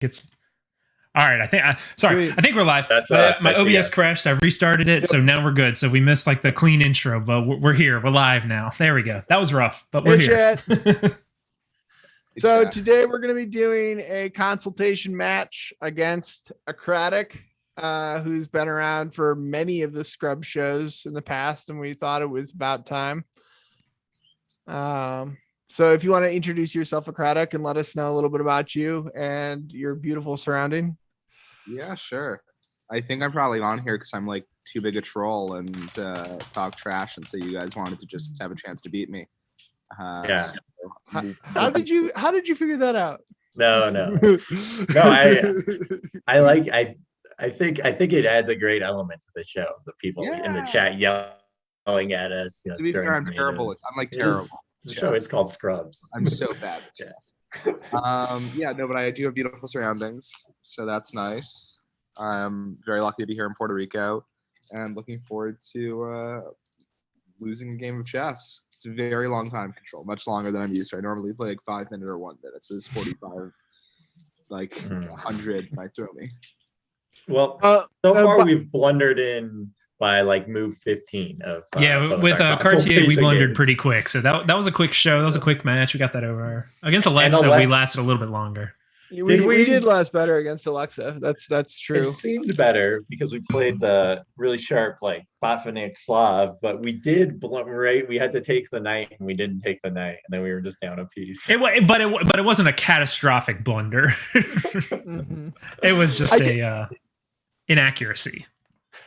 gets. All right, I think we're live. That's us. My OBS crashed. I restarted it, so now we're good. So we missed like the clean intro, but we're here. We're live now. There we go. That was rough, but we're here. So today we're going to be doing a consultation match against Acratic, who's been around for many of the Scrub shows in the past, and we thought it was about time. So if you want to introduce yourself, Acratic, and let us know a little bit about you and your beautiful surrounding. Yeah, sure. I think I'm probably on here because I'm like too big a troll and talk trash, and so you guys wanted to just have a chance to beat me. Yeah. So, How did you figure that out? No. I think it adds a great element to the show. The people in the chat yelling at us. You know, to be fair, I'm terrible. I'm like terrible. The show is called Scrubs. I'm so bad at chess. But I do have beautiful surroundings, so that's nice. I'm very lucky to be here in Puerto Rico, and looking forward to losing a game of chess. It's a very long time control, much longer than I'm used to. I normally play like 5 minutes or 1 minute. So it's 45, like 100 might throw me. Well, so far we've blundered in by like move 15 of with Cartier we blundered pretty quick, so that was a quick show. That was a quick match. We got that over. Against Alexa we lasted a little bit longer. We did last better against Alexa. That's true. It seemed better because we played the really sharp like Botvinnik Slav, but we did we had to take the knight and we didn't take the knight, and then we were just down a piece. But it wasn't a catastrophic blunder. Mm-hmm. It was just inaccuracy.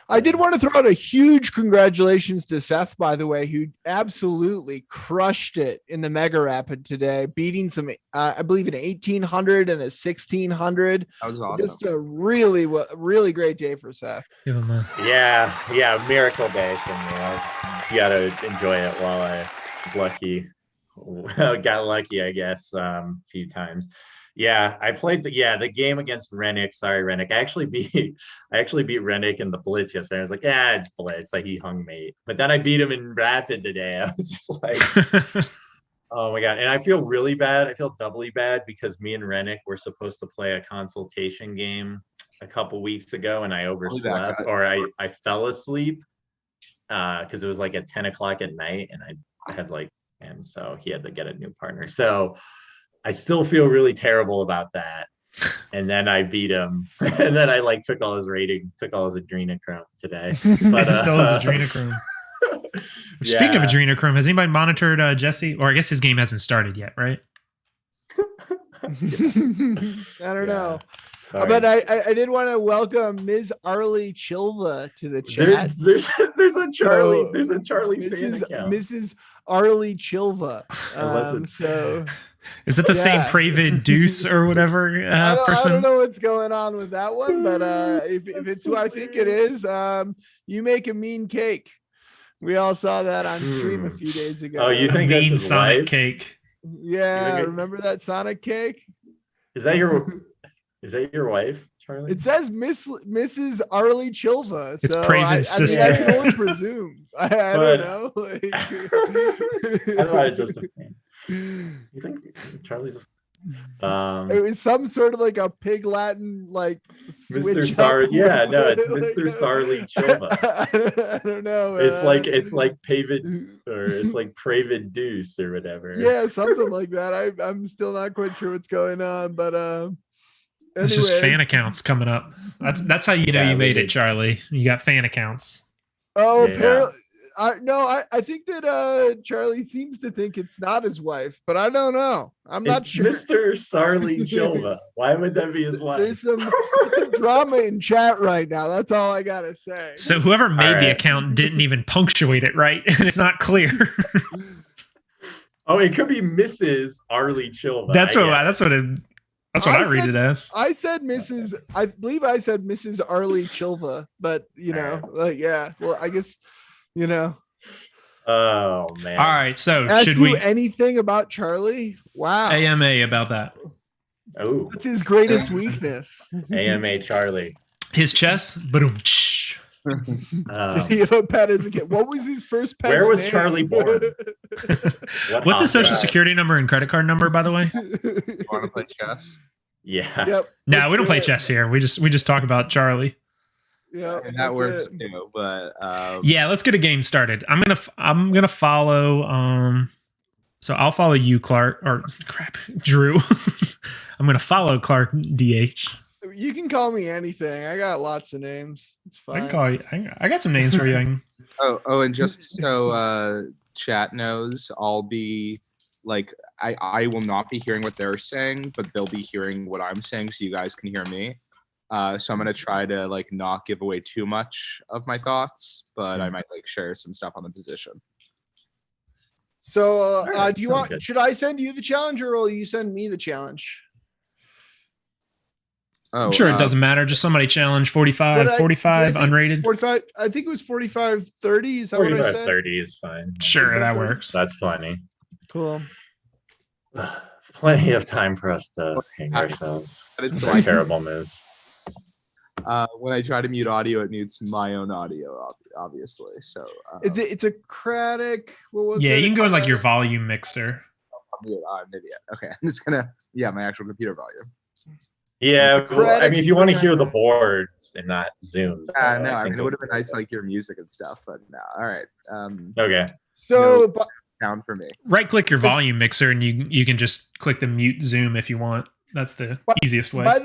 I did want to throw out a huge congratulations to Seth, by the way, who absolutely crushed it in the Mega Rapid today, beating some, I believe, an 1800 and a 1600. That was awesome. Just a really great day for Seth. Yeah, miracle day for me. You got to enjoy it while I got lucky, I guess, a few times. Yeah, I played the game against Rennick. Sorry, Rennick. I actually beat Rennick in the Blitz yesterday. I was like, it's Blitz. Like he hung mate. But then I beat him in Rapid today. I was just like, oh my God. And I feel really bad. I feel doubly bad because me and Rennick were supposed to play a consultation game a couple weeks ago, and I overslept or I fell asleep because it was like at 10 o'clock at night, and I had and so he had to get a new partner. So I still feel really terrible about that. And then I beat him. And then I took all his rating, took all his adrenochrome today. But still his adrenochrome. Speaking of adrenochrome, has anybody monitored Jesse? Or I guess his game hasn't started yet, right? I don't know. But I did want to welcome Ms. Arlie Chilva to the chat. There's a Charlie. There's a Charlie fan account. Mrs. Arlie Chilva. Is it the same Pravid Deuce or whatever person? I don't know what's going on with that one, but if it's who I think it is, you make a mean cake. We all saw that on stream a few days ago. Oh, you think that's his Sonic wife? cake? Yeah, remember that Sonic cake? Is that your wife, Charlie? It says Mrs. Arlie Chilva. It's so Pravid's sister. I can only presume. I don't know. I thought it was just a fan. You think Charlie's it was some sort of like a pig Latin Mr. Sarli. Yeah, no, it's Mr. Sarli Chilva. I don't know. It's like Pravid, or it's like Pravid Deuce or whatever. Yeah, something like that. I'm still not quite sure what's going on, but it's just fan accounts coming up. That's how you know you made it, Charlie. You got fan accounts. Oh, apparently. I think that Charlie seems to think it's not his wife, but I don't know. I'm not sure. Mr. Sarli Chilva. Why would that be his wife? There's some drama in chat right now. That's all I gotta say. So whoever made the account didn't even punctuate it right, and it's not clear. Oh, it could be Mrs. Arlie Chilva. That's what I read it as. I said Mrs. I believe I said Mrs. Arlie Chilva, but well, I guess. Oh man. All right, so should we anything about Charlie? Wow. AMA about that. Oh, what's his greatest weakness? AMA Charlie. His chess. Boom. Did he have a pet as a kid? What was his first pet? Where was Charlie born? What's his social security number and credit card number, by the way? You want to play chess? Yeah. Yep. No, let's we don't do play it. chess here. We just talk about Charlie. Yeah, And that that's works it. too. But Yeah, let's get a game started. I'm gonna follow. So I'll follow you, Clark, or crap, Drew. I'm gonna follow Clark DH. You can call me anything. I got lots of names. It's I fine. can call you. I got some names for you. I can, and just so chat knows, I'll be like I will not be hearing what they're saying, but they'll be hearing what I'm saying, so you guys can hear me. So I'm gonna try to like not give away too much of my thoughts, but I might like share some stuff on the position. So Alright, do you sounds want? good. Should I send you the challenge, or will you send me the challenge? I'm sure it doesn't matter. Just somebody challenge 45, 45 unrated. 45. I think it was 45, 30. Is that what I 45, said? 30 is fine. Sure, that works. That's plenty. Cool. Plenty of time for us to hang ourselves. It's Some like- terrible moves. When I try to mute audio, it mutes my own audio, obviously. So It's a Craddock. What was Yeah, it? you can go in like your volume mixer. I'm an idiot. Okay, I'm just gonna my actual computer volume. Yeah, well, I mean, if you want to hear the Craddock. boards and not Zoom. No, I mean it would have been nice to like hear music and stuff, but no. All right, Okay. So, No. but down for me. Right click your volume mixer and you can just click the mute Zoom if you want. That's the easiest way. by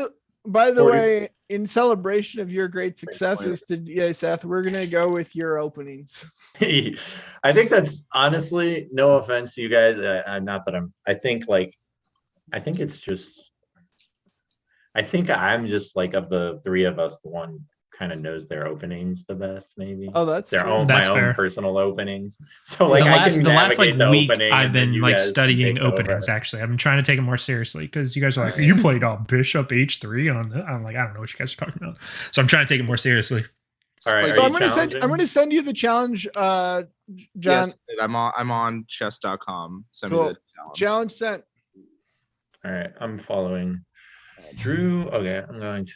the 40. way, in celebration of your great successes today, Seth, we're gonna go with your openings. I think that's honestly, no offense to you guys. Not that I think it's just. I think I'm just like of the three of us, the one kind of knows their openings the best, maybe. Oh, that's their true. own That's my fair. own personal openings. So like the I last, can the last like navigate the week opening I've and then been you like guys can studying take over. openings. Actually, I've been trying to take it more seriously because you guys are like, you played all Bishop H3 on the. I'm like, I don't know what you guys are talking about. So I'm trying to take it more seriously. All right. So are I'm you gonna send you the challenge, John. Yes, I'm on chess.com. Send Cool. me the challenge. Challenge sent. All right. I'm following Drew. Okay. I'm going to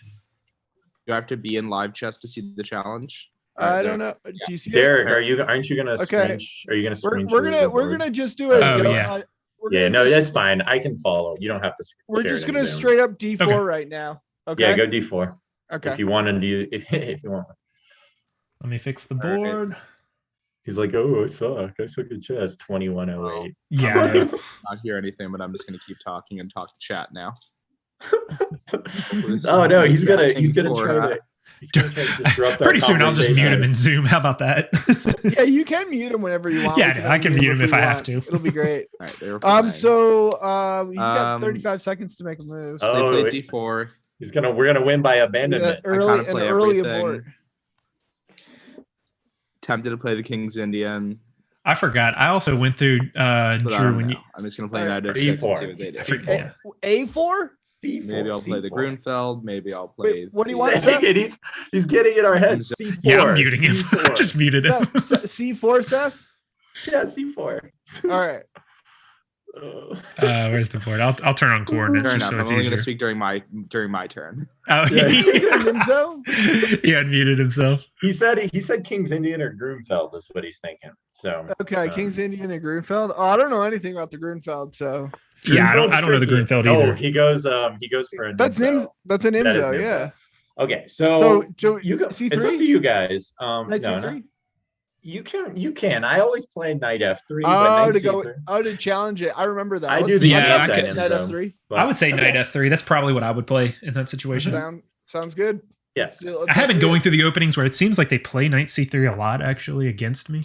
You have to be in live chess to see the challenge. I don't know. Do you see it? Derek. Aren't you gonna Okay. Are you gonna screen We're share gonna the we're board? gonna just do it. Oh, yeah. Yeah, no, that's fine. I can follow. You don't have to. We're share just it in gonna Zoom. straight up D4 Okay. right now. Okay. Yeah, go D4 Okay. if you want to do if you want. Let me fix the All right. board. He's like, oh, I suck. I suck at chess. 2108. Yeah. I know. Not hear anything, but I'm just gonna keep talking and talk to chat now. Oh no, he's gonna try For, to disrupt our Pretty soon I'll just mute him conversation. in Zoom. How about that? Yeah, you can mute him whenever you want. Yeah, We I can unmute mute him if I have want. to. It'll be great. All right, they were playing. So he's got Um, 35 seconds to make a move. Oh, they played wait. D4. We're gonna win by Yeah, abandonment. early kinda an play early everything. abort. Tempted to play the King's Indian. I forgot. I also went through But I Drew don't when know. you. I'm just gonna play Alright. Knight F6 and see E4. what they do. I forget. A4? C4, Maybe I'll play the C4. Grunfeld. Maybe I'll play. Wait, what do you the- want, Dang it, he's getting in our heads. C4. Yeah, I'm muting him. I C4. just muted him. C4, Seth? Yeah, C4. All right. Where's the board? I'll turn on coordinates Fair just enough. so I'm it's only easier. gonna speak during my turn. Oh, Yeah. Nimzo? he unmuted himself. He said King's Indian or Grunfeld is what he's thinking. So Okay, King's Indian and Grunfeld. Oh, I don't know anything about the Grunfeld, so Yeah, I don't know the Grunfeld's Grunfeld tricky. either. Oh, he goes for a that's Nimzo. That's an That is Nimzo, Nimzo. yeah. Okay, so So you go. C3? It's up to you guys. Knight No, C3? you can. I always play Knight F3. but Oh, Knight to go. C3. Oh, to challenge it. I remember that. I do Let's- the Yeah, let's I get could- Knight Nimzo. F3. But- I would say okay. Knight F3. That's probably what I would play in that situation. Sounds good. Yeah. Let's do it. I have been going through the openings where it seems like they play Knight C3 a lot actually against me.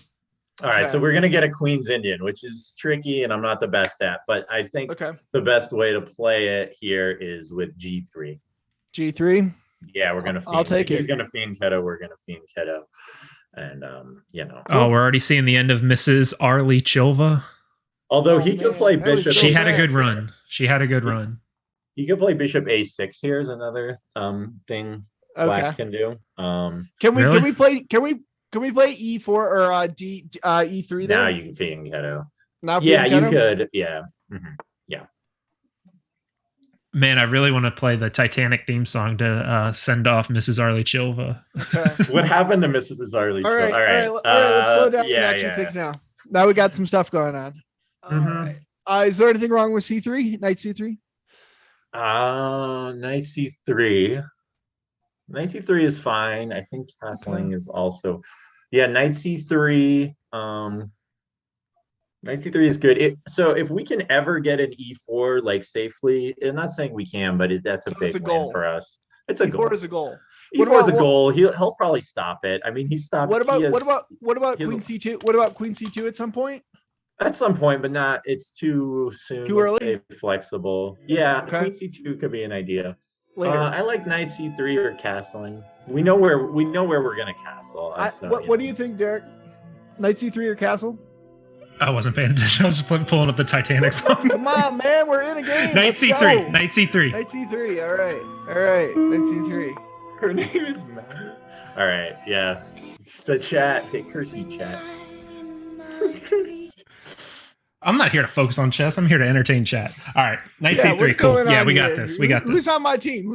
All right, Okay. so we're gonna get a Queen's Indian, which is tricky, and I'm not the best at. But I think Okay. the best way to play it here is with G3. G3. Yeah, we're gonna. I'll take He's it. gonna fiend Keto. We're gonna fiend Keto, and Oh, we're already seeing the end of Mrs. Arlie Chilva. Although Oh, he could man, play that was Bishop. so She had a fast. good run. She had a good run. He could play Bishop A6 here is another thing Okay. Black can do. Can we Really? play E4 or E3 there? Now you can fiend Keto. Now Yeah, you Fianchetto? could. Yeah. Mhm. Man, I really want to play the Titanic theme song to send off Mrs. Arlie Chilva. Okay. What happened to Mrs. Arlie? All right. All right. All right. Let's slow down yeah, and actually yeah. think now. Now we got some stuff going on. All Mhm. right. Is there anything wrong with C3? Knight C3? Knight c3. Knight c3 is fine. I think castling is also, yeah. Knight c3. Knight c3 is good. So if we can ever get an e4 like safely, I'm not saying we can, but that's a big win for us. It's a E4 goal. is a goal. E4 is a goal. He'll probably stop it. I mean, he stopped. What about Queen c2? What about Queen c2 at some point? At some point, but not. It's too soon. Too early. Stay flexible. Yeah, Okay. Queen c2 could be an idea. Later. I like Knight c3 or castling. We know where we're gonna castle. What do you think, Derek? Knight c3 or castle? I wasn't paying attention. I was just pulling up the Titanic song. Come on, man, we're in a game. Knight c3. Go. Knight c3. Knight c3. All right. Knight c3. Her name is Matt. All right, yeah. The chat, hey, Cursey chat. I'm not here to focus on chess. I'm here to entertain chat. All right, Knight c3. Cool. Yeah, we got this. We got this. Who's on my team?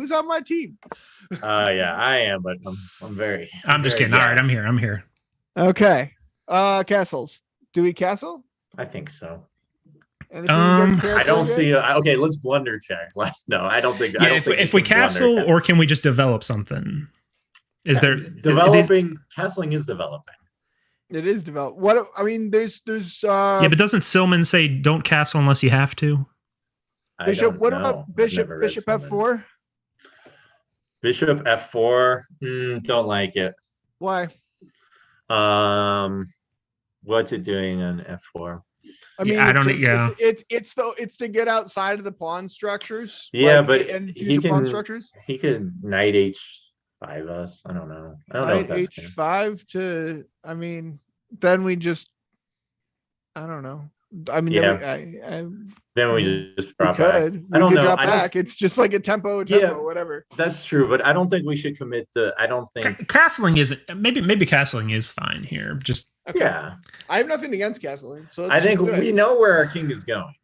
Yeah, I am, but I'm very. I'm just kidding. All right, I'm here. Okay. Castles. Do we castle? I think so. I don't see. Okay, let's blunder check. I don't think. Yeah, if we castle, or can we just develop something? Is there developing? Castling is developing. It is developed. What I mean, there's. Yeah, but doesn't Silman say don't castle unless you have to? Bishop. What about bishop? Bishop f4. Bishop f4. Don't like it. Why? What's it doing on f4? I mean, I don't. It's to get outside of the pawn structures. Yeah, like, but and future pawn structures. He could knight h5 us. I don't know. Knight h5 to. I mean, then we just. I don't know. I mean, then we just drop back. I don't know. Drop back. It's just like a tempo, whatever. That's true, but I don't think we should commit to. I don't think castling isn't. Maybe castling is fine here. Just yeah. I have nothing against castling, so I think we know where our king is going.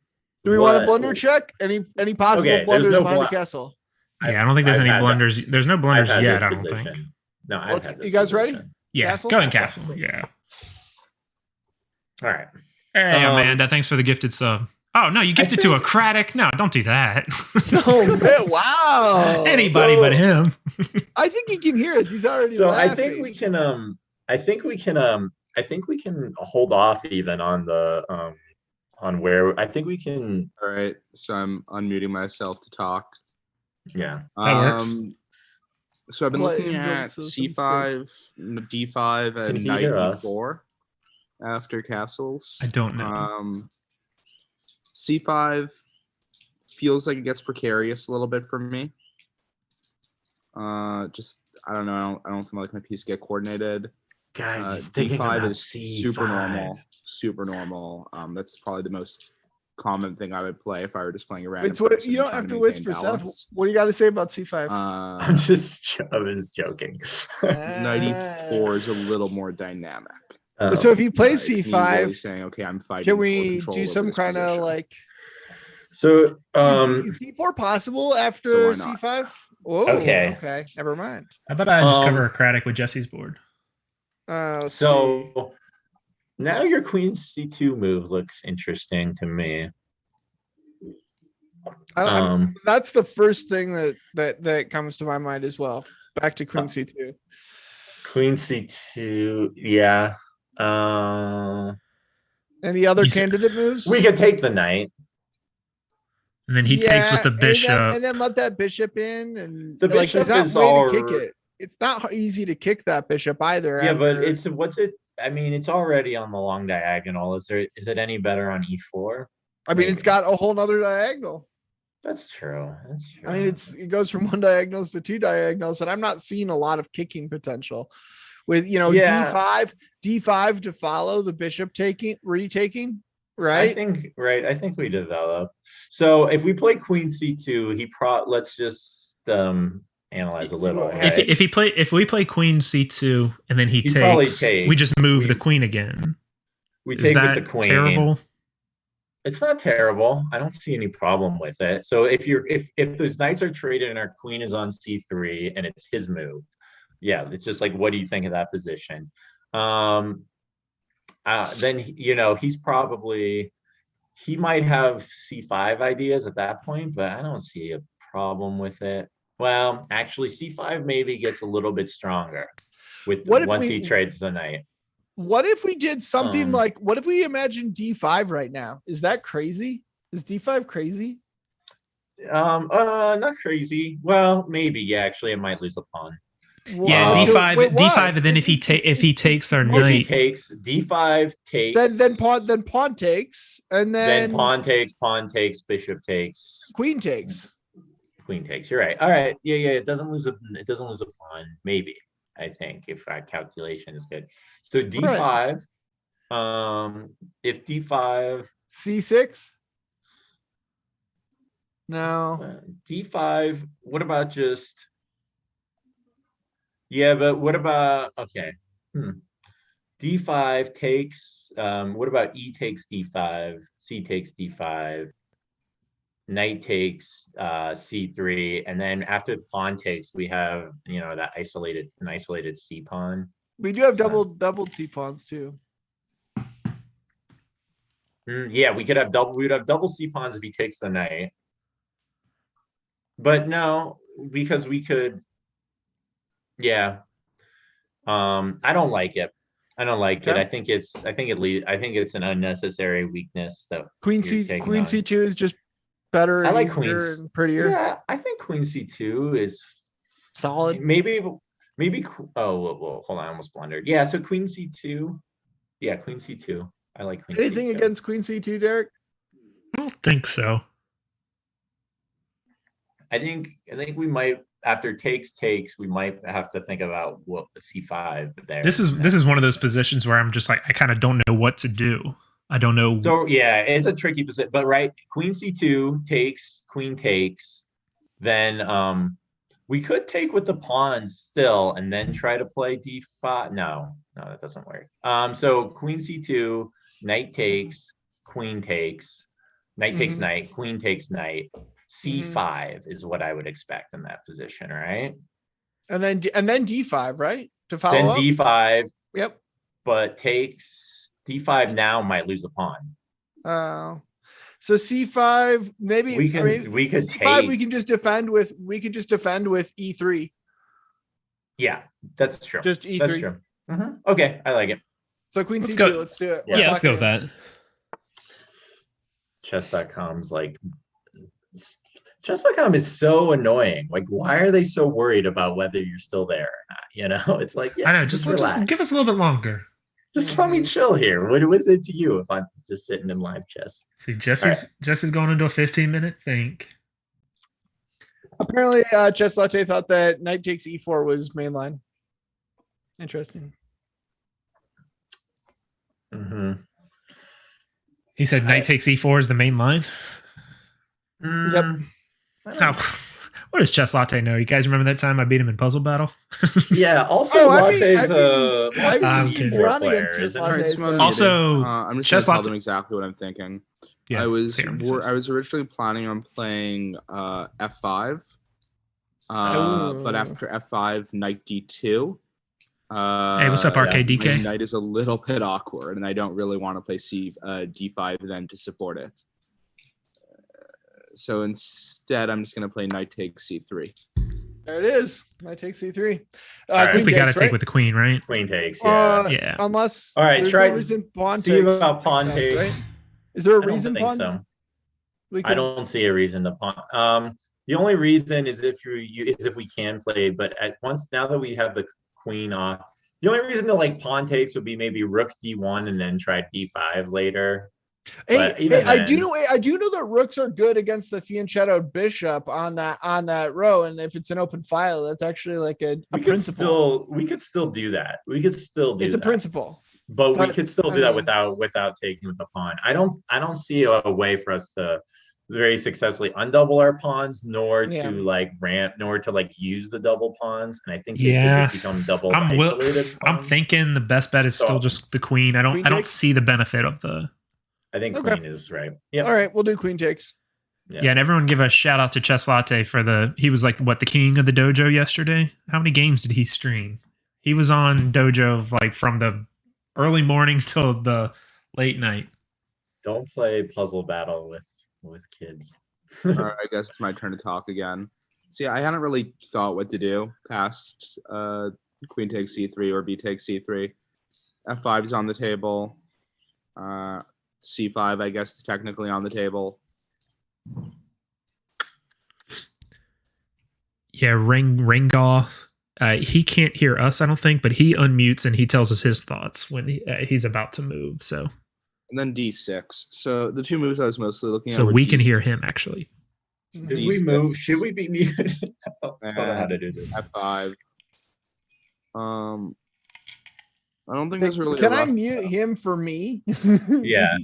Do we want a blunder check? Any possible blunders behind the castle? Yeah, I don't think there's any blunders. There's no blunders yet. I don't think. No, you guys ready? Yeah, castle? Go in castle. Yeah. All right. Hey, Amanda, thanks for the gifted sub. Oh, no, you gifted to a Craddock? No, don't do that. No, man, wow. Anybody but him. I think he can hear us. He's already laughing. I think we can hold off even on the on where I think we can. All right, so I'm unmuting myself to talk. Yeah. That works. So I've been looking at c5, d5, and knight e4 after castles. I don't know. C5 feels like it gets precarious a little bit for me. Just I don't know. I don't feel like my piece get coordinated. Guys, D5 is C5. super normal. That's probably the most common thing I would play if I were just playing a random. You don't have to whisper, Seth. What do you got to say about C5? I was joking. Knight E4 is a little more dynamic. So if he plays C5, really saying, "Okay, I'm fighting." Can we do some kind of like? So is D4 possible after C5? Oh, okay. Never mind. How about I just cover a Craddock with Jesse's board? So now your Queen C2 move looks interesting to me. That's the first thing that comes to my mind as well. Back to Queen C2. Queen C2, yeah. Any other candidate moves? We could take the knight. And then he takes with the bishop. And then let that bishop in. And the bishop is to kick it. It's not easy to kick that bishop either. Yeah, but it's already on the long diagonal. Is it any better on E4? I mean, it's got a whole nother diagonal. That's true. I mean, it goes from one diagonals to two diagonals, and I'm not seeing a lot of kicking potential with D5 to follow the bishop retaking. Right. I think we develop. So if we play Queen C2, let's just analyze a little. Right? If we play Queen C2 and then he takes, we just move the queen again. We take with the queen. Terrible? It's not terrible. I don't see any problem with it. So if those knights are traded and our queen is on C3 and it's his move, yeah, it's just like, what do you think of that position? Then he might have C5 ideas at that point, but I don't see a problem with it. Well, actually, c5 maybe gets a little bit stronger with What if once we- he trades the knight. What if we did something Um, like, what if we imagine D5 right now? Is that crazy? Is D5 crazy? Not crazy. Well, maybe. Yeah, actually, it might lose a pawn. Yeah, So- D5, wait, why? D5, and then if he takes our If he knight, takes d5 takes, Then pawn takes, and then then pawn takes, bishop takes, queen takes. queen takes. You're right. All right. Yeah. It doesn't lose a pawn. Maybe. I think if our calculation is good. So d5. If d5. C6. No. d5. What about just? Yeah, but what about okay? D5 takes. What about E takes D5? C takes D5. Knight takes C3, and then after pawn takes, we have that an isolated C pawn. We do have So- double T pawns too. Yeah, we could have double. We would have double C pawns if he takes the knight. But no, because we could. Yeah. I don't like it. I don't like it. Okay. I think it's an unnecessary weakness that Queen you're taking on. C2 is just better. I like easier, queens. and prettier. Yeah, I think Queen C2 is Solid. maybe. Oh, well, hold on, I almost blundered. Yeah, so Queen C2. Yeah, Queen C2. I like Queen Anything C2. against Queen C2, Derek? I don't think so. I think we might, after takes, we might have to think about what the C5 there. This is one of those positions where I'm just like, I kind of don't know what to do. I don't know. So yeah, it's a tricky position, but right, Queen C2 takes, Queen takes, then we could take with the pawns still, and then try to play D5. No, that doesn't work. So Queen C2, Knight takes, Queen takes, Knight takes Knight, Queen takes Knight. C5 is what I would expect in that position, right? And then D5, right? To follow Then up? D5, Yep. but takes D5 now might lose a pawn. So C5, maybe We could C5 take. we can just defend with E3. Yeah, that's true. Just E3. That's true. Okay, I like it. So Queen Let's C2, go. let's do it. Yeah, let's go with that. Chess.com's like Chess.com is so annoying. Like, why are they so worried about whether you're still there or not? It's like, yeah, I know. Just relax. give us a little bit longer. Just let me chill here. What is it to you if I'm just sitting in live chess? See, Jesse's going into a 15-minute think. Apparently, Chess Latte thought that Knight takes E4 was mainline. Interesting. He said Knight takes E4 is the main line. Yep. How? What does Chess Latte know? You guys remember that time I beat him in Puzzle Battle? Yeah. Also, Latte's I'm kidding. Run against Chess isn't Latte. he? so- Also, I'm just Chess gonna tell Latte- them exactly what I'm thinking. Yeah, I was say what he says. I was originally planning on playing F5, Oh. but after F5, Knight D2. Hey, what's up, Arcade my DK? Knight is a little bit awkward, and I don't really want to play D5 then to support it. So instead, I'm just going to play Knight takes C3. There it is. Knight takes C3. All right, Queen we got to takes, take right? with the queen, right? Queen takes. Yeah. Yeah. Unless All right, there's try no reason pawn see takes. about pawn makes sense, takes. right? Is there a I don't reason think pawn? so. We I could- don't see a reason to pawn. The only reason is if we can play, but now that we have the queen off, the only reason to like pawn takes would be maybe rook D1 and then try D5 later. But even I do then- know that rooks are good against the fianchetto bishop on that row, and if it's an open file, that's actually like a principle. We could still do that. We could still do It's that. a principle. But we But, could still I do that mean- without taking with the pawn. I don't see a way for us to very successfully undouble our pawns, nor Yeah. to like ramp, nor to like use the double pawns. And I think they Yeah. could just become double I'm isolated. I'm pawns. thinking the best bet is still So- just the queen. I Queen don't takes? see the benefit of the. I think Okay. queen is right. Yeah. All right, we'll do queen takes. Yeah, and everyone give a shout out to Chess Latte for he was like the king of the dojo yesterday. How many games did he stream? He was on dojo like from the early morning till the late night. Don't play puzzle battle with kids. All right, I guess it's my turn to talk again. So yeah, I hadn't really thought what to do past queen takes c3 or b takes c3. f5 is on the table. c5, I guess, is technically on the table. Yeah, Ringaw. He can't hear us, I don't think, but he unmutes and he tells us his thoughts when he's about to move. So, And then d6. So the two moves I was mostly looking at. so were we can d6 hear him actually. Did we move? Should we be muted? I don't know how to do this. f5. I don't think there's really. Can I mute him for me? Yeah.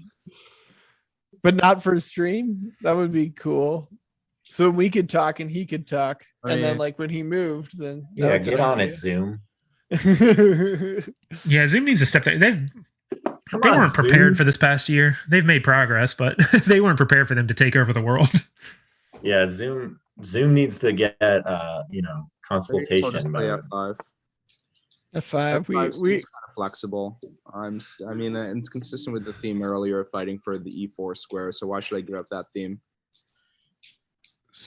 But not for stream? That would be cool. So we could talk and he could talk. And then like when he moved, then Yeah, get on it, Zoom. Yeah, Zoom needs to step there. They Come weren't on, prepared Zoom. for this past year. They've made progress, but they weren't prepared for them to take over the world. Yeah, Zoom needs to get consultation. I'll just play mode. f5. F5. F5 seems We kind of flexible. I mean, it's consistent with the theme earlier of fighting for the e4 square. So why should I give up that theme?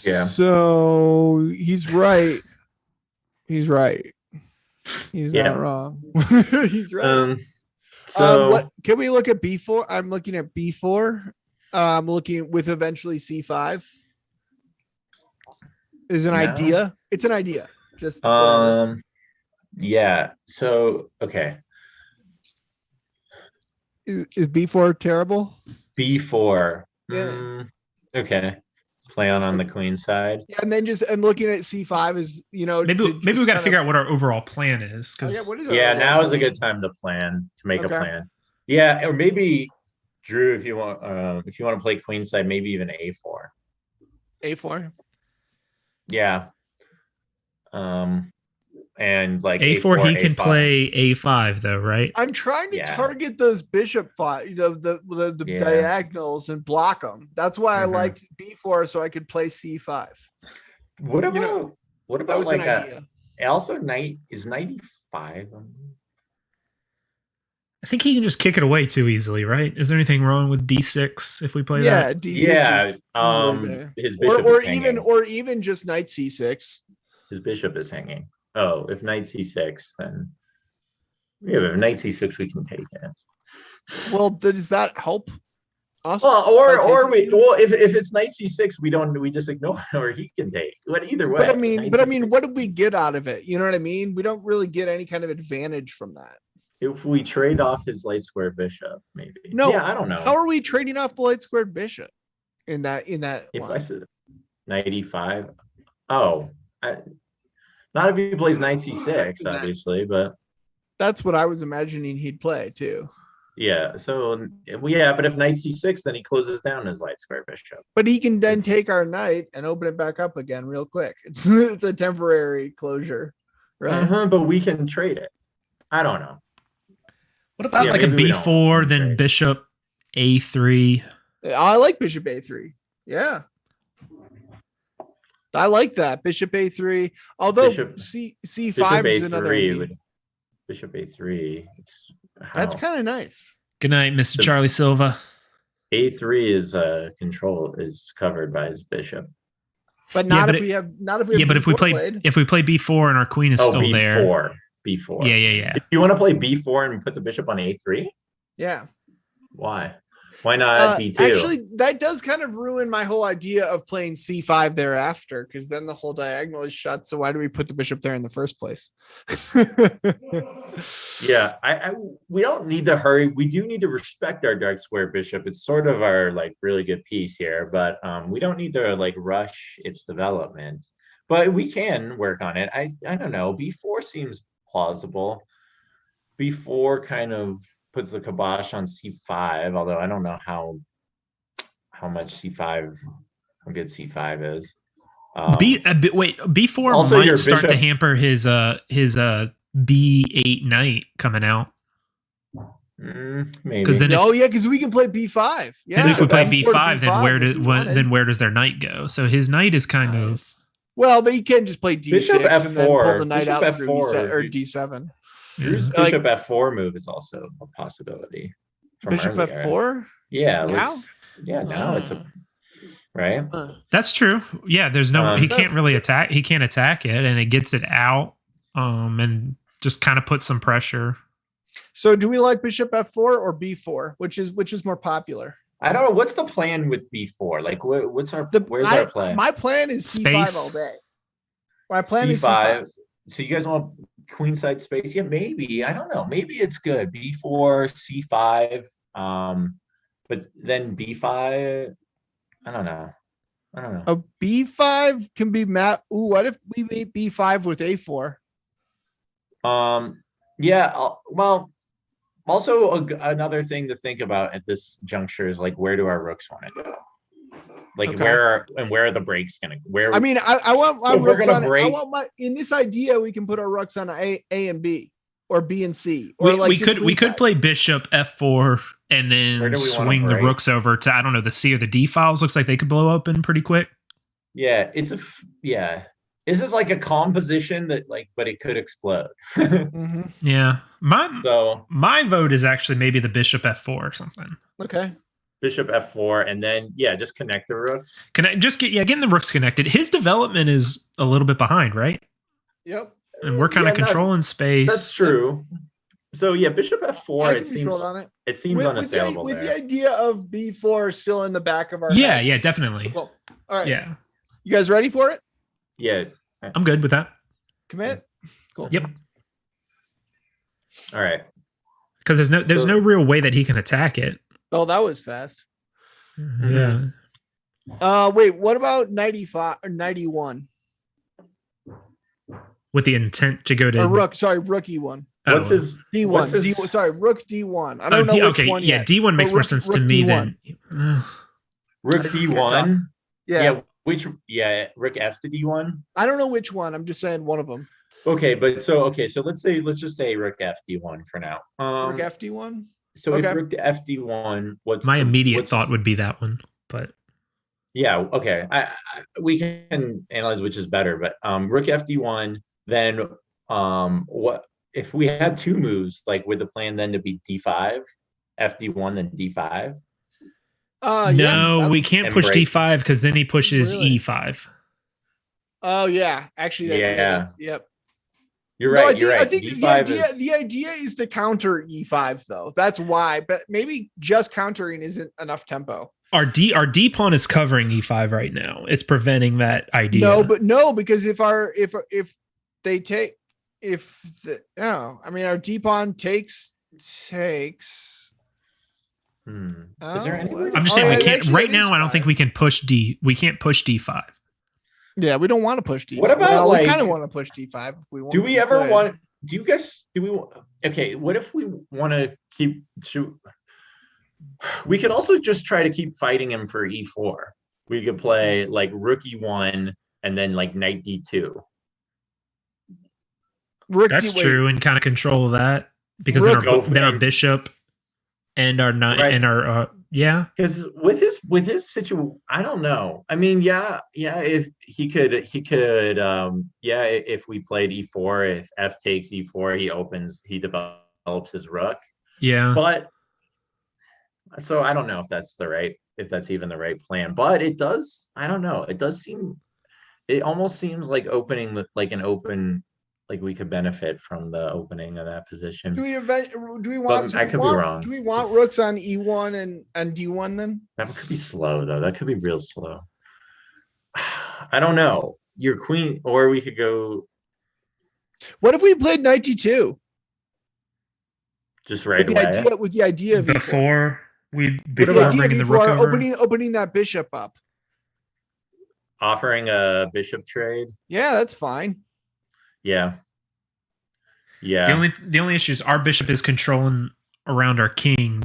Yeah. So he's right. He's right. He's Yeah. not wrong. He's right. So What can we look at B4? I'm looking at B4. I'm looking with eventually C5. Is an No. idea. It's an idea. Just whatever. yeah. So okay. Is B4 terrible? B4. Yeah. Okay. Play on the queen side. Yeah, and then and looking at C5 is Maybe we got to figure out what our overall plan is. Because what is Yeah, our now is a plan? good time to make a Okay. plan. Yeah, or maybe Drew, if you want to play queen side, maybe even A4. A4. Yeah. And like A4, he can A5. play A5 though, right? I'm trying to Yeah. target those bishop the Yeah. diagonals and block them. That's why I Mhm. liked B4 so I could play C5. What about That was like an idea. also knight is 95? I think he can just kick it away too easily, right? Is there anything wrong with D6 if we play Yeah, that? D6 Yeah, is easily there. his bishop Or is hanging. even just knight C6. His bishop is hanging. Oh, if knight C6, then if knight C6, we can take it. Well, does that help us? Well, by taking it? if it's knight C6, we just ignore it, or he can take. But either way. But I mean, knight but I C6. mean, what did we get out of it? You know what I mean? We don't really get any kind of advantage from that. If we trade off his light square bishop, maybe. No, Yeah, I don't know. How are we trading off the light squared bishop in that If line? I said 95, not if he plays knight C6, obviously, but That's what I was imagining he'd play too. yeah. So yeah, but if knight C6, then he closes down his light square bishop. But he can then It's- take our knight and open it back up again real quick. It's a temporary closure, right? But we can trade it. I don't know. What about Yeah, like a maybe we don't B4, then trade. bishop A3? I like bishop A3. Yeah. I like that. Bishop A3. Although Bishop- C5 Bishop is another. A3 bishop A3. That's How? kind of nice. Good night, Mr. The- Charlie Silva. A3 is covered by his bishop. But not but if it- we have Yeah, but if we B4 play played. B4 and our queen is still B4. there. B4. Yeah. If you want to play B4 and put the bishop on A3, Yeah. why? Why not B2? Actually, that does kind of ruin my whole idea of playing C5 thereafter, because then the whole diagonal is shut. So why do we put the bishop there in the first place? Yeah, we don't need to hurry. We do need to respect our dark square bishop. It's sort of our like really good piece here, but we don't need to like rush its development. But we can work on it. I don't know. B4 seems plausible. B4 kind of puts the kibosh on C5, although I don't know how much C5, how good C5 is. B4 Also, might your start to bishop- hamper his B8 knight coming out. Maybe. 'Cause then Oh yeah, because we can play B5. Yeah. And if we play that's B5, then where if you wanted. where does their knight go? So his knight is kind of Well, but you can just play D6 Bishop and then pull F4. the knight Bishop out through F4 E7 or would D7. Drew's yeah. bishop F4 move is also a possibility. From Bishop earlier. F4. Yeah. Now? Now it's a right? That's true. Yeah, there's no he That's- can't really attack. He can't attack it, and it gets it out, and just kind of puts some pressure. So do we like bishop f4 or b4? Which is more popular? I don't know. What's the plan with b4? Like, what's our where's our plan? My plan is c5 Space. all day. My plan C5. is c5. So you guys want queenside space? Yeah, maybe. I don't know. Maybe it's good. B4, C5. But then B5. I don't know. A b5 can be map. Ooh, what if we made b5 with a4? Yeah. Well, also another thing to think about at this juncture is like, where do our rooks want to go? Like, Okay. where are the breaks gonna? Where? I mean, I want my So if we're rooks gonna on. I break- want my in this idea. We can put our rooks on A and B, or B and C, or We just could queenside. play bishop f4 and Where then do we wanna swing the break? rooks over to, I don't know, the C or the D files. Looks like they could blow open pretty quick. Yeah, yeah. This is like a calm position that but it could explode. Mhm. Yeah, So my vote is actually maybe the bishop f4 or something. Okay. bishop f4, and then just connect the rooks. Can I just getting the rooks connected? His development is a little bit behind, right? Yep. And we're kind of Yeah, controlling space. That's true. So yeah, bishop f4. I It can be sold seems on it. it seems With unassailable the there. idea of b4 still in the back of our Yeah, heads. yeah, definitely. Cool. All right. Yeah, You guys ready for it? Yeah. I'm good with that. Commit. Cool. Yep. All right. Because there's So- no real way that he can attack it. Oh, that was fast. Yeah. Wait. What about 95 or 91? With the intent to go to Or rook? Sorry, rook e1. What's his D1. What's his- D1. Sorry, rook d1. I don't know which one yeah, yet. D1 makes But more rook- sense to rook me D1. than rook I just can't d1? Yeah. Rook f to d1. I don't know which one. I'm just saying one of them. Okay, let's just say rook f d1 for now. Rook f d1. So okay. if rook to f d1, my immediate thought would be that one. But Yeah, okay. We can analyze which is better, but rook f d1, then what if we had two moves, like with the plan then to be d5, f d1, then d5? no, we can't and push break. D5 because then he pushes Really? E5. Oh yeah, actually. Yep. You're No, right. You're right. I think d5 is the idea is to counter e5 though. That's why. But maybe just countering isn't enough tempo. Our D pawn is covering E5 right now. It's preventing that idea. No, because if our D pawn takes. Is there any way? I'm just saying we can't right now. I don't think we can push D. We can't push D5. Yeah, we don't want to push D5. What about, we like- kind of want to push D5 if we want. Do we ever want? Do you guys? Do we? Okay. What if we want to keep? We could also just try to keep fighting him for e4. We could play like rook e1 and then like knight d2. Rook That's D- true, and kind of control that because Rook- then our bishop and our knight Right. and our yeah. Because with his situation, I don't know. I mean, yeah. If he could, if we played e4, if f takes e4, he develops his rook. Yeah. But so I don't know if that's even the right plan. But it does. I don't know. It almost seems like opening like an open. Like we could benefit from the opening of that position. Do we But I could be wrong. Do we want rooks on e1 and d1 then? That could be slow though. That could be real slow. I don't know. Your queen, or we could go What if we played knight d2 just right with the away. idea of e4? Before With the before idea bringing the of rook e4, over. opening that bishop up. Offering a bishop trade. Yeah, that's fine. Yeah. The only issue is our bishop is controlling around our king.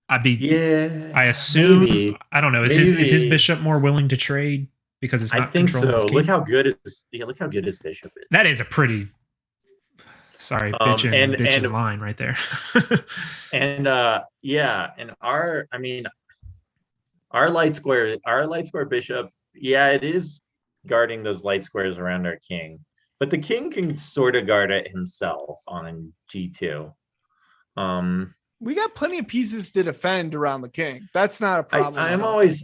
Yeah. I assume. maybe. I don't know. Is his Maybe. bishop more willing to trade because it's not I think so. controlling his king? Look how good his bishop is. That is a pretty bitchin' line right there. And and our light square bishop, it is guarding those light squares around our king. But the king can sort of guard it himself on g2. We got plenty of pieces to defend around the king. That's not a problem. I always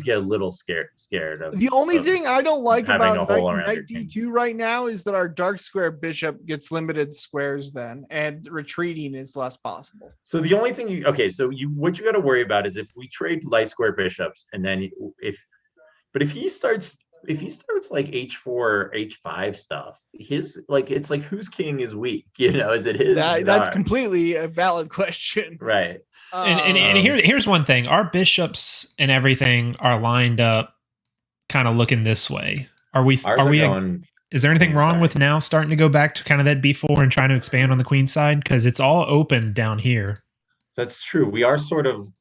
get a little scared of The only thing I don't like having about a hole around knight your king. D2 right now is that our dark square bishop gets limited squares then, and retreating is less possible. So the only thing what you got to worry about is if we trade light square bishops, and then if he starts like h4 h5 stuff, it's like whose king is weak, is it his? That's completely a valid question, right? And here's one thing: our bishops and everything are lined up, kind of looking this way. Is there anything wrong with now starting to go back to kind of that b4 and trying to expand on the queen side, because it's all open down here? That's true. We are sort of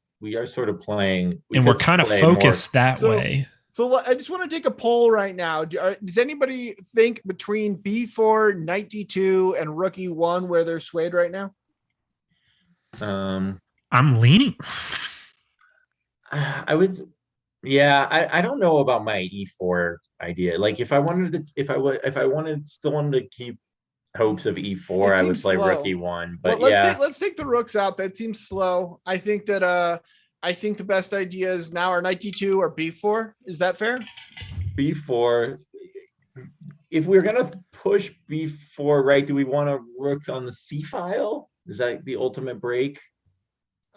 playing, and we're kind of focused that way. So I just want to take a poll right now. Does anybody think between b4, knight d2, and rook e1 where they're swayed right now? I'm leaning. I would. Yeah, I don't know about my e4 idea. Like if I wanted to keep hopes of e4, I would play slow. rook e1. But let's take the rooks out. That seems slow. I think that I think the best idea is now our knight d2 or b4. Is that fair? b4. If we're gonna push b4, right? Do we want a rook on the c file? Is that the ultimate break?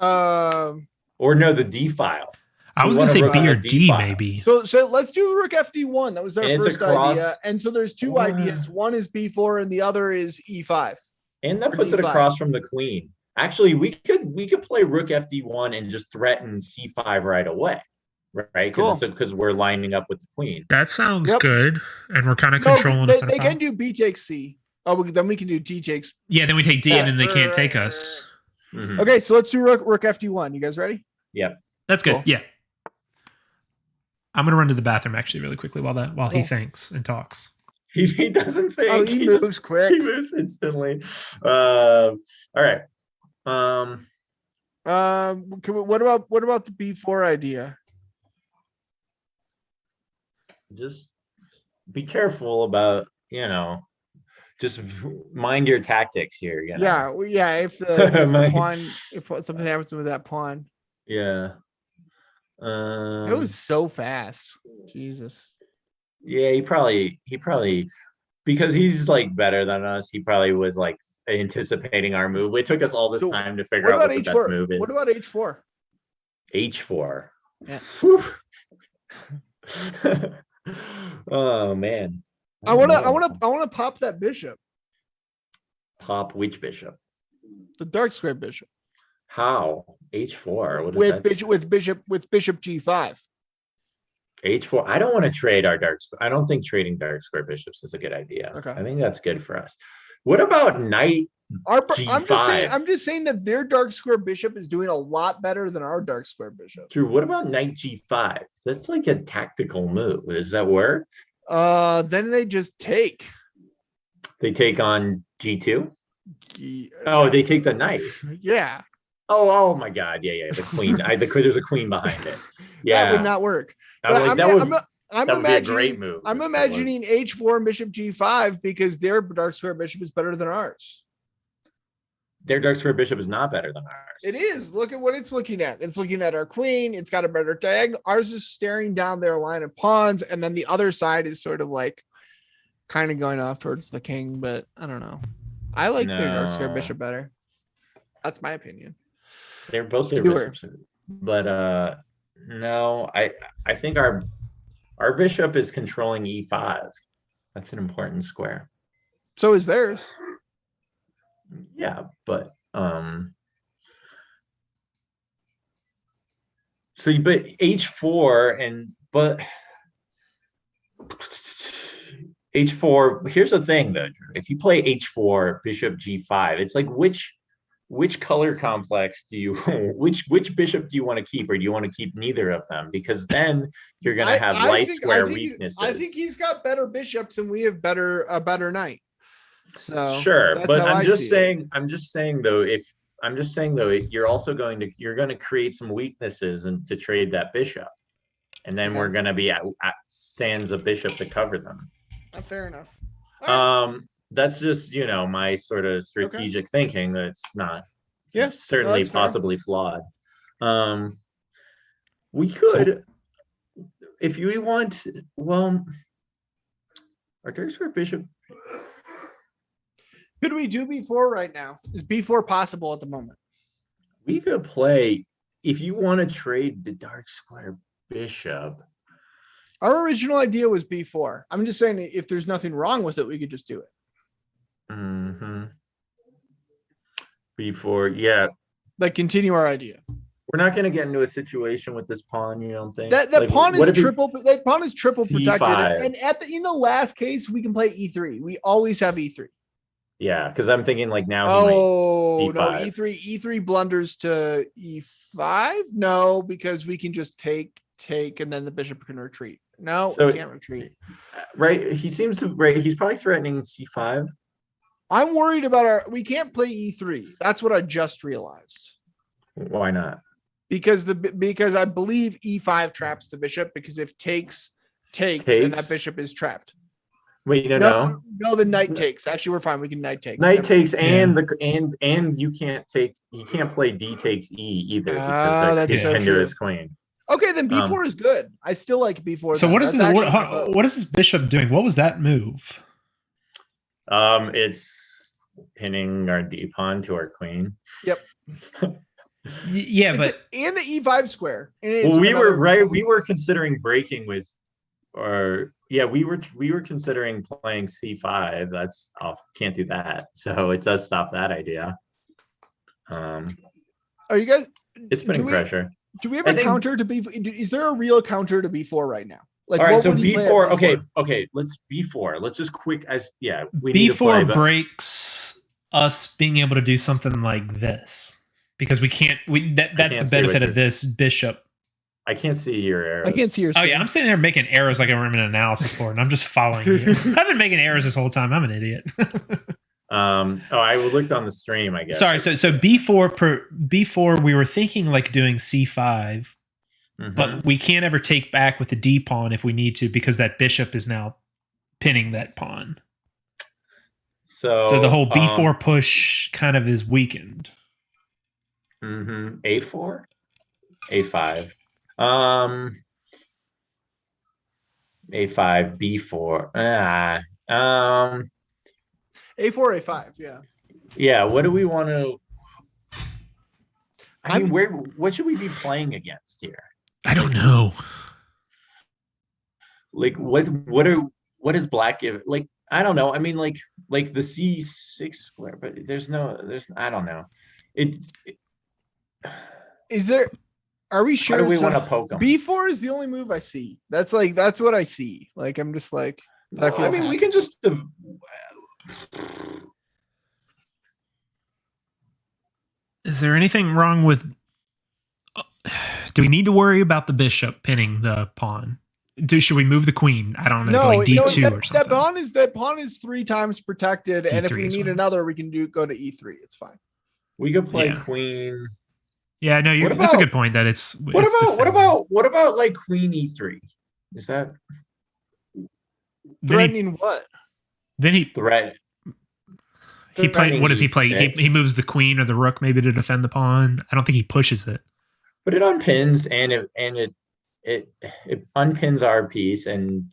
Or no, the d file. I was gonna say B or D maybe. So let's do rook fd1. That was our first idea. And so there's two ideas. One is b4 and the other is e5. And that puts it across from the queen. Actually, we could play rook fd1 and just threaten c5 right away, right? Because we're lining up with the queen. That sounds good, and we're kind of controlling. They can do b takes c. Oh, then we can do d takes. Yeah, then we take d, and then they can't take us. Mm-hmm. Okay, so let's do rook fd1. You guys ready? Yeah, that's good. Cool. Yeah, I'm gonna run to the bathroom actually really quickly while he thinks and talks. He doesn't think. Oh, he moves quick. He moves instantly. All right. What about the b4 idea? Just be careful about, just mind your tactics here. Yeah. If the pawn, if something happens with that pawn. Yeah. It was so fast. Jesus. Yeah, he probably because he's like better than us. He probably was like anticipating our move. It took us all this time to figure out what the best move is. What about h4? H4. Yeah. Oh man. I want to pop that bishop. Pop which bishop? The dark square bishop. How? H4. What is with bishop g5. H4. I don't want to trade our dark. I don't think trading dark square bishops is a good idea. Okay. I think that's good for us. What about knight G5? I'm just saying that their dark square bishop is doing a lot better than our dark square bishop. True. What about knight G5? That's like a tactical move. Does that work? Then they just take. They take on G2? They take the knight. Yeah. Oh my God. Yeah. The queen. There's a queen behind it. Yeah. That would not work. That would be a great move. I'm imagining h4 bishop g5 because their dark square bishop is better than ours. Their dark square bishop is not better than ours. It is. Look at what it's looking at. It's looking at our queen. It's got a better diagonal. Ours is staring down their line of pawns, and then the other side is sort of like kind of going off towards the king, but I don't know. I like their dark square bishop better. That's my opinion. They're both their bishops, but no, I think our bishop is controlling e5. That's an important square. So is theirs. Yeah, but h4 but h4. Here's the thing though, Drew. If you play h4 bishop g5, it's like which color complex do you which bishop do you want to keep, or do you want to keep neither of them? Because then you're going to have light square weaknesses. I think he's got better bishops and we have a better knight. So sure, but I'm just saying though, you're going to create some weaknesses and to trade that bishop, and then we're going to be at sans a bishop to cover them. Fair enough. That's just my sort of strategic thinking. That's not certainly possibly flawed. We could, if you want, well, our turn square bishop. Could we do b4 right now? Is b4 possible at the moment? We could play, if you want to trade the dark square bishop. Our original idea was b4. I'm just saying if there's nothing wrong with it, we could just do it. B4, yeah. Like continue our idea. We're not going to get into a situation with this pawn, you don't think? That like, pawn is triple. That pawn is triple C5. protected. And in the last case, we can play e3. We always have e3. Yeah, because I'm thinking like now. Oh no, e3 blunders to e5. No, because we can just take, and then the bishop can retreat. No, so we can't retreat. Right, he seems to. Right, he's probably threatening c5. I'm worried about we can't play e3. That's what I just realized. Why not? Because I believe e5 traps the bishop, because if takes, and that bishop is trapped. Wait, no, the knight takes. Actually, we're fine. We can knight takes. Knight takes, and you can't take. He can't play d takes e either because that's so hinder true. his queen. Okay, then b4 is good. I still like b4. So what is this bishop doing? What was that move? It's pinning our d pawn to our queen. Yep. Yeah, but and the e5 square. Well, we were considering breaking with, we were considering playing c5. That's off. Can't do that. So it does stop that idea. Are you guys? It's putting pressure. Do we have a counter to b4? Is there a real counter to b4 right now? Like, all right, so b4. Okay. Let's b4. Let's just quick we need b4 breaks us being able to do something like this because we can't. That's the benefit of this bishop. I can't see your arrows. I can't see your screen. Oh yeah, I'm sitting there making errors like I'm in an analysis board, and I'm just following you. I've been making errors this whole time. I'm an idiot. I looked on the stream, I guess. Sorry, so b4 we were thinking like doing c5, but we can't ever take back with the d pawn if we need to because that bishop is now pinning that pawn. So the whole b4 push kind of is weakened. A4, A5. A5, B4. A4, A5, yeah. Yeah, what do we want to... I mean, what should we be playing against here? I don't know. Like, what does black give? Like, I don't know. I mean, like the C6 square, but I don't know. Is there... Are we sure? How do we want to poke them? B4 is the only move I see. That's what I see. Like, I'm just like... I mean, we can just... Is there anything wrong with... Do we need to worry about the bishop pinning the pawn? Should we move the queen? I don't know, like D2 or something. That pawn is 3 times protected, and if we need another, we can go to E3. It's fine. We could play queen. Yeah, no, that's a good point. That it's what about like queen E3? Is that threatening what? Then he threat. He played. What does he play? He moves the queen or the rook maybe to defend the pawn. I don't think he pushes it. But it unpins and it unpins our piece and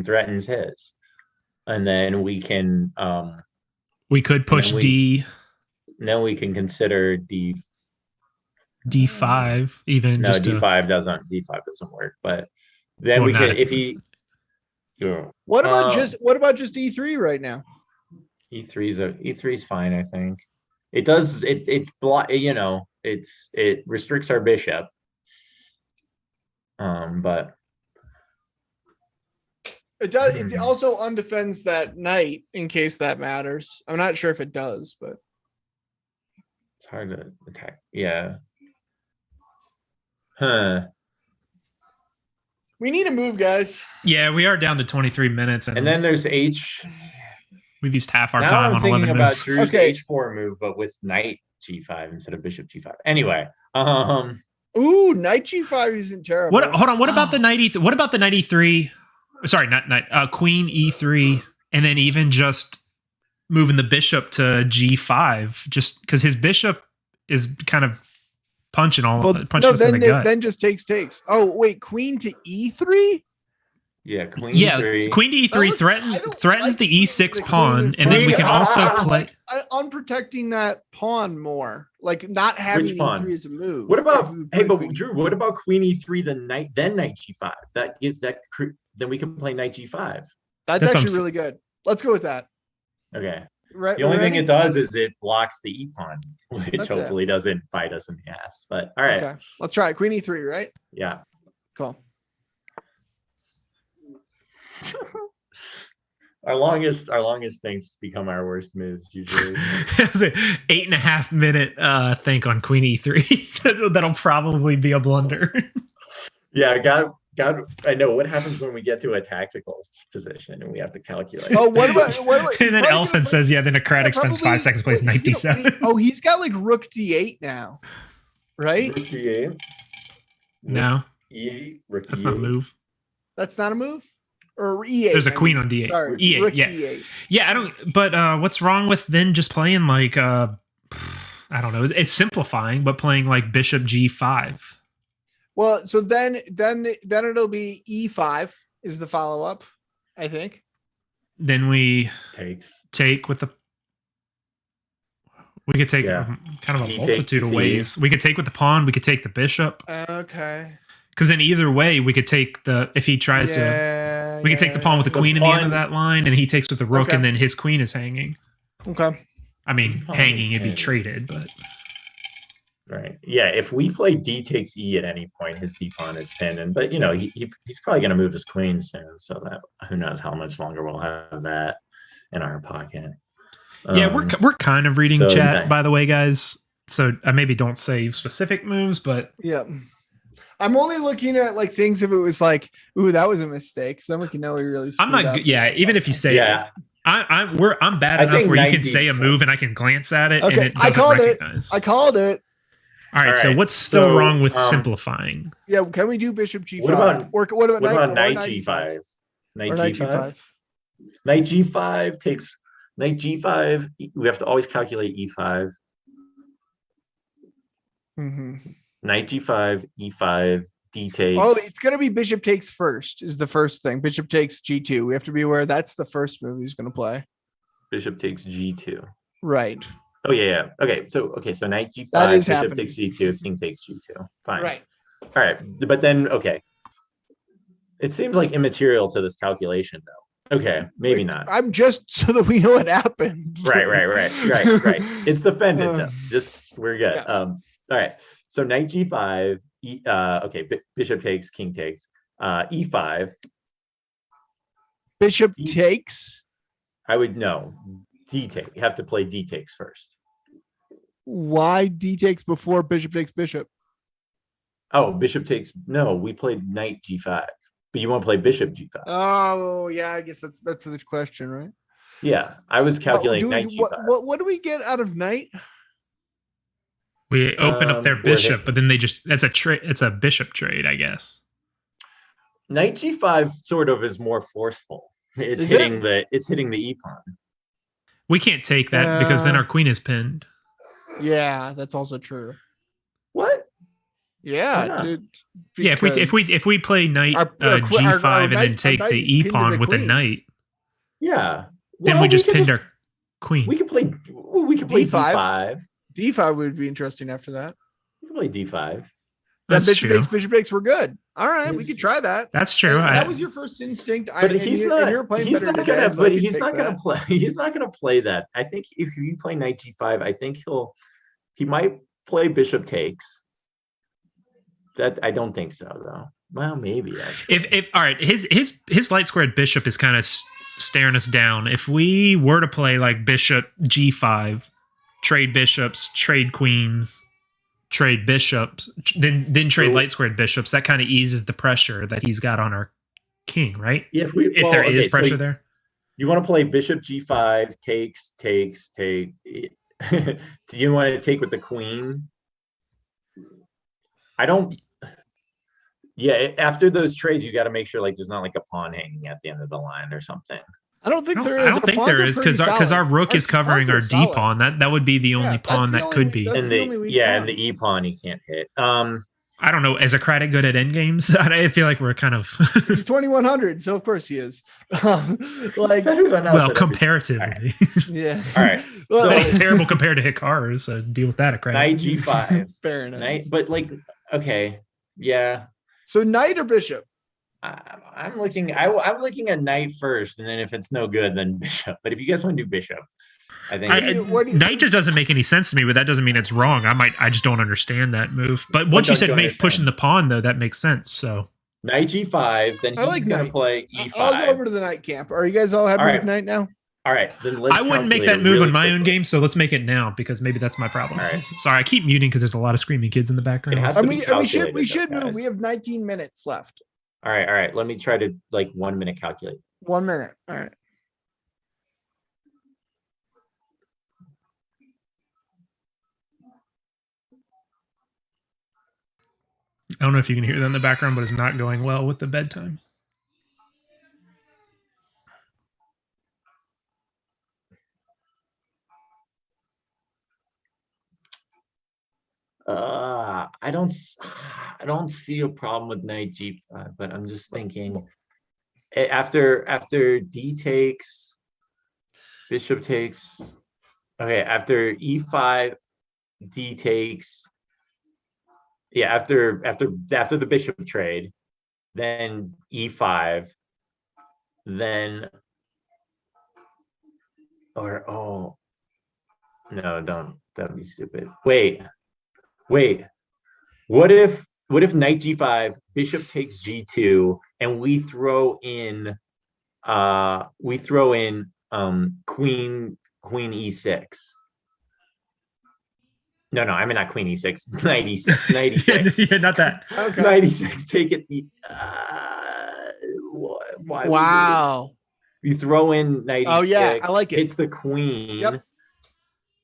threatens his, and then we can we could push D. Then we can consider D5 even. No, just D5 doesn't work. But then we can if he. What about just E3 right now? E3's fine. I think it does. It's block. You know, it restricts our bishop. But it does. It also undefends that knight in case that matters. I'm not sure if it does, but it's hard to attack. Yeah. Huh. We need a move, guys. Yeah, we are down to 23 minutes, and then there's H. We've used half our time on 11 about moves. Drew's H4 move, but with knight G5 instead of bishop G5. Anyway, ooh, knight G5 isn't terrible. Hold on. What about the knight E3? What about the knight E3? Sorry, not knight. Queen E3, and then even just moving the bishop to G5, just because his bishop is kind of punching us then in the gut. Then just takes. Oh wait, queen to e3. Yeah, queen to e3 threatens the e6 pawn, and then we can also play. I'm protecting that pawn more, like not having e3 as a move. What about Drew? What about queen e3 then knight g5? Then we can play knight g5. That's actually really good. Let's go with that. Okay. Right. The only thing it does is it blocks the e pawn, which hopefully doesn't bite us in the ass. But all right. Okay. Let's try it. Queen e3, right? Yeah. Cool. Our longest things become our worst moves usually. It's an 8.5 minute think on queen e3. That'll probably be a blunder. Yeah, God, I know what happens when we get to a tactical position and we have to calculate. Oh, what about and then Elephant says, then Necratic spends 5 seconds, plays knight d7. He's got like rook d8 now, right? Rook d8. No, e8. Rook that's e8. not a move. That's not a move. Or e8. There's a queen on d8. Sorry, e8. rook Yeah, e8. Yeah. I don't. But what's wrong with then just playing like I don't know. It's simplifying, but playing like bishop g5. Well, so then it'll be e5 is the follow up, I think. Then we take with the. We could take kind of a multitude of ways. We could take with the pawn. We could take the bishop. Okay. Because in either way, we could take if he tries to, we could take the pawn with the queen at the end of that line, and he takes with the rook, and then his queen is hanging. Okay. I mean, hanging, it'd be traded, but. Right. Yeah. If we play d takes e at any point, his d pawn is pinned. But he's probably going to move his queen soon, so that who knows how much longer we'll have that in our pocket. Yeah, we're kind of reading chat, by the way, guys. So I maybe don't say specific moves, but yeah, I'm only looking at like things if it was like, ooh, that was a mistake. So then we can know we really. I'm not. Even if you say I'm bad enough where you can say a move and I can glance at it and it doesn't recognize. I called it. All right. So what's still wrong with simplifying? Yeah. Can we do bishop g5? What about knight g5? Knight g5. Knight g5 takes knight g5. We have to always calculate e5. Mm-hmm. Knight g5, e5, d takes. Oh, it's going to be bishop takes first is the first thing. Bishop takes g2. We have to be aware that's the first move he's going to play. Bishop takes g2. Right. Oh, yeah. Okay, so knight g5, that is bishop happening. takes g2, king takes g2. Fine. Right. All right, but then, it seems like immaterial to this calculation, though. Okay, maybe not. I'm just so that we know what happened. Right. It's defended, though. Just, we're good. Yeah. All right, so knight g5, bishop takes, king takes, e5. Bishop takes? I would know. D take. You have to play D takes first. Why D takes before bishop takes bishop? Oh, bishop takes. No, we played knight G5, but you want to play bishop G5. Oh, yeah. I guess that's the question, right? Yeah, I was calculating knight G5. What do we get out of knight? We open up their bishop, but then that's a trade. It's a bishop trade, I guess. Knight G5 sort of is more forceful. It's hitting the e pawn. We can't take that because then our queen is pinned. Yeah, that's also true. What? Yeah, dude. Yeah, if we play knight G5 and then take the e pawn with a knight. Yeah. Then we just pinned our queen. We could play D5. D5 would be interesting after that. We could play D5. That's bishop takes, we're good. All right, we could try that. That's true. That was your first instinct. But he's not gonna play that. I think if you play knight G5, I think he might play bishop takes. That I don't think so though. Well, maybe actually. If all right, his light squared bishop is kind of staring us down. If we were to play like bishop G5, trade bishops, trade queens, trade bishops, then trade light squared bishops, that kind of eases the pressure that he's got on our king, right? Yeah, if there is pressure there. You want to play bishop G5, takes, take. Do you want to take with the queen? I don't. Yeah, after those trades, you got to make sure like there's not like a pawn hanging at the end of the line or something. I don't think there is. I don't think there is because our rook is covering our D pawn. That would be the only pawn that could be. And the E pawn he can't hit. I don't know. Is Socratic good at end games? I feel like we're kind of. He's 2100, so of course he is. Like better than us. Well, comparatively. Right. Yeah. All right. Well, but he's terrible compared to Hikaru, so deal with that, Socratic. Knight G5. Fair enough. But like, okay, yeah. So knight or bishop? I'm looking at knight first, and then if it's no good, then bishop. But if you guys want to do bishop, I think knight just doesn't make any sense to me, but that doesn't mean it's wrong. I just don't understand that move. But once you said pushing the pawn, though, that makes sense. So knight G5, then he's going to play E5. I'll go over to the knight camp. Are you guys all happy with knight now? All right, then let's. I wouldn't make that move in my own game, so let's make it now because maybe that's my problem. All right. Sorry, I keep muting because there's a lot of screaming kids in the background. We should move. We have 19 minutes left. All right. Let me try to 1 minute calculate. 1 minute. All right. I don't know if you can hear that in the background, but it's not going well with the bedtime. I don't see a problem with knight G5, but I'm just thinking after D takes, bishop takes. Okay, after E5, D takes. Yeah, after the bishop trade, then E5, then no, don't be stupid. Wait. What if knight G5, bishop takes G2, and we throw in queen E6? No, I mean not queen E6, knight E6, knight E6. Yeah, not that. Okay. Knight E6, take it. Wow. You throw in knight E6. Oh yeah, I like it. Hits the queen. Yep.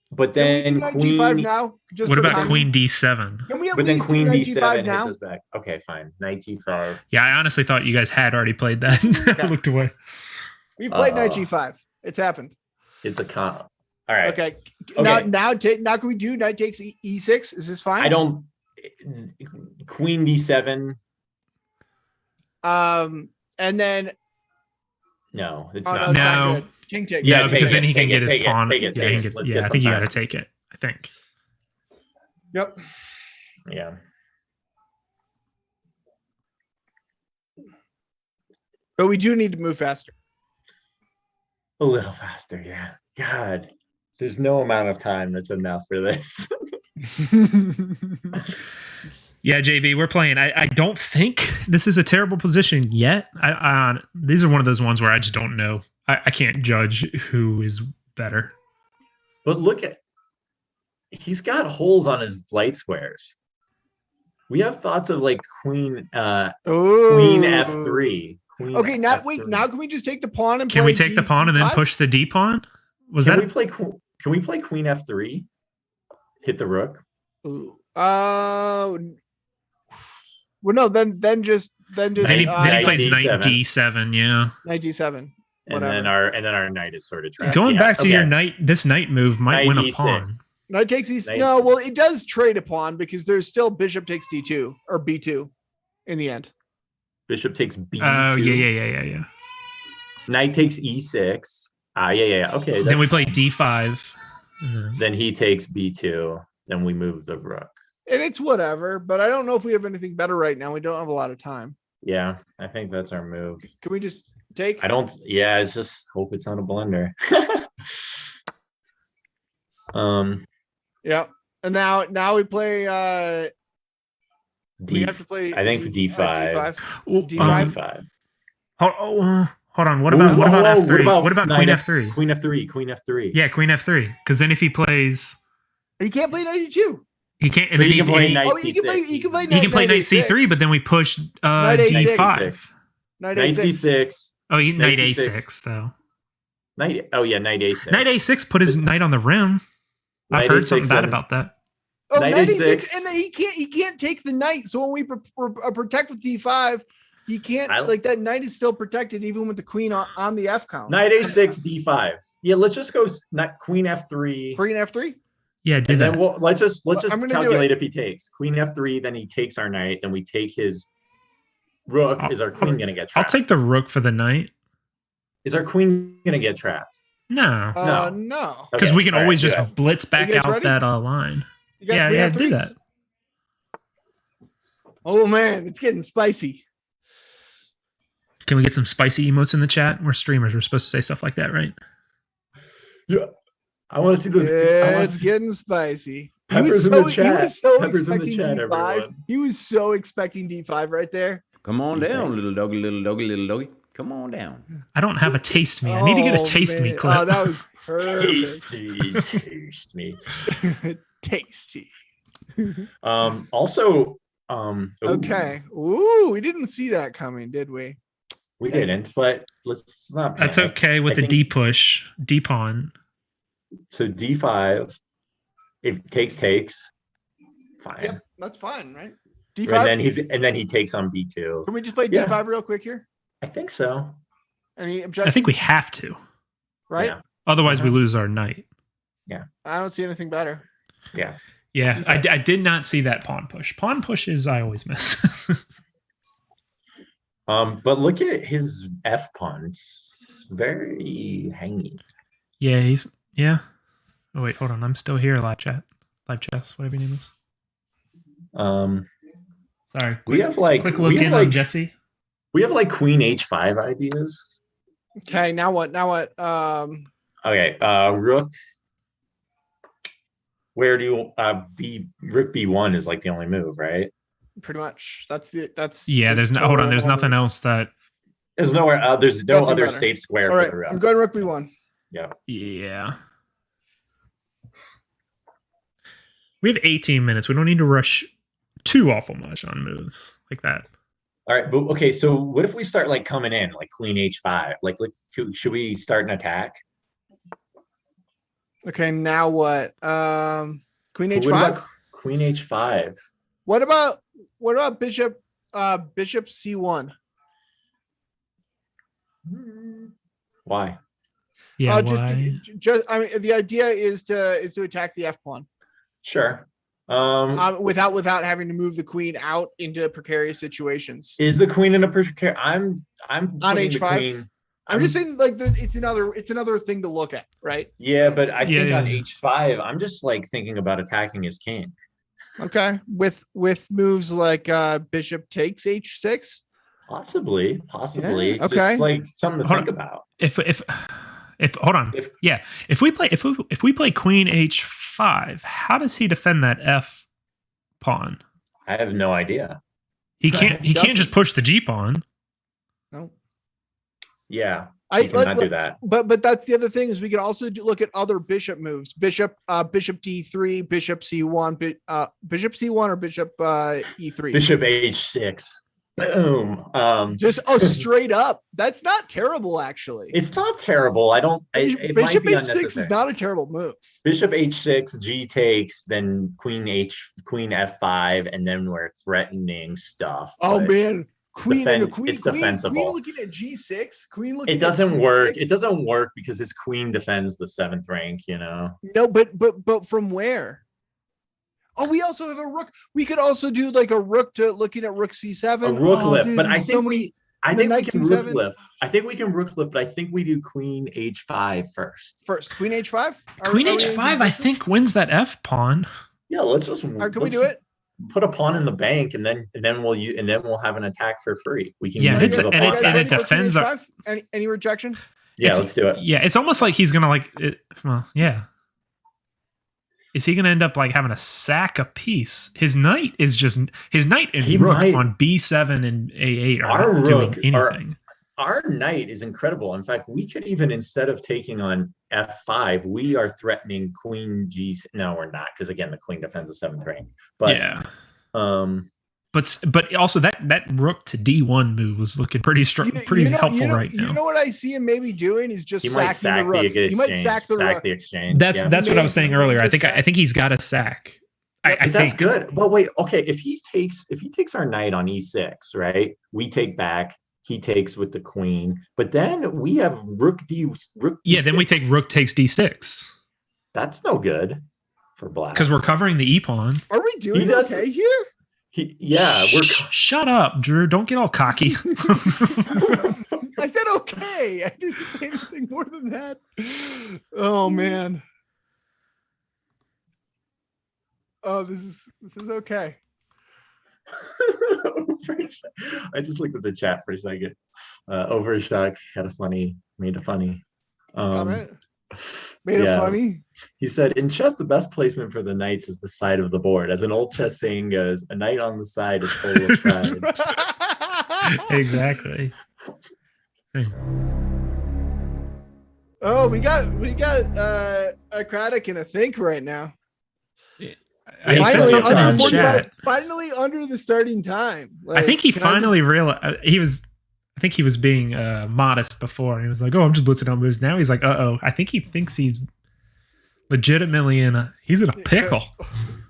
But then queen G5 now. What about queen D7? Can we at but then least queen do D7 hits now? us back. Okay, fine. Knight G5. Yeah, I honestly thought you guys had already played that. I looked away. We've played knight G5. It's happened. It's a con. All right. Okay. Now can we do knight takes E6? Is this fine? I don't. Queen D7. And then. No, it's not. not. No. Not king takes. Yeah, because then he can get his pawn. Take it. I think you got to take it. I think. Yep. Yeah. But we do need to move faster. A little faster, yeah. God, there's no amount of time that's enough for this. Yeah, JB, we're playing. I don't think this is a terrible position yet. These are one of those ones where I just don't know. I can't judge who is better. But look at, he's got holes on his light squares. We have thoughts of queen F3. Okay, now wait. Now can we just take the pawn and can we take the pawn and then push the D pawn? Can we play queen F3? Hit the rook. Well, no. Then just. Then he plays knight D7. Yeah. Knight D7. And then our knight is sort of trapped. Going back to your knight. This knight move might win a pawn. Knight takes E6. No, well, it does trade a pawn because there's still bishop takes D2 or B2 in the end. Bishop takes B2. Oh, yeah. Knight takes E6. Yeah. Okay. Then we play D5. Then he takes B2. Then we move the rook. And it's whatever, but I don't know if we have anything better right now. We don't have a lot of time. Yeah, I think that's our move. Can we just take? It's just hope it's not a blunder. Yeah. And now we play we have to play I think D5. D5. Hold on. What about F3? What about queen F3? Queen F3. Yeah, queen F3. Because then if he plays, he can't play knight E2. He can't, and then he can play knight C6. He can play knight C3, but then we push D5. Knight C6. Oh, knight A6 though. Knight A6. Knight A6 put his knight on the rim. I've heard something bad about that. Oh, knight A6, and then he can't take the knight. So when we protect with D5, He can't like that knight is still protected even with the queen on the F count. Knight A6, D5. Yeah, let's just go queen F3. Queen F3? Yeah, do that. Then let's just calculate if he takes. Queen F3, then he takes our knight, then we take his rook. Is our queen going to get trapped? I'll take the rook for the knight. Is our queen going to get trapped? No. No. Because we can always just blitz back out ready? That line. Yeah, do that. Oh, man, it's getting spicy. Can we get some spicy emotes in the chat? We're streamers. We're supposed to say stuff like that, right? Yeah. I want to see those. It's getting spicy. Peppers in the chat. Peppers in the chat, everyone. He was so expecting D5 right there. Come on down, little doggy, little doggy, little doggy. Come on down. I don't have a taste me. I need to get a taste me clip. Oh, that was perfect. Taste me. Tasty. Also, okay. Ooh, we didn't see that coming, did we? We didn't, but let's not panic. That's okay with the D push, D pawn. So D5, if takes, fine. Yep, that's fine, right? D5. And then he takes on B2. Can we just play D5 real quick here? I think so. Any objection? I think we have to. Right? Yeah. Otherwise we lose our knight. Yeah. I don't see anything better. Yeah. Yeah, I did not see that pawn push. Pawn pushes I always miss. But look at his F pawn. It's very hangy. Yeah, Oh wait, hold on. I'm still here, live chat. Live chess, whatever your name is. Sorry. We have like quick look in on Jesse. We have like Queen H5 ideas. Okay, now what? Okay, Rook. Where do you Rook B1 is like the only move, right? Pretty much. That's there's no hold on, there's nothing else that there's nowhere there's no other safe square for the rook. I'm going Rook B1. Yeah. We have 18 minutes. We don't need to rush too awful much on moves like that. All right, but okay, so what if we start like coming in like Queen H5? Like should we start an attack? Okay, now what? Queen H5? What about Queen H5? What about Bishop C1? Why? Yeah, why? The idea is to attack the F pawn. Sure. Without having to move the queen out into precarious situations. Is the queen in a precarious? I'm on H5. I'm just saying, like, it's another thing to look at, right? Yeah, but I think on H5, I'm just like thinking about attacking his king. Okay, with moves like Bishop takes H6. Possibly. Yeah, okay, just like something to think about. If hold on, if we play Queen H5, how does he defend that F pawn? I have no idea. He can't just push the G pawn. No. Yeah, I cannot do that. But that's the other thing is we can also look at other bishop moves. Bishop D3, Bishop C1, Bishop C1 or Bishop E3. Bishop H6. Boom. Just straight up. That's not terrible, actually. It's not terrible. Bishop H6 is not a terrible move. Bishop H6, G takes, then Queen F5, and then we're threatening stuff. Oh man. It's defensible. Queen looking at G6. Queen looking. It doesn't work. It doesn't work because his queen defends the 7th rank. You know. No, but from where? Oh, we also have a rook. We could also do like a rook to looking at Rook C7. A rook lift, dude, but I think we can rook lift. I think we can rook lift, but I think we do Queen H5 first. Queen H5. Queen H5, I think wins that F pawn. Yeah, let's just. Can we do it? Put a pawn in the bank, and then we'll have an attack for free. We can. Yeah, it defends our. Any rejection? Yeah, let's do it. Yeah, it's almost like he's gonna like. Is he gonna end up like having a sack a piece? His knight and rook on B7 and A8 are not doing anything. Our knight is incredible. In fact, we could even, instead of taking on F5, we are threatening Queen G. No, we're not, because again, the queen defends the 7th rank. But yeah. But also that rook to D1 move was looking pretty strong, helpful right now. You know what I see him maybe doing is just sacking the rook. He might sack the rook. The exchange. That's what I was saying earlier. I think he's got a sack. I that's think good. But wait, okay, if he takes our knight on e6, right? We take back, he takes with the queen, but then we have rook D6. Then we take rook takes d6. That's no good for black. Because we're covering the e-pawn. Are we doing okay here? Shut up, Drew. Don't get all cocky. I said okay. I didn't say anything more than that. Oh man. Oh, this is okay. I just looked at the chat for a second. Overshock made a funny comment. Made it funny. He said, in chess, the best placement for the knights is the side of the board. As an old chess saying goes, a knight on the side is full of pride. Exactly. Oh, we got a Craddock and a think right now. Finally under the starting time. Like, I think he finally realized I think he was being modest before. He was like, "Oh, I'm just blitzing out moves." Now he's like, "Uh-oh." I think he thinks he's legitimately in a pickle.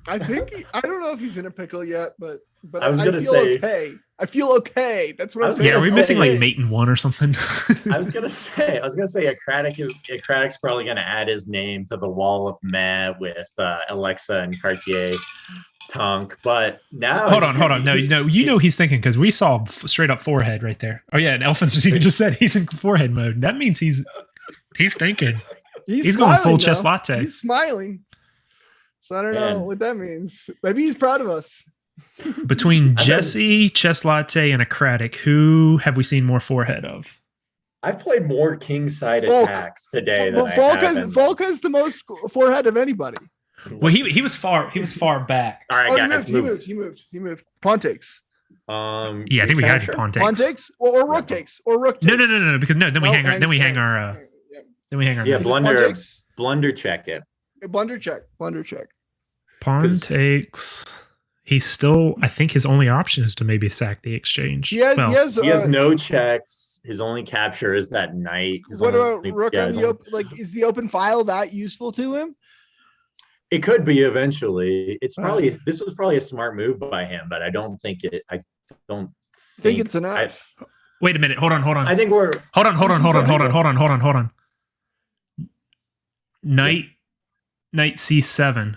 I don't know if he's in a pickle yet, but I feel okay. I feel okay. That's what I'm saying. Yeah, are we missing like mate in one or something? I was gonna say a Craddock's probably gonna add his name to the wall of meh with Alexa and Cartier Tonk, but now hold on. No, he's thinking, because we saw straight up forehead right there. Oh yeah, and Elfins just even just said he's in forehead mode. That means he's thinking. He's going full chess latte. He's smiling. So I don't know what that means. Maybe he's proud of us. Between Jesse, chess latte, and a Craddock, who have we seen more forehead of? I've played more king side attacks today than Volk has the most forehead of anybody. Well, he was far back. All right, guys, he moved. Pawn takes. I think we had pawn takes. Pawn takes or rook takes or rook takes. No, because then we hang our blunder check it. Blunder check. Pawn takes. He's still, I think his only option is to maybe sack the exchange. He has no checks. His only capture is that knight. What about rook on the open? Like, is the open file that useful to him? It could be eventually. This was probably a smart move by him, but I don't think it's enough. Wait a minute. Hold on. I think we're hold on. Knight C7.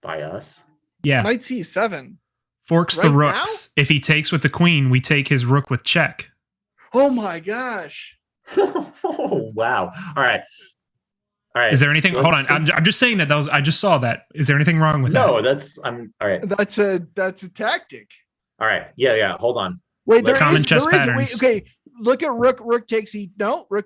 By us? Yeah. Knight C7. Forks the rooks. Now? If he takes with the queen, we take his rook with check. Oh my gosh. Oh wow. All right. Is there anything? Hold on. I'm just saying that I just saw that. Is there anything wrong with that? No, all right. That's a tactic. All right. Yeah. Hold on. Wait, common chess patterns. Okay. Look at rook. Rook takes rook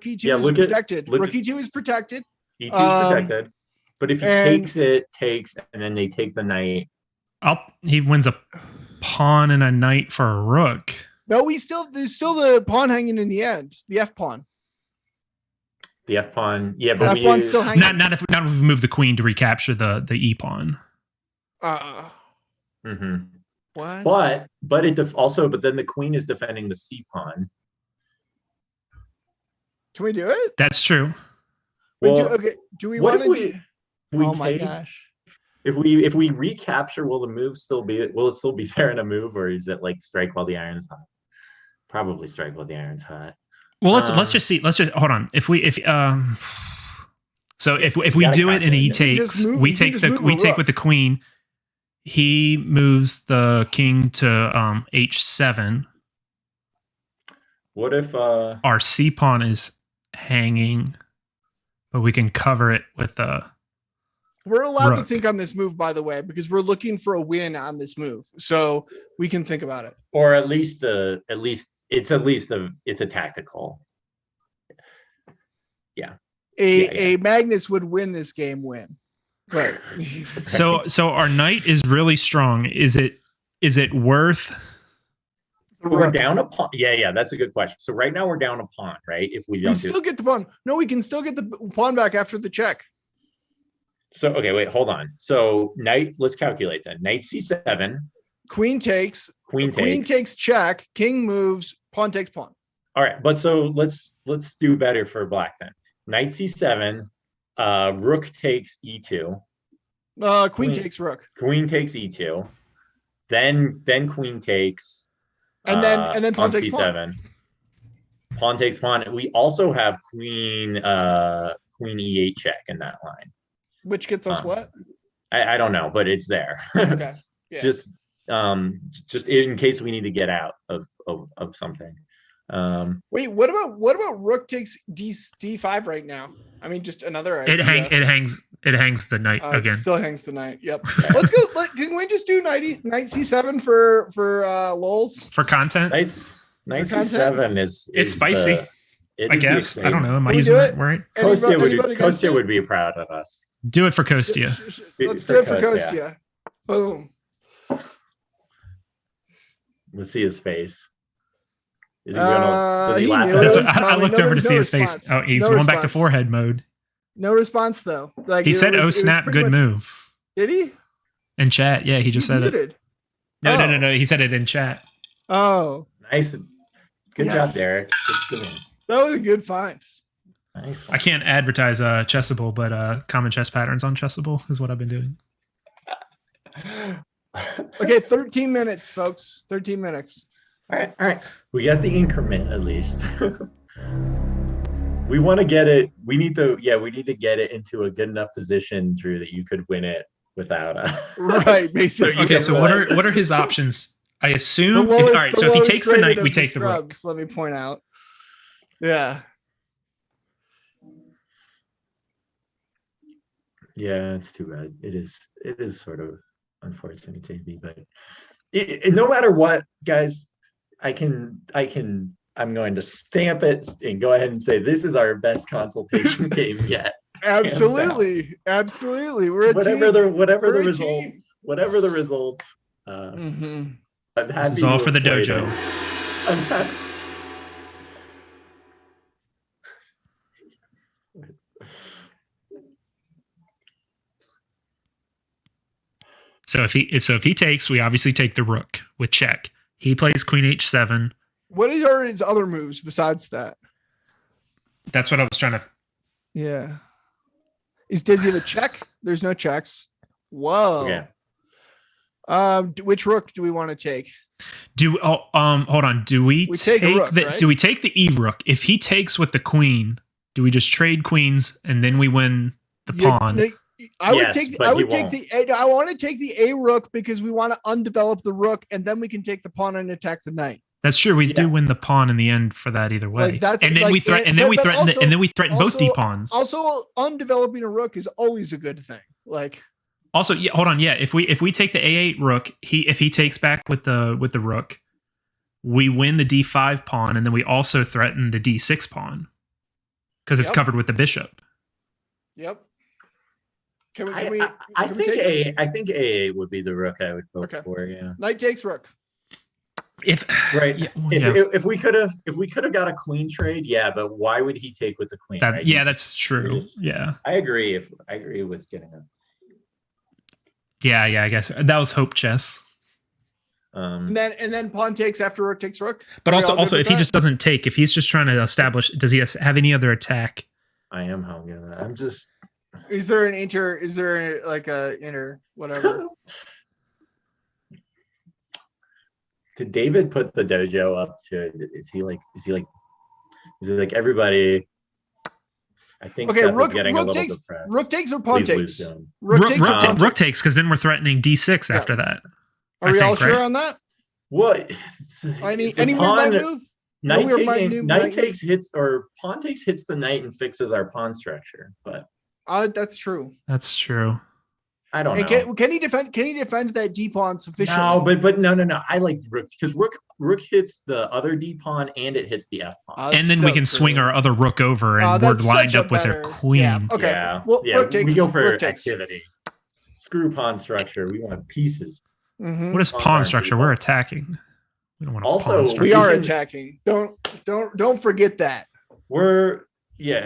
e2 is protected. Rook e2 is protected. E2 is protected. But if he takes, and then they take the knight. He wins a pawn and a knight for a rook. No, there's still the pawn hanging in the end. The F pawn. The F pawn, yeah, but F pawn's still hanging. Not if we move the queen to recapture the E pawn. What? But then the queen is defending the C pawn. Can we do it? That's true. Do we want to do? Oh my gosh! If we recapture, will it still be there in a move, or is it like strike while the iron's hot? Probably strike while the iron's hot. Well, let's just see. Let's just hold on. If we do it and he takes, we take with the queen. He moves the king to H7. What if our C pawn is hanging, but we can cover it with the. We're allowed to think on this move, by the way, because we're looking for a win on this move, so we can think about it. Or at least it's a tactical. Yeah. A Magnus would win this game. Right. So our knight is really strong. Is it worth? We're down a pawn. Yeah, that's a good question. So right now we're down a pawn, right? If we still get the pawn. No, we can still get the pawn back after the check. So okay, wait, hold on. So knight, let's calculate that. Knight C7. Queen takes. Queen takes check. King moves. Pawn takes pawn. All right, but so let's do better for black then. Knight C7. Rook takes e2. Queen takes rook. Queen takes e2. Then queen takes. And then pawn takes c7. Pawn takes pawn. We also have queen e8 check in that line. Which gets us what? I don't know, but it's there. Okay. Yeah. Just in case we need to get out of something. Wait, what about rook takes d5 right now? I mean, just another idea. It hangs the knight again. Still hangs the knight. Yep. Let's go. Can we just do knight c7 for lols? For content? Knight c7 is spicy. I guess. I don't know. Am I using that right? Kostya would be proud of us. Do it for Kostya. Let's do it for Kostya. Boom. Let's see his face. Is he gonna? Does he laugh? I looked over to see his face. Oh, he's going back to forehead mode. No response though. Like he said, "Oh snap, good move." Did he? In chat, yeah, he just said it. No. He said it in chat. Oh, nice. Good job, Derek. That was a good find. Nice. I can't advertise Chessable, but common chess patterns on Chessable is what I've been doing. Okay, 13 minutes, folks. 13 minutes. All right. We got the increment at least. We want to get it. We need to get it into a good enough position, Drew, that you could win it without us. Right, basically. Okay, so what are his options? I assume. All right, so if he takes the knight, we take the rook. Let me point out. Yeah. Yeah, it's too bad. It is sort of unfortunate, JB, but no matter what, guys, I'm going to stamp it and go ahead and say this is our best consultation game yet. Absolutely. We're whatever the result. I'm happy. This is all for the dojo. I'm happy. So if he takes, we obviously take the rook with check. He plays queen h7. What are his other moves besides that? That's what I was trying to. Yeah. Does he have a check? There's no checks. Whoa. Yeah. Which rook do we want to take? Hold on. Do we take a rook, the right? Do we take the e rook? If he takes with the queen, do we just trade queens and then we win the pawn? I want to take the a rook because we want to undevelop the rook, and then we can take the pawn and attack the knight. That's true. We do win the pawn in the end for that either way. And then we threaten both d pawns. Also, undeveloping a rook is always a good thing. Like, also, yeah, hold on. Yeah, if we take the a8 rook, if he takes back with the rook, we win the d5 pawn, and then we also threaten the d6 pawn because it's covered with the bishop. Yep. I think A8 would be the rook I would vote for. Yeah. Knight takes rook. If we could have got a queen trade, yeah, but why would he take with the queen? Right? Yeah, that's true. Yeah. I agree with getting a. Yeah, I guess that was hope chess. And then pawn takes after rook takes rook. But also if he just doesn't take, if he's just trying to establish, does he have any other attack? I am hung in that. I'm just. Is there like a inner whatever? Did David put the dojo up to? Is he like everybody? I think okay. Seth Rook is getting a little takes. depressed. Rook takes or pawn takes. Rook takes because then we're threatening d6 after that. Are we all sure on that? What? Any weird move? Knight takes hits or pawn takes hits the knight and fixes our pawn structure, but. That's true. That's true. I don't know. Can he defend that d pawn sufficiently? No, but no. I like rook because rook hits the other d pawn and it hits the f pawn, and then we can swing our other rook over, and we're lined up with their queen. Yeah. Okay. Yeah. Well, we go for activity. Screw pawn structure. We want pieces. Mm-hmm. What is pawn structure? We're attacking. We don't want to. Also, we are attacking. Don't forget that.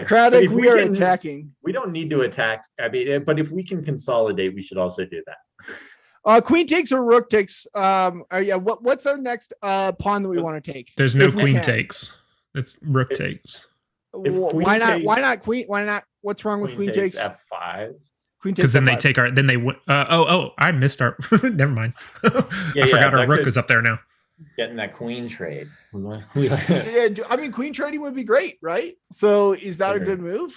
Craddock, we are attacking. We don't need to attack. I mean, but if we can consolidate, we should also do that. Queen takes or rook takes. What's our next pawn that we want to take? There's no queen takes. It's rook takes. Why not queen? Why not What's wrong with queen takes F5? Queen takes because then F5. they take our. Then they. I missed our. Never mind. I forgot our rook is up there now. Getting that queen trade. Yeah, I mean, queen trading would be great, right? So is that a good move?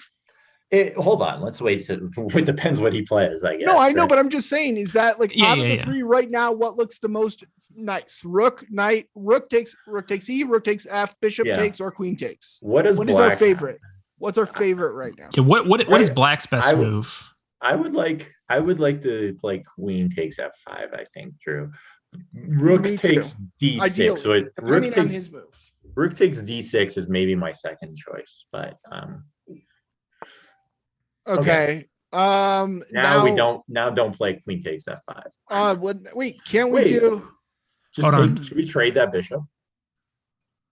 Hold on, let's wait. It depends what he plays, I guess. No, I know, but I'm just saying, is that like out of the 3 right now, what looks the most nice? Rook, knight, rook takes E, rook takes F, bishop takes, or queen takes. What is our favorite? What's our favorite right now? Yeah, what is black's best move? I would like to play queen takes F5, I think, Drew. Rook takes D6. Ideally, so rook takes D6 is maybe my second choice, but okay. Now don't play queen takes F5. Wait, can't we do? Should we trade that bishop?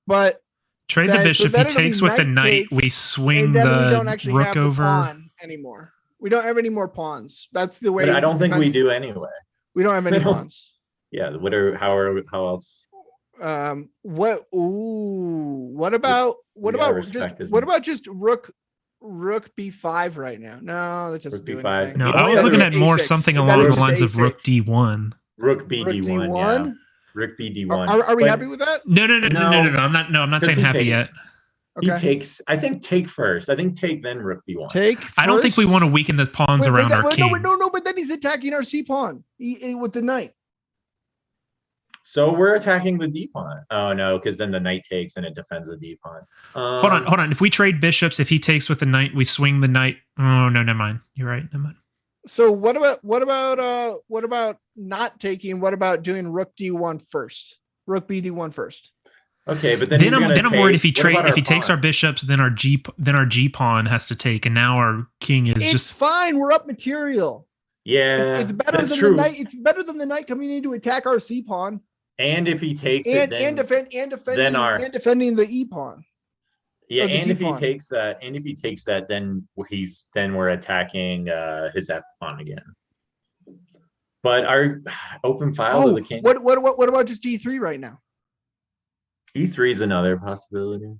But trade the bishop. He takes with the knight. We swing the rook over anymore. We don't have any more pawns. That's the way. But I don't think we do anyway. We don't have any pawns. Yeah. How else? What about just rook B5 right now? No, that doesn't do anything. No, I was looking at more something along the lines of rook D1. Rook BD1. Yeah. Rook BD1. Are we happy with that? No. I'm not saying happy yet. Okay. He takes. I think take first. I think take then rook B1. Take. First? I don't think we want to weaken the pawns around our king. No. But then he's attacking our C pawn with the knight. So we're attacking the D pawn. Oh no, because then the knight takes and it defends the D pawn. Hold on. If we trade bishops, if he takes with the knight, we swing the knight. Oh no, never mind. You're right. Never mind. So what about not taking? What about doing rook D1 first? Rook BD1 first. Okay, but then I'm worried if he takes our bishops, then our G pawn has to take, and now our king is it's fine. We're up material. Yeah, it's better than the knight. It's better than the knight coming in to attack our C pawn. And if he takes defending the E pawn. Yeah, and if he takes that, then we're attacking his F pawn again. But our open file to the king. What about just D3 right now? E3 is another possibility.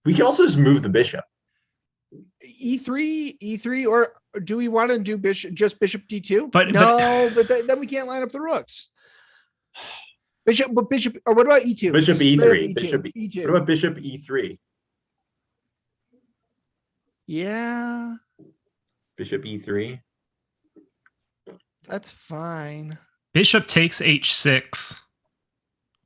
We can also just move the bishop. E3, or do we want to do bishop D2? But then we can't line up the rooks. Bishop, or what about E2? Bishop E3. Bishop E2. What about bishop E3? Yeah. Bishop E3. That's fine. Bishop takes H6.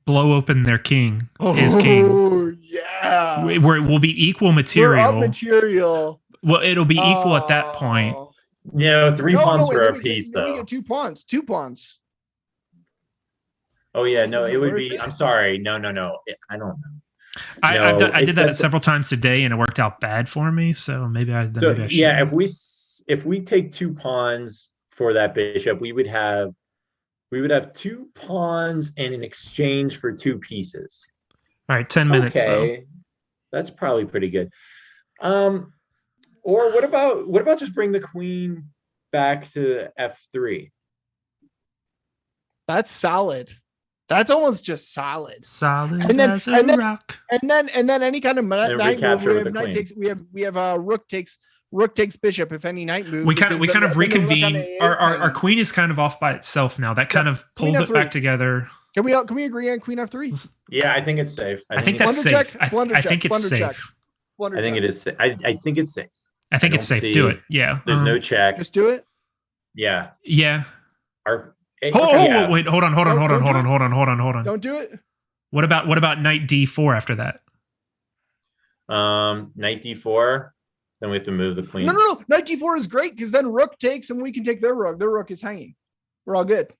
Blow open their king. His king. Oh yeah. We'll be equal material. We're up material. Well, it'll be equal at that point. Yeah, 3 pawns for our piece, though. We get 2 pawns. 2 pawns. Oh yeah, no, it would be. I'm sorry, no. I don't know. I did that several times today, and it worked out bad for me. So maybe I should. Yeah, if we take 2 pawns for that bishop, we would have 2 pawns and in exchange for 2 pieces. All right, 10 minutes. Okay, though. That's probably pretty good. Or what about just bring the queen back to F3? That's solid. That's almost just solid. Solid and then, as a rock. And then any kind of knight move. We have rook takes bishop. If any knight move, we kind of reconvene. Our queen is kind of off by itself now. That kind of pulls it back together. Can we agree on queen F3? Yeah, I think it's safe. I think that's safe. I think it's safe. I think it is safe. I think it's safe. I think it's safe. Do it. Yeah. There's no check. Just do it. Yeah. Yeah. Wait, hold on. Don't do it. What about knight D4 after that? Knight D4. Then we have to move the queen. No. Knight D4 is great because then rook takes and we can take their rook. Their rook is hanging. We're all good.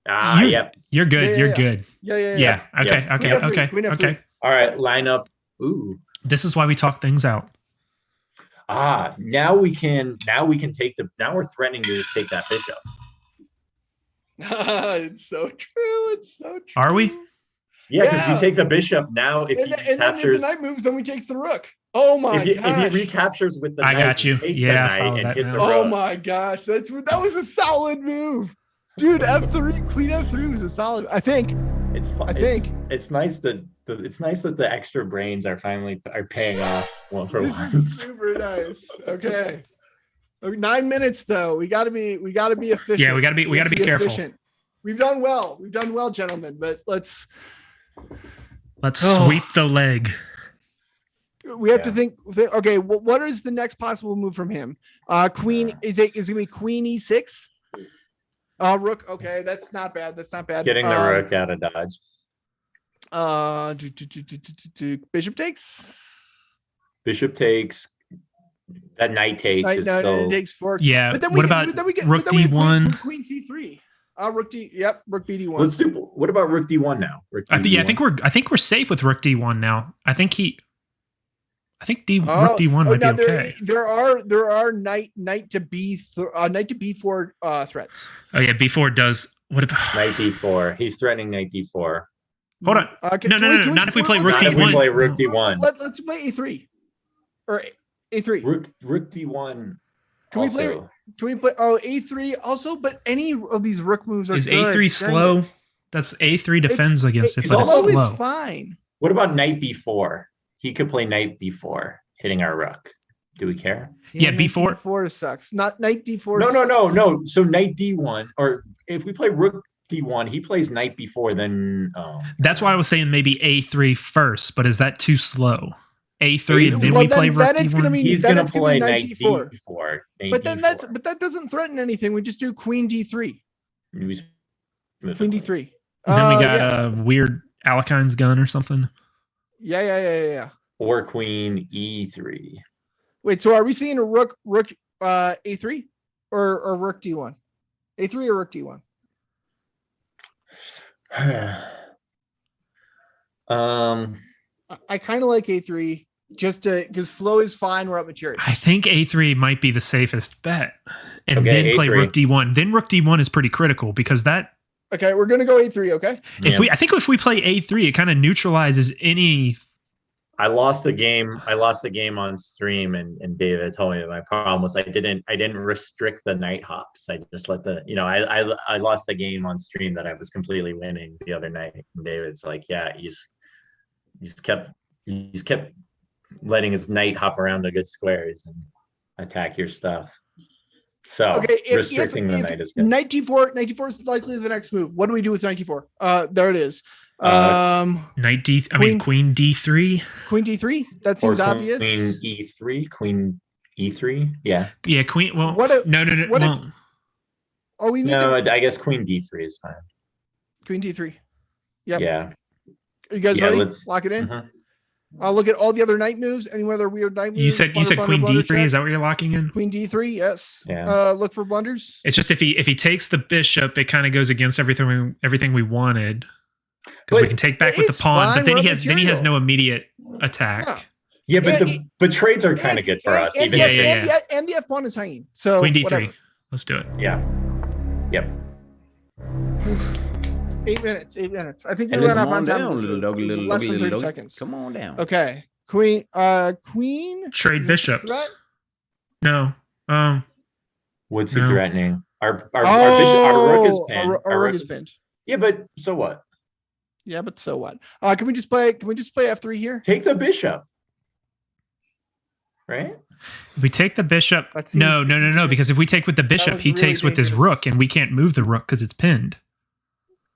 Yep. You're good. You're good. Yeah. Okay. All right. Line up. Ooh. This is why we talk things out. Now we can take now we're threatening to just take that bishop. It's so true. Are we? Yeah, because we take the bishop now. If then if the knight moves, then we takes the rook. Oh my gosh! If he recaptures with the I knight, got you. Yeah, and hit the oh my gosh, that was a solid move. Dude, F3, Queen F3 was a solid. I think. It's fun. I think it's nice that the extra brains are finally paying off for this once. is super nice. Okay. 9 minutes though. We gotta be efficient. Yeah, we gotta be careful. Efficient. We've done well. We've done well, gentlemen. But let's sweep the leg. We have to think. Okay, what is the next possible move from him? Queen is it gonna be Queen E6? Rook. Okay, that's not bad. Getting the rook out of dodge. Bishop takes. Bishop takes. That knight takes. It takes 4. Yeah. But then what about rook D1? Queen C3. Rook D. Yep. Rook BD1. Let's do. What about rook D1 now? I think we're safe with rook D1 now. I think rook D1 might be okay. There are knight to B4 threats. Oh yeah, B4 does. What about knight D4? He's threatening knight D4. Hold on. No. Not if we play rook D1. If we play rook D1. Let's play A3 or A3. Rook D1. Can we play A3 also? But any of these rook moves are is A3 slow? That's A3 defends against it, but it's slow. slow. Is fine. What about knight B4? He could play knight B4, hitting our rook. Do we care? Yeah, B4. B4 sucks. Not knight D4. No. So knight D1, or if we play rook D1, he plays knight B4. Then that's why I was saying maybe A3 first. But is that too slow? A3 and then we play rook D1. He's going to play knight D4. But that doesn't threaten anything. We just do Queen D3. Queen D3. Then we got a weird Alekine's gun or something. Yeah. Or Queen E3. Wait, so are we seeing a rook A3 or rook D1? A3 or rook D1? I kind of like A3 just because slow is fine. We're up material. I think A3 might be the safest bet, and then play rook D1. Then rook D1 is pretty critical because that. Okay, we're gonna go A3. Okay. I think if we play A3, it kind of neutralizes any. I lost the game on stream, and David told me that my problem was I didn't restrict the knight hops. I just let I lost the game on stream that I was completely winning the other night. And David's like, yeah, he's kept letting his knight hop around the good squares and attack your stuff. So restricting the knight is good. Knight D4 is likely the next move. What do we do with knight D4? There it is. Queen D3. Queen D3. That seems obvious. Queen E3. Queen E3. Yeah. Yeah. Queen. Well, no. I guess Queen D3 is fine. Queen D3. Yep. Yeah. Are you guys ready? Let's lock it in. Mm-hmm. I'll look at all the other knight moves. Any other weird knight moves? You said Queen D3. Check. Is that what you're locking in? Queen D3. Yes. Yeah. Look for blunders. It's just if he takes the bishop, it kind of goes against everything we wanted. Because we can take back with the pawn, but then he has no immediate attack. Yeah, but trades are kind of good for us. And the F pawn is hanging. So Queen D3. Whatever. Let's do it. Yeah. Yep. 8 minutes. I think we're up on time. Less than 30 seconds. Come on down. Okay. Queen. Trade bishops. No. What's he threatening? Our rook is pinned. Our rook is pinned. Yeah, but so what? Yeah, but so what? Can we just play F3 here? Take the bishop. Right? If we take the bishop. No. Because if we take with the bishop, he takes with his rook, and we can't move the rook because it's pinned.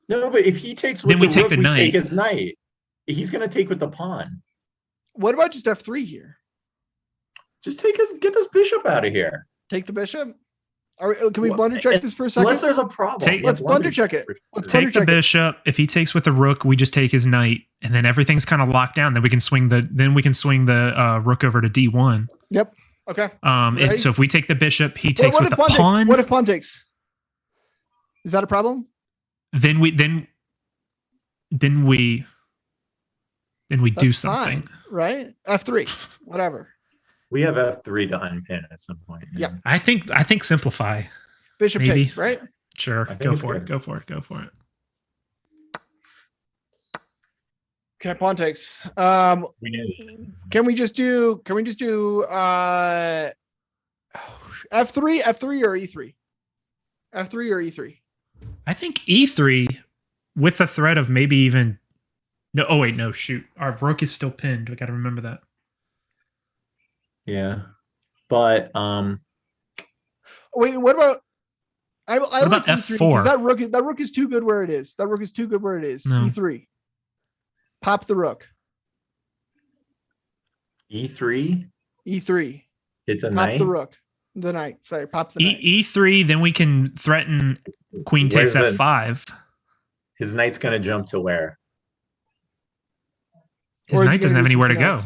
No, but if he takes with the rook, we take his knight. He's going to take with the pawn. What about just F3 here? Just get this bishop out of here. Take the bishop? Can we blunder check this for a second? Unless there's a problem. Let's blunder check it. Take the bishop. If he takes with the rook, we just take his knight, and then everything's kind of locked down. Then we can swing the rook over to D1. Yep. Okay. So if we take the bishop, he takes with the pawn. What if pawn takes? Is that a problem? Then we do something. Fine, right? F3. Whatever. We have F3 to unpin at some point. Yeah. I think simplify. Bishop takes, right? Sure. Go for it. Okay, pawn takes. We knew. Can we just do F3 or E3? F3 or E3? I think e3 with the threat of maybe even no. Oh wait, no, shoot. Our rook is still pinned. We got to remember that. Yeah, but wait, what about? I What like about E3 because F4? that rook is too good where it is. That rook is too good where it is. No. E3. Pop the rook. E3. E3. It's a Pop knight. the rook. The knight. Sorry, pop the knight. E3. Then we can threaten queen takes F5. His knight's gonna jump to where? His knight doesn't have anywhere to go.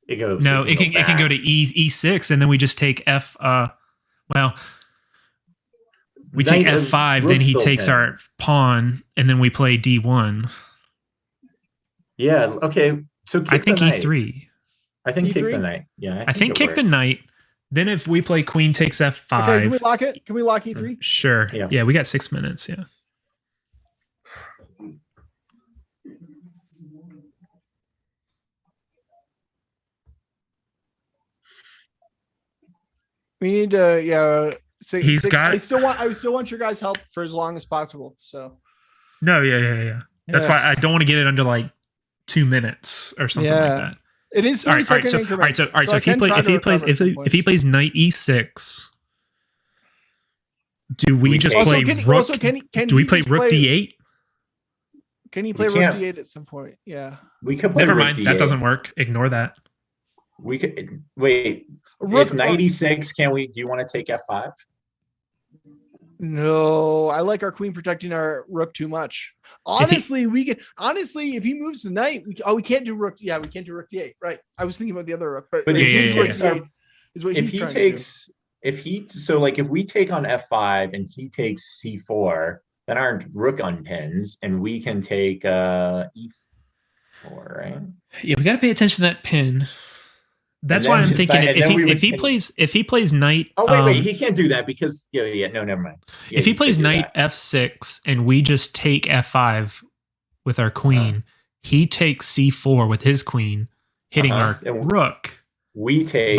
It goes. No, it can go to E6, and then we just take F. Well, we take F5, then he takes our pawn, and then we play D1. Yeah. Okay. So I think E3. I think kick the knight. Yeah. I think kick the knight. Then if we play queen takes F5. Okay, can we lock it? Can we lock E3? Sure. Yeah, we got 6 minutes. Yeah. We need to say he's got. I still want your guys' help for as long as possible. So. No, yeah. That's why I don't want to get it under like 2 minutes or something like that. It is all right. So if he plays knight E6, do we just play rook? Do we play rook D8? Can he play rook D8 at some point? Yeah. We could. Never mind. That doesn't work. Ignore that. We could wait. If knight E6, can we? Do you want to take F5? No, I like our queen protecting our rook too much. Honestly, if he moves the knight, we can't do rook. Yeah, we can't do rook D8. Right. I was thinking about the other rook, but rook D8 is what if he takes. If we take on F5 and he takes C4, then our rook unpins and we can take E4, right? Yeah, we got to pay attention to that pin. That's why I'm thinking if he plays knight. Oh wait, he can't do that because no, never mind. If he plays knight F6 and we just take F5 with our queen, he takes C4 with his queen, hitting our rook. We take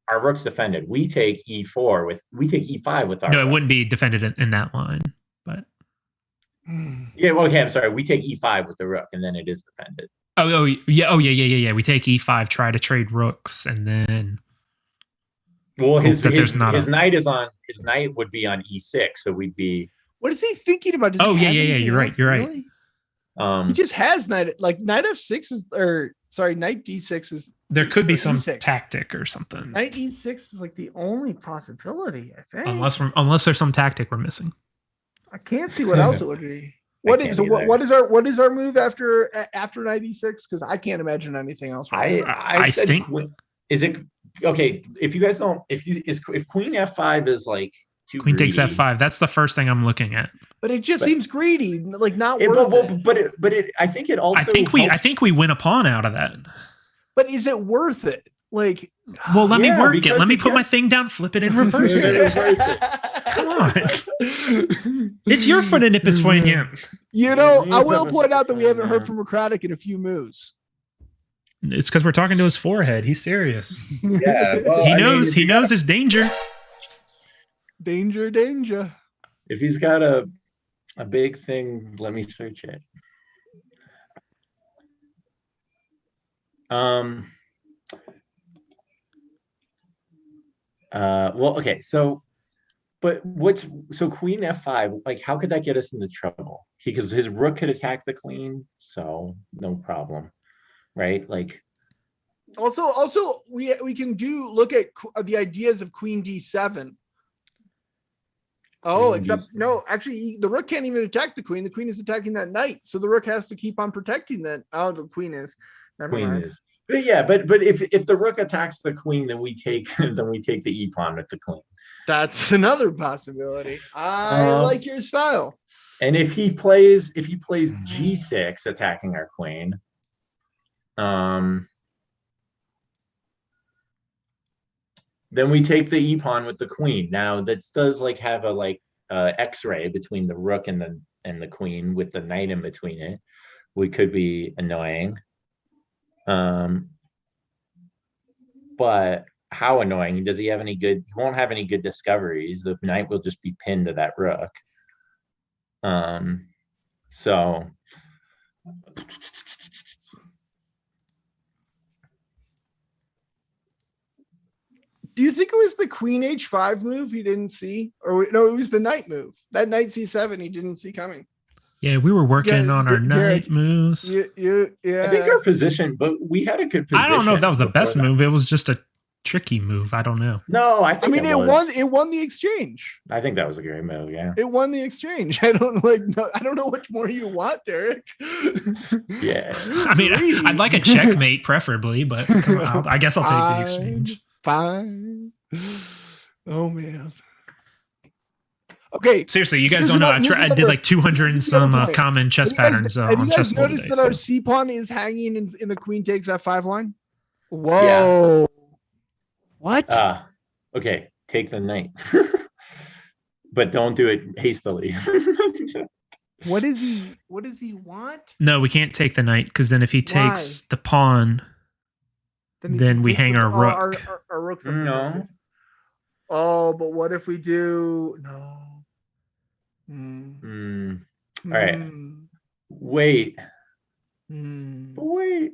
our rook's defended. We take E5 with our. No, it wouldn't be defended in that line, but. Yeah, well, okay, I'm sorry. We take E5 with the rook, and then it is defended. Oh yeah. We take E5, try to trade rooks, and then. Well, his knight would be on E6, so we'd be. What is he thinking about? Yeah. You're right. Really? He just has knight F6 knight D6 is. There could be some E6 tactic or something. Knight E6 is like the only possibility, I think. Unless there's some tactic we're missing. I can't see what else it would be. What is our move after knight E6? Because I can't imagine anything else. I think is it okay? If you guys don't, if queen F5 is like too queen greedy, takes F5, that's the first thing I'm looking at. But it just seems greedy, like not worth it. But I think it also. I think we win a pawn out of that. But is it worth it? Like, well, let me work it. Let me put my thing down, flip it, and reverse it. Come on. It's your foot in Nippus for him. I will point out that we haven't heard from Rocratic in a few moves. It's because we're talking to his forehead. He's serious. Yeah. Well, he knows his danger. Danger. If he's got a big thing, let me search it. Well, okay, so queen F5, like how could that get us into trouble? Because his rook could attack the queen, so no problem, right? Like also we can look at the ideas of queen D7. Oh, except no, actually the rook can't even attack the queen. The queen is attacking that knight, so the rook has to keep on protecting that. Oh, the queen is. Never mind. But yeah, but if the rook attacks the queen, then we take the e pawn with the queen. That's another possibility. I like your style. And if he plays G6 attacking our queen, then we take the e pawn with the queen. Now that does like have a X-ray between the rook and the queen with the knight in between it. We could be annoying. But how annoying? Does he have any good? He won't have any good discoveries. The knight will just be pinned to that rook. So do you think it was the queen h5 move he didn't see? Or no, it was the knight move. That knight c7 he didn't see coming. Yeah, we were working on our knight moves. Yeah. I think our position, but we had a good position. I don't know if that was the best move. It was just a tricky move. I don't know. No, I think it won the exchange. I think that was a great move. Yeah, it won the exchange. I don't know much more you want, Derek. Yeah, I mean, I'd like a checkmate preferably, but come on, I guess I'll take the exchange. Fine. Oh man. Okay. Seriously, you guys don't know. I did like 200 and some common chess patterns on ChessDojo. Have you guys noticed that our C pawn is hanging in the queen takes f5 line? Whoa. Yeah. What? Okay. Take the knight, but don't do it hastily. What does he want? No, we can't take the knight because then if he takes the pawn, then we hang our rook. Our rook's no. Oh, but what if we do no? All right. Wait. Wait.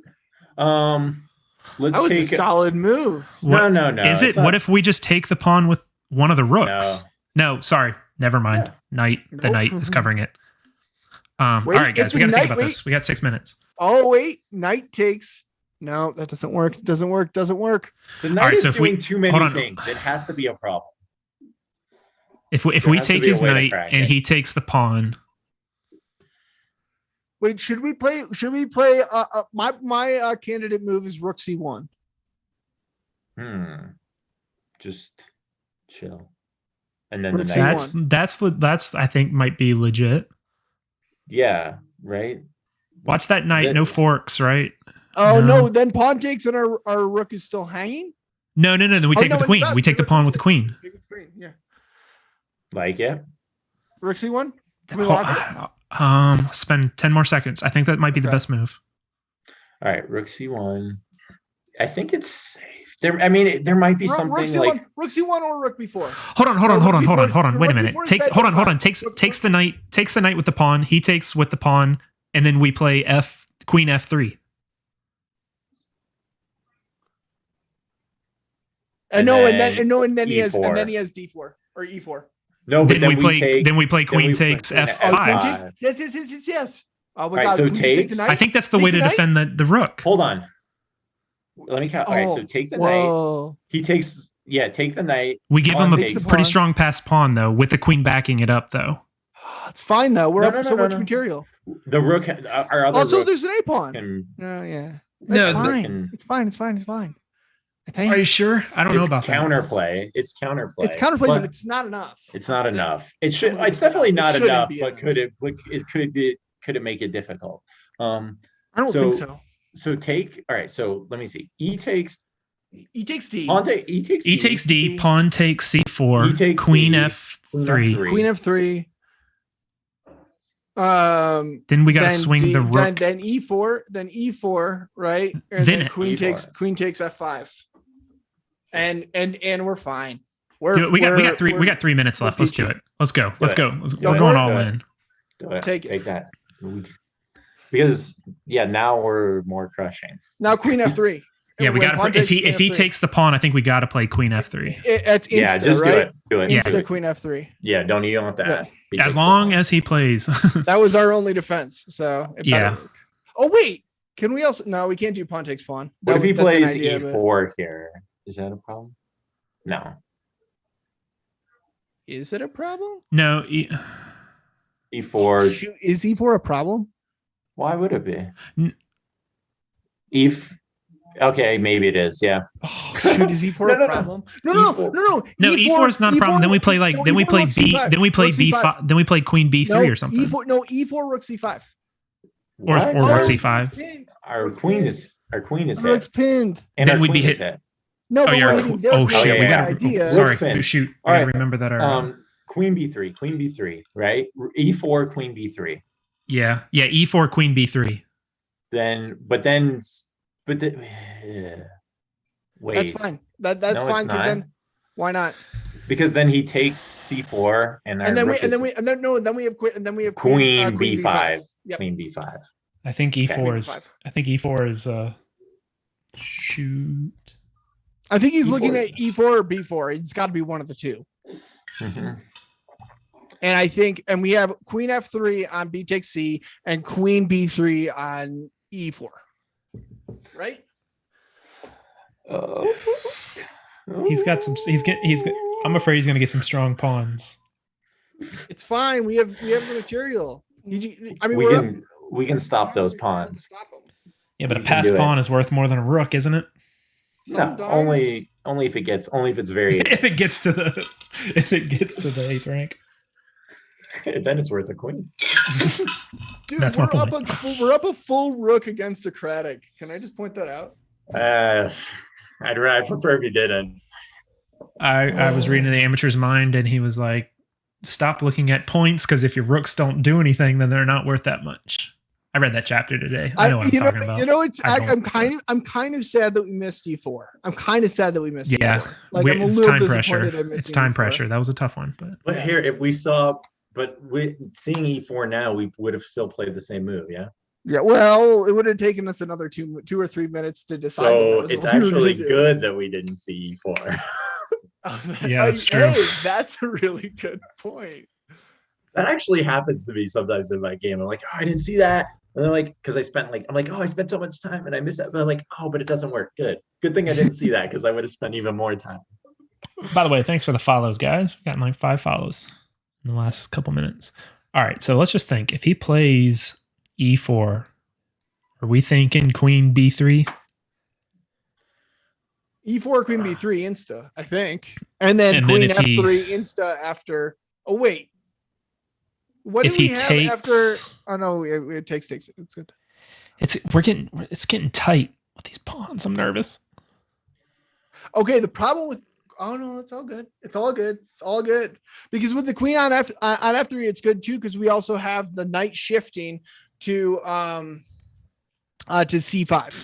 Let's take a solid move. No. Is it? What if we just take the pawn with one of the rooks? No, sorry. Never mind. Knight. The knight is covering it. All right, guys. We got to think about this. We got 6 minutes. Oh, wait. Knight takes. No, that doesn't work. Doesn't work. The knight is doing too many things. It has to be a problem. If we take his knight and he takes the pawn. Wait, should we play? My candidate move is rook c1. Just chill. And then rook the knight. That's I think might be legit. Yeah, right. Watch that knight, no forks, right? Oh no, then pawn takes and our rook is still hanging? No. Then we take with the queen. We take the pawn with the queen. Yeah. Like it. Rook c1? Can we lock it? Spend 10 more seconds. I think that might be the best move. All right, rook c1. I think it's safe. There might be something rook c1, like rook c1 or rook b4. Hold on. Wait a minute. Takes the knight with the pawn. He takes with the pawn, and then we play queen f3. And then he has d4 or e4. No, but then we play queen takes f5. Yes. Oh my God. God. So takes. I think that's the way to defend the rook. Hold on. Let me count. All right. So take the knight. He takes. Yeah. Take the knight. We give him a pretty strong passed pawn though, with the queen backing it up though. It's fine though. We're up so much material. The rook. Our other. Also, rook there's an a pawn. Yeah. It's fine. It's fine. Are you sure? I don't know about counterplay. It's counterplay. It's counterplay, but it's not enough. It's not enough. It's definitely not enough. But could it make it difficult? I don't think so. So take. All right. So let me see. E takes D. E takes D. Pawn takes C4. Queen F3. Queen F3. Then we got to swing the rook. Then E4. Right. And then queen takes F5. And we're fine. We got 3 minutes left. Let's do it. Let's go. We're going all in. Take that. Because now we're more crushing. Now queen F3. Yeah, we got to. If he takes the pawn, I think we got to play queen F3. It's insta, just right? do it. Insta queen F3. Yeah, you don't have to ask. As long as he plays. That was our only defense. So yeah. Oh wait, can we also? No, we can't do pawn takes pawn. What if he plays E4 here? Is that a problem? No. Is it a problem? No. E4. Shoot, is E4 a problem? Why would it be? Okay, maybe it is. Yeah. Oh, shoot, is E4 a problem? No. No, E4 is not a problem. Then we play B. Then we play B5. Then we play queen B3 or something. E4 rook C5. Or rook C5. Our queen is hit. Rook's pinned. And then we'd be hit. hit. No, shit. We got. Sorry. Shoot. We gotta remember that. Queen B3, right? E4, queen B3. Yeah. E4, queen B3. Wait. That's fine. That's fine because then why not? Because then he takes c4, and then we have queen b5. Yep. Queen b5. I think e4 Okay. is. I think e4 is. Shoot. I think he's E4. looking at e4 or b4. It's got to be one of the two. Mm-hmm. And I think, and we have queen f3 on b takes c and queen b3 on e4. Right? He's got some. I'm afraid he's going to get some strong pawns. It's fine. We have the material. I mean, we can stop those pawns. Yeah, but a passed pawn is worth more than a rook, isn't it? No, only if it's very if it gets to the 8th rank. Then it's worth a queen. Dude, That's my point. We're up a full rook against a Craddock. Can I just point that out? I'd prefer if you didn't. I was reading The Amateur's Mind, and he was like, stop looking at points, because if your rooks don't do anything, then they're not worth that much. I read that chapter today. I know what I'm talking about. You know, I'm kind of sad that we missed e4. I'm kind of sad that we missed E4. Like, I'm a it's little time pressure. It's time pressure. That was a tough one. But here, if we saw, seeing e4 now, we would have still played the same move, yeah? Yeah, well, it would have taken us another 2 or 3 minutes to decide. So it's actually good that we didn't see e4. Yeah, that's true. Hey, that's a really good point. That actually happens to me sometimes in my game. I'm like, oh, I didn't see that. And then because I spent I spent so much time and I missed that. But I'm like, oh, but it doesn't work. Good thing I didn't see that, because I would have spent even more time. By the way, thanks for the follows, guys. We've gotten like 5 follows in the last couple minutes. All right, so let's just think. If he plays e4, are we thinking queen b3? E4, queen b3, insta, I think. And then queen f3, insta after. Oh, wait. What do we have after? Oh, no, it takes. It's good. It's getting tight with these pawns. I'm nervous. Okay, the problem with no, it's all good. It's all good. Because with the queen on f3, it's good too, because we also have the knight shifting to c5,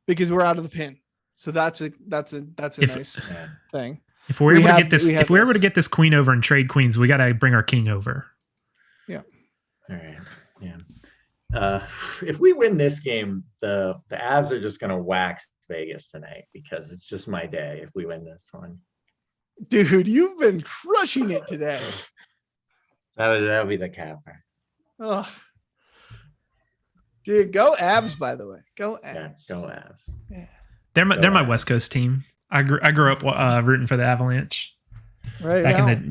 because we're out of the pin. So that's a nice thing. If we're able to get this queen over and trade queens, we got to bring our king over. Yeah. All right. Yeah. If we win this game, the Avs are just gonna wax Vegas tonight, because it's just my day if we win this one. Dude, you've been crushing it today. That would be the capper. Oh. Dude, go Avs, by the way. Go Avs. Yeah, go Avs. Yeah. They're my West Coast team. I grew up rooting for the Avalanche. Right.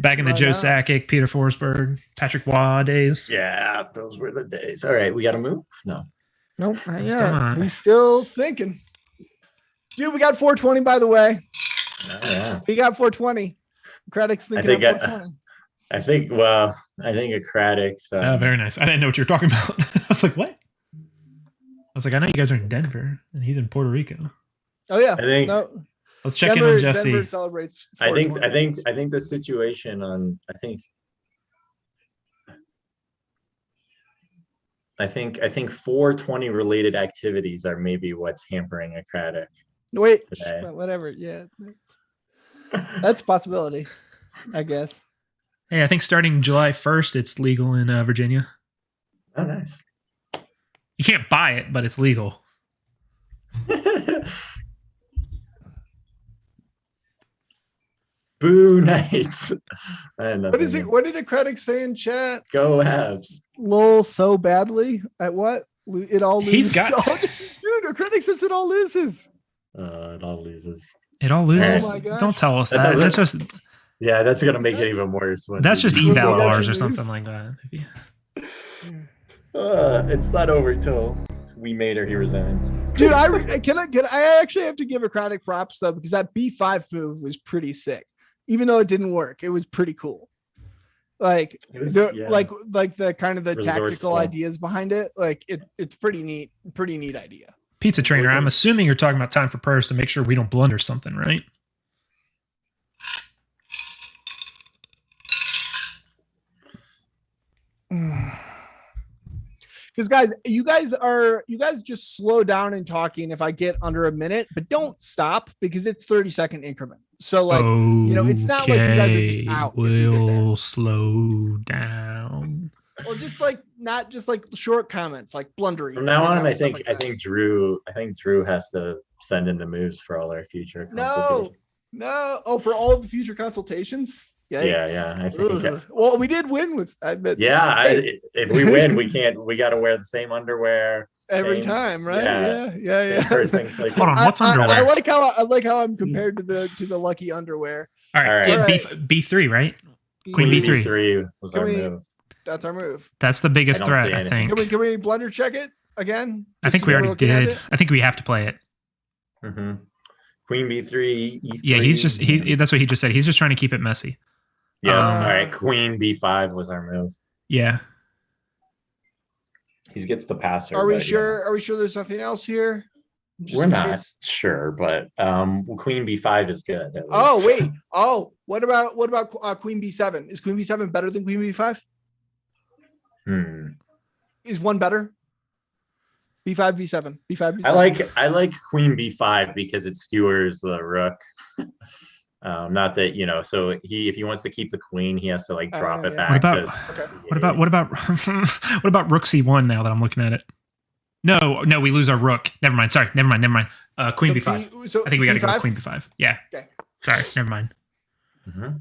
Back in the Joe Sakic, Peter Forsberg, Patrick Waugh days. Yeah, those were the days. All right, we got to move? No. Nope. Yeah. He's still thinking. Dude, we got 420, by the way. Oh, yeah. We got 420. Craddock's thinking of 420. I think a Craddock's. Very nice. I didn't know what you were talking about. I was like, what? I was like, I know you guys are in Denver, and he's in Puerto Rico. Oh yeah. Let's check in on Jesse. Denver celebrates. I think the situation on I think 420 related activities are maybe what's hampering a Craddock. Wait, today. Whatever. Yeah, that's a possibility, I guess. Hey, I think starting July 1st, it's legal in Virginia. Oh, nice. You can't buy it, but it's legal. Boo Knights. What is it? What did a Craddock say in chat? Go Avs. Lol, so badly at what? It all loses. Dude, a Craddock says it all loses. It all loses. It all loses. Oh my gosh. Don't tell us that. That's just. Yeah, that's gonna make it even worse. That's just eval bars or something like that. It's not over till we made her. He resigns. Dude, I actually have to give a Craddock props though, because that B5 move was pretty sick. Even though it didn't work, it was pretty cool. Like the kind of the tactical ideas behind it. Like it's pretty neat idea. Pizza Trainer, I'm assuming you're talking about time for prayers to make sure we don't blunder something, right? Because guys, you guys just slow down in talking if I get under a minute, but don't stop, because it's 30-second increment. So like, it's not like you guys are just out. We'll slow down. Well, just like not just like short comments, like blundering. From now on, I think Drew has to send in the moves for all our future consultations. No. Oh, for all of the future consultations? Yikes. Yeah. I think well, we did win with, I bet. Yeah, if we win, we got to wear the same underwear every time, right? Yeah. Hold on, what's underwear? I like how I'm compared to the lucky underwear. All right. B3, right? Queen B3 was our move. That's our move. That's the biggest threat, I think. Can we blunder check it again? I think we already did. I think we have to play it. Mm-hmm. Queen B3, E3. Yeah, that's what he just said. He's just trying to keep it messy. Yeah. All right. Queen B5 was our move. Yeah. He gets the passer. Are we sure? Are we sure there's nothing else here? We're not sure, but Queen B5 is good. Oh wait. Oh, what about Queen B7? Is Queen B7 better than Queen B5? Is one better? B5, B7, B5, B7. I like Queen B5 because it skewers the rook. Not that so if he wants to keep the queen, he has to like drop it back. What about Rook C1 now that I'm looking at it? No, we lose our rook. Never mind. Sorry, never mind. Queen B5. I think we got to go with Queen B5. Yeah. Okay. Sorry, never mind. Mm-hmm.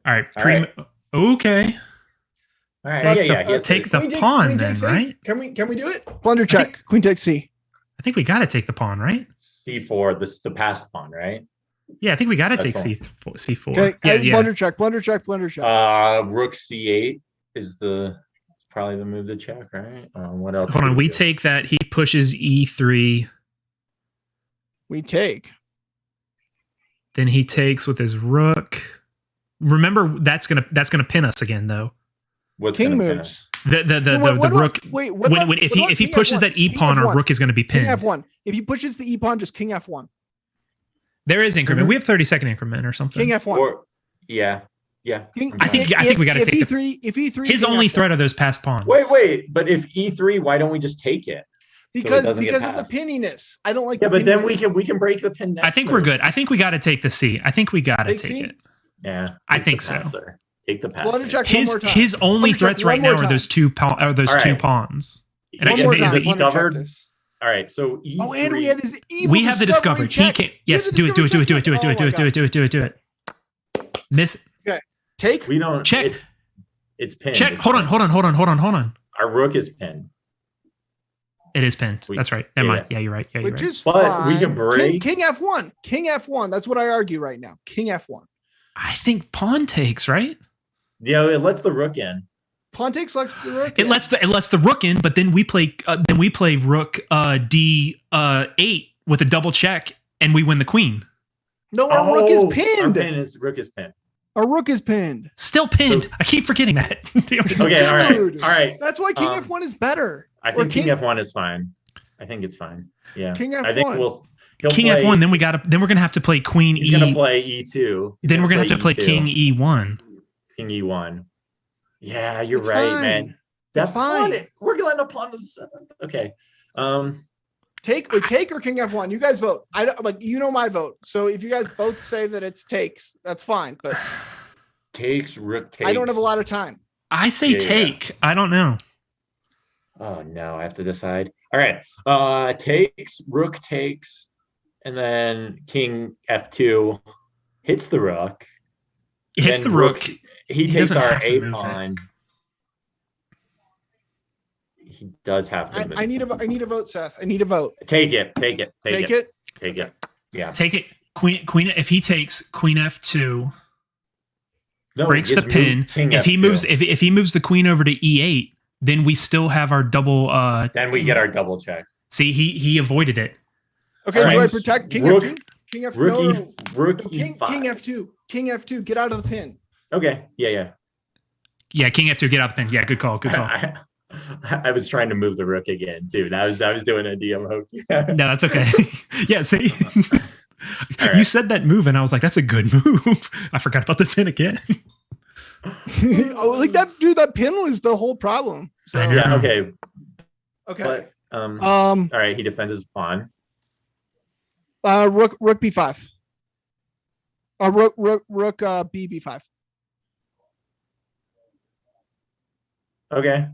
All right. Okay. All right. Take the pawn then, right? Can we do it? Blunder check. Queen takes C. I think we got to take the pawn, right? C4. This is the passed pawn, right? Yeah, I think we got to take C4. Okay. Yeah. Blunder check. Rook C8 is probably the move to check, right? What else? Hold on. We take that. He pushes E3. We take. Then he takes with his rook. Remember, that's gonna pin us again, though. What's king moves? The rook. If he pushes that E pawn, our rook is going to be pinned. King F1. If he pushes the E pawn, just King F1. There is increment. We have 30-second increment or something. King F1. Yeah. I think we got to take E3. If E3, his only threat are those passed pawns. Wait. But if E3, why don't we just take it? Because of the pinniness. I don't like. Yeah, but then we can break the pin. I think we're good. I think we got to take the C. I think we got to take it. Yeah, I think so. Take the pass. His only threats right now are those two pawns. And actually, is it discovered? All right, so E3. Oh, and we had this evil. We have the discovery. He can't. Yes, do it. Miss. Okay. Take. We don't check. It's pinned. Check. Hold on. Our rook is pinned. It is pinned. That's right. Never mind. Yeah, you're right. Which is but fine. We can break. King F1. King F1. That's what I argue right now. King F1. I think pawn takes, right? Yeah, it lets the rook in. Pawn takes lets the rook. It lets the rook in, but then we play rook D8 with a double check, and we win the queen. No, our rook is pinned. Rook is pinned. Our rook is pinned. Still pinned. I keep forgetting that. Okay, all right. That's why King F1 is better. I think King F1 is fine. I think it's fine. Yeah. King F1. I think King F1. Then we're gonna have to play Queen E. He's gonna play E2. Then we're gonna have to play King E1. King E1. Yeah, you're it's right, fine. Man. That's fine. We're going to pawn to the 7th. Okay. Take or King F1. You guys vote. I don't my vote. So if you guys both say that it's takes, that's fine. But rook takes. I don't have a lot of time. I say take. Yeah. I don't know. Oh no, I have to decide. All right. Takes, rook takes, and then King F2 hits the rook. Hits the rook. He takes our A pawn. He does have to. I need a vote, Seth. I need a vote. Take it. Take it. Yeah. Take it. Queen. If he takes Queen F2, breaks the pin. If he moves the queen over to E8, then we still have our double. Then we get our double check. See, he avoided it. Okay, so I protect King F2. King F2. Rook E5. King F2. King F2. Get out of the pin. Okay. Yeah. Yeah, King F2, get out the pin. Yeah, good call. I was trying to move the rook again, too. I was doing a DM hook. No, that's okay. Yeah, see? Right. You said that move, and I was like, that's a good move. I forgot about the pin again. That pin was the whole problem. So. Yeah, okay. Okay. But, all right, he defends his pawn. Rook B5. Rook B5. Okay.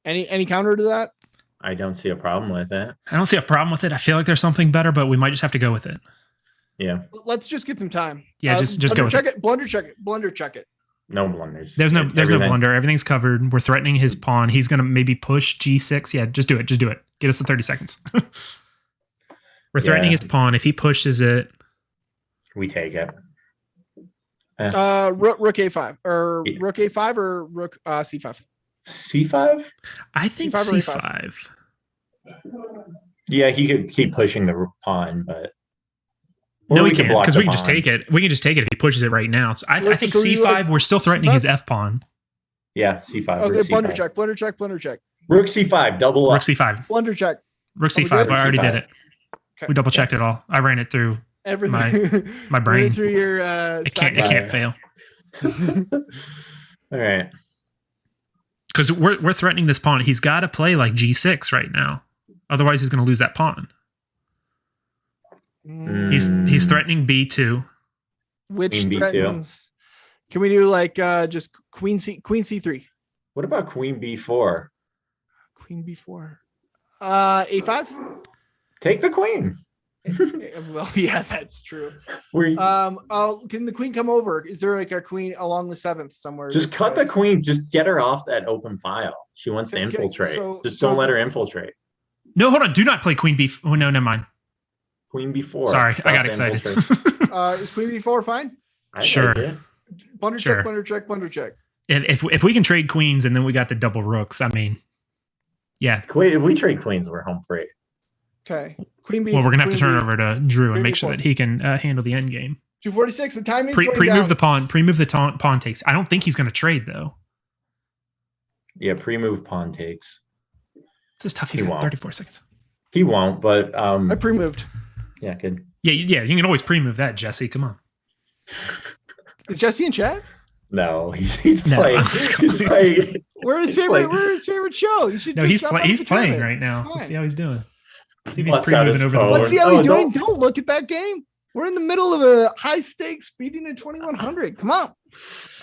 Any counter to that? I don't see a problem with it. I don't see a problem with it. I feel like there's something better, but we might just have to go with it. Yeah. Let's just get some time. Yeah, just go with it. Blunder check it. No blunders. There's no blunder. Everything's covered. We're threatening his pawn. He's gonna maybe push G6. Yeah, just do it. Get us to 30 seconds. We're threatening his pawn. If he pushes it, we take it. Rook A5 or Rook A5 or Rook C5. C5? I think C5. Yeah, he could keep pushing the pawn, but no, we can't because we can just take it. We can just take it if he pushes it right now. So I think C5. We're still threatening his F pawn. Yeah, C5. Okay, blunder check. Rook C5, double up. Rook C5. Blunder check. Rook C5. I already did it. Okay. We double checked it all. I ran it through everything. My brain. Through your it can't fail. All right. Because we're threatening this pawn. He's got to play like G6 right now. Otherwise, he's going to lose that pawn. He's threatening B2. Which threatens? Can we do like just Queen C3? What about Queen B4? Queen B4. A5? Take the queen. Well, yeah, that's true. Can the queen come over? Is there like a queen along the 7th somewhere? Just cut the queen. Just get her off that open file. She wants to infiltrate. Don't let her infiltrate. No, hold on. Do not play Queen B4. Oh, no, never mind. Queen B4. Sorry, I got excited. Is Queen B4 fine? Sure. Blunder check. If we can trade queens and then we got the double rooks, I mean, yeah. If we trade queens, we're home free. Okay. Queen B. Well, we're gonna have to turn it over to Drew and make sure that he can handle the end game. 246. The time is pre-move the pawn. Pre-move the pawn takes. I don't think he's gonna trade though. Yeah, pre-move pawn takes. This is tough. He's got 34 seconds. He won't, but I pre-moved. Yeah, good. Yeah. You can always pre-move that, Jesse. Come on. Is Jesse in chat? No, he's playing. He's playing. Where's his favorite show? You should. No, he's playing right now. Let's see how he's doing. See if he's pre-moving over the board. Let's see how he's doing. Don't look at that game. We're in the middle of a high stakes beating at 2100. Come on. All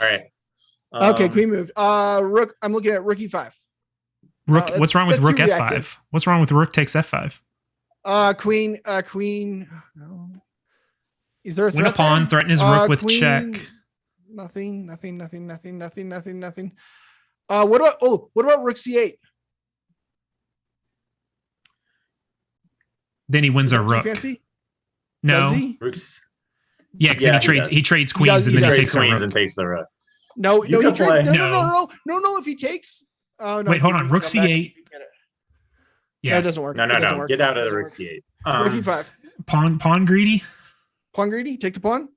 right. Okay, queen moved. Rook. I'm looking at Rook E5. Rook. What's wrong with Rook F5? What's wrong with Rook takes F5? Queen. No. Is there a win a pawn? There? Threaten his rook with queen, check. Nothing. What about Rook C8? Then he wins our rook. Fancy? No. Yeah, because he trades queens and then he takes our rook. And takes the rook. No. If he takes. No, wait, hold on. Rook C8. Yeah, it doesn't work. No. Get out of the Rook C8. Rook E5. Pawn greedy. Pawn greedy. Take the pawn.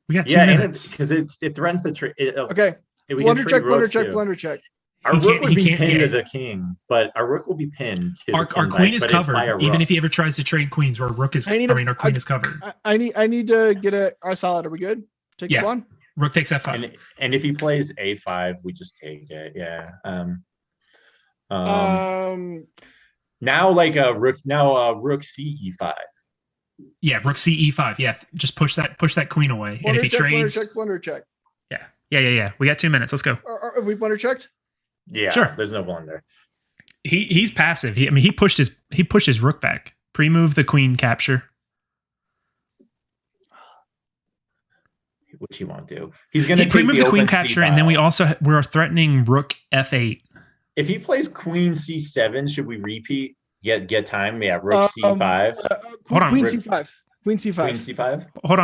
We got 2 minutes because it threatens the trade. Okay. Blunder check. Our rook would be pinned to the king, but our rook will be pinned. Our queen is covered. Even if he ever tries to trade queens, our rook is. Our queen is covered. I need to get a solid. Are we good? Take the pawn. Rook takes F5. And if he plays A5, we just take it. Yeah. Now like a rook. Now rook C E5. Yeah, rook C E5. Yeah, just push that queen away. Blunder and if he check, trades, blunder check. Yeah. We got 2 minutes. Let's go. Have we blunder checked? Yeah, sure. There's no blunder. He's passive. He pushed his rook back. Pre-move the queen capture. Which he won't do. He's going to pre-move the queen capture, and then we're threatening rook F8. If he plays queen C7, should we repeat? Get time. Yeah, rook C5. Hold on. Queen C5. Queen C5. Hold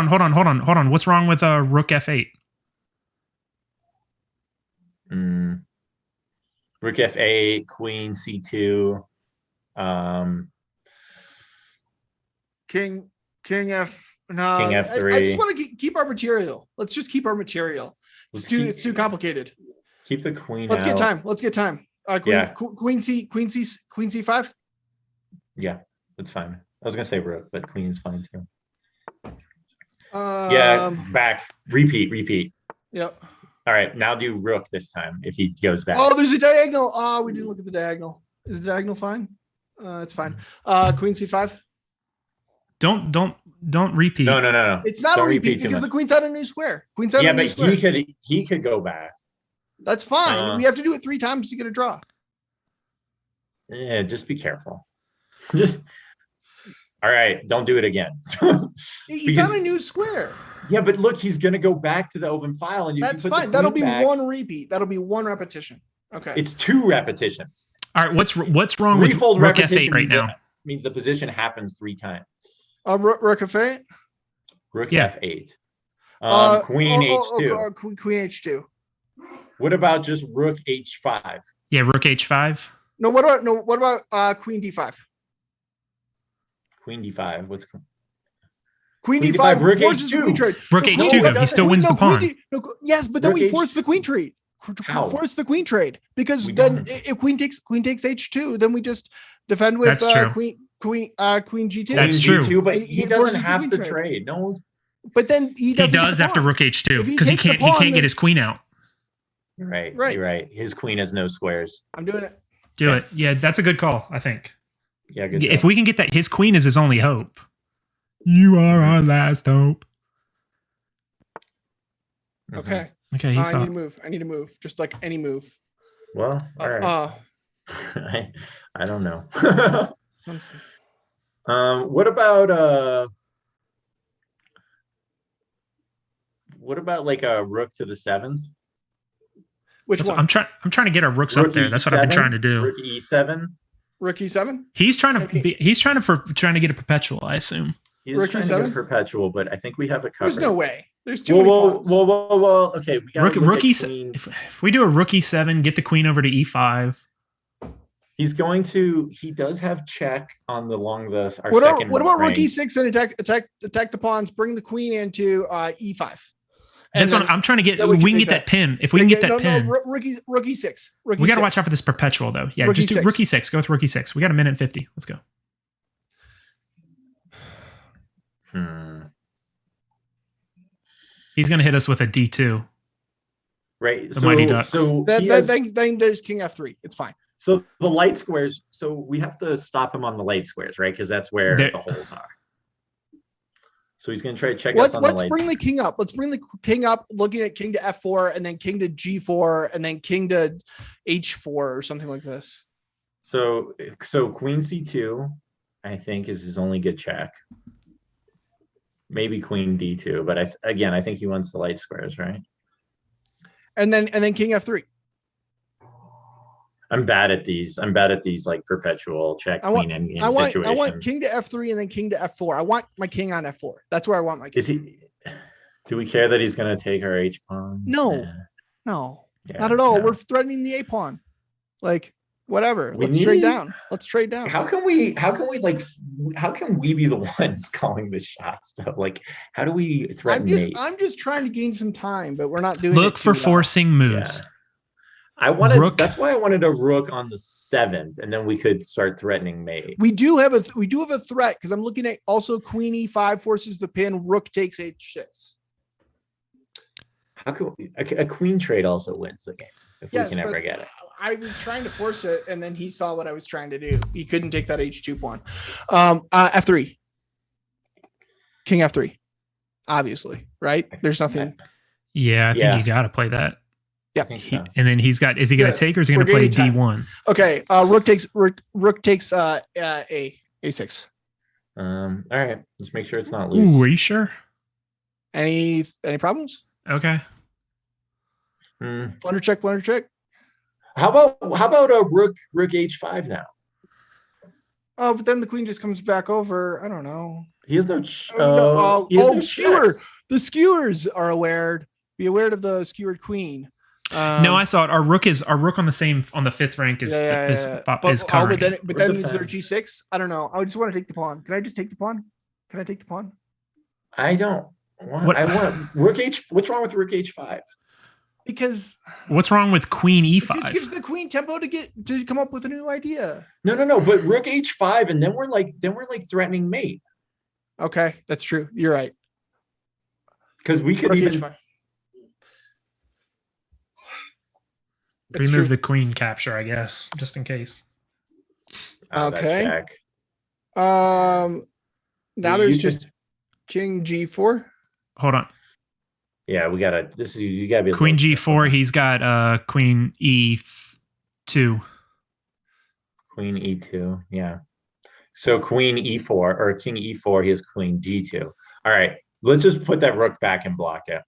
on. What's wrong with rook F8? Rook F8, Queen C2, King F. No, King F3. I just want to keep our material. Let's just keep our material. It's too complicated. Keep the queen. Let's get time. Queen C5. Yeah, that's fine. I was gonna say rook, but queen is fine too. Back. Repeat. Yep. All right, now do rook this time if he goes back. Oh, there's a diagonal. Oh, we didn't look at the diagonal. Is the diagonal fine? It's fine. Queen C5. Don't don't repeat. No. It's not Don't a repeat too because much. the queen's on a new square. Queen's on a new square. he could go back. That's fine. We have to do it 3 times to get a draw. Yeah, just be careful. Just all right. Don't do it again. He's on a new square. Yeah, but look, he's gonna go back to the open file, and that's fine. That'll be back. 1 repeat. That'll be 1 repetition. Okay. It's 2 repetitions. All right. What's wrong with Rook F8 right now? Means the position happens 3 times. Rook F8. Rook F8. Queen H2. Queen H2. What about just Rook H5? Yeah, Rook H5. No. What about Queen D5? Queen D5. What's Queen D5? Rook H2. Rook H2 though. He still wins the pawn. Yes, but then we force the queen trade. Force the queen trade because then if queen takes H2, then we just defend with queen G2. That's true. But he doesn't have to trade. No. But then he does after Rook H2 because he can't get his queen out. You're right. You're right. His queen has no squares. I'm doing it. Do it. Yeah, that's a good call, I think. Yeah, good. If we can get that, his queen is his only hope. You are our last hope. Okay. Okay. I need to move. Just like any move. Well, all right. I don't know. What about like a rook to the 7th? Which one? I'm trying to get our rooks up there. That's what I've been trying to do. Rook E7. Rook E7. He's trying to get a perpetual, I assume. He's trying to get a perpetual, but I think we have it covered. There's no way. There's too many pawns. Well. Okay, we got rookie. If we do a rook E7, get the queen over to E5. He does have check on the second. What about rook E6 and attack the pawns? Bring the queen into E5. That's what I'm trying to get. We can get that pin. If we can get that pin. Rook E6. We got to watch out for this perpetual, though. Yeah, just do rook E6. Go with rook E6. We got 1:50. Let's go. He's going to hit us with a D2. Right. The Mighty Ducks. So then there's king F3. It's fine. So the light squares. So we have to stop him on the light squares, right? Because that's where the holes are. So he's going to try to check us on the light. Let's bring the king up. Let's bring the king up, looking at king to F4, and then king to G4, and then king to H4 or something like this. So queen C2, I think, is his only good check. Maybe queen D2, but I think he wants the light squares, right? And then king F3. I'm bad at these like perpetual check queen endgame situations. I want king to F3 and then king to F4. I want my king on F4. That's where I want my king. Do we care that he's going to take our H pawn? No, not at all. No. We're threatening the A pawn. Like whatever. Let's trade down. How can we be the ones calling the shots though? Like, how do we threaten? I'm just trying to gain some time, but we're not doing. Look for forcing moves. Yeah. That's why I wanted a rook on the 7th, and then we could start threatening mate. We do have a threat because I'm looking at also queen E5 forces the pin. Rook takes H6. How could a queen trade also wins the game if we can ever get it? I was trying to force it, and then he saw what I was trying to do. He couldn't take that H2 pawn. F3. King F3. Obviously, right? There's nothing. Yeah, I think you got to play that. Yeah, so. And then is he going to take or is he going to play D1? Okay, rook takes A6. All right, let's make sure it's not loose. Ooh, are you sure? Any problems? Okay. Blunder check. How about a rook H5 now? Oh, but then the queen just comes back over. I don't know. He has no. Skewer. The skewers are aware. Be aware of the skewered queen. No, I saw it. Our rook on the 5th rank is covering. But then is there G6? I don't know. I just want to take the pawn. Can I just take the pawn? I don't want. I want rook H. What's wrong with rook H5? Because what's wrong with queen E5? It just gives the queen tempo to come up with a new idea. No. But rook H5, and then we're like threatening mate. Okay, that's true. You're right. Because we could even. Remove the queen capture, I guess, just in case. Okay. Now there's just King G4. Hold on. Yeah, we gotta. This is you gotta be Queen G4. He's got Queen E2. Queen E2. Yeah. So Queen E4 or King E4. He has Queen G2. All right. Let's just put that rook back and block it.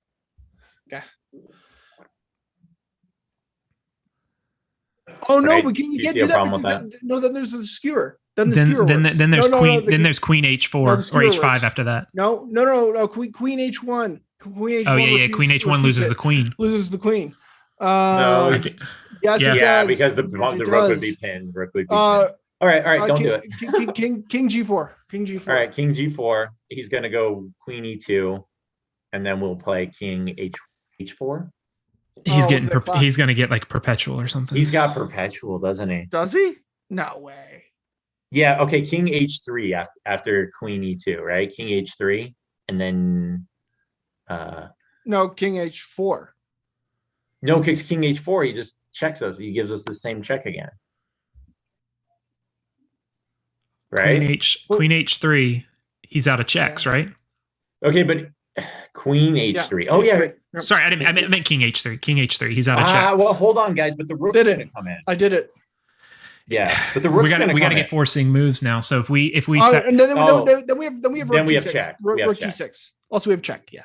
Okay. Oh no, Right? but you You can't see do a that problem because with no, then there's the skewer. Then the Then skewer. then, works. then there's No, Queen. the then there's Queen H4 No, the or skewer H5 works. after that. No. Queen H1. Queen H1. Oh yeah. Queen H1 loses the queen. Loses the queen. No. Yes, Yeah. it Yeah, does. because the Yes, it rook would does. be pinned. Rook would be pinned. All right. Don't do it. King G4. King G4. All right, King G4. He's gonna go Queen E2, and then we'll play King H4. He's he's gonna get like perpetual or something. He's got perpetual, doesn't he? Does he? No way. Yeah. Okay. King H3 after Queen E2, right? King H3, and then. No, King H4. No, because King H4, he just checks us. He gives us the same check again. Right? Queen H3. He's out of checks, right? Okay, but Queen H3. Oh, yeah. Sorry, I meant King H3. King H3. He's out of checks. Well, hold on, guys. But the rook's going to come in. I did it. Yeah, but the rook's going to come in. We got to get forcing moves now. So if we and then we have rook G6. Check. Rook G6. Also, we have check. Yeah.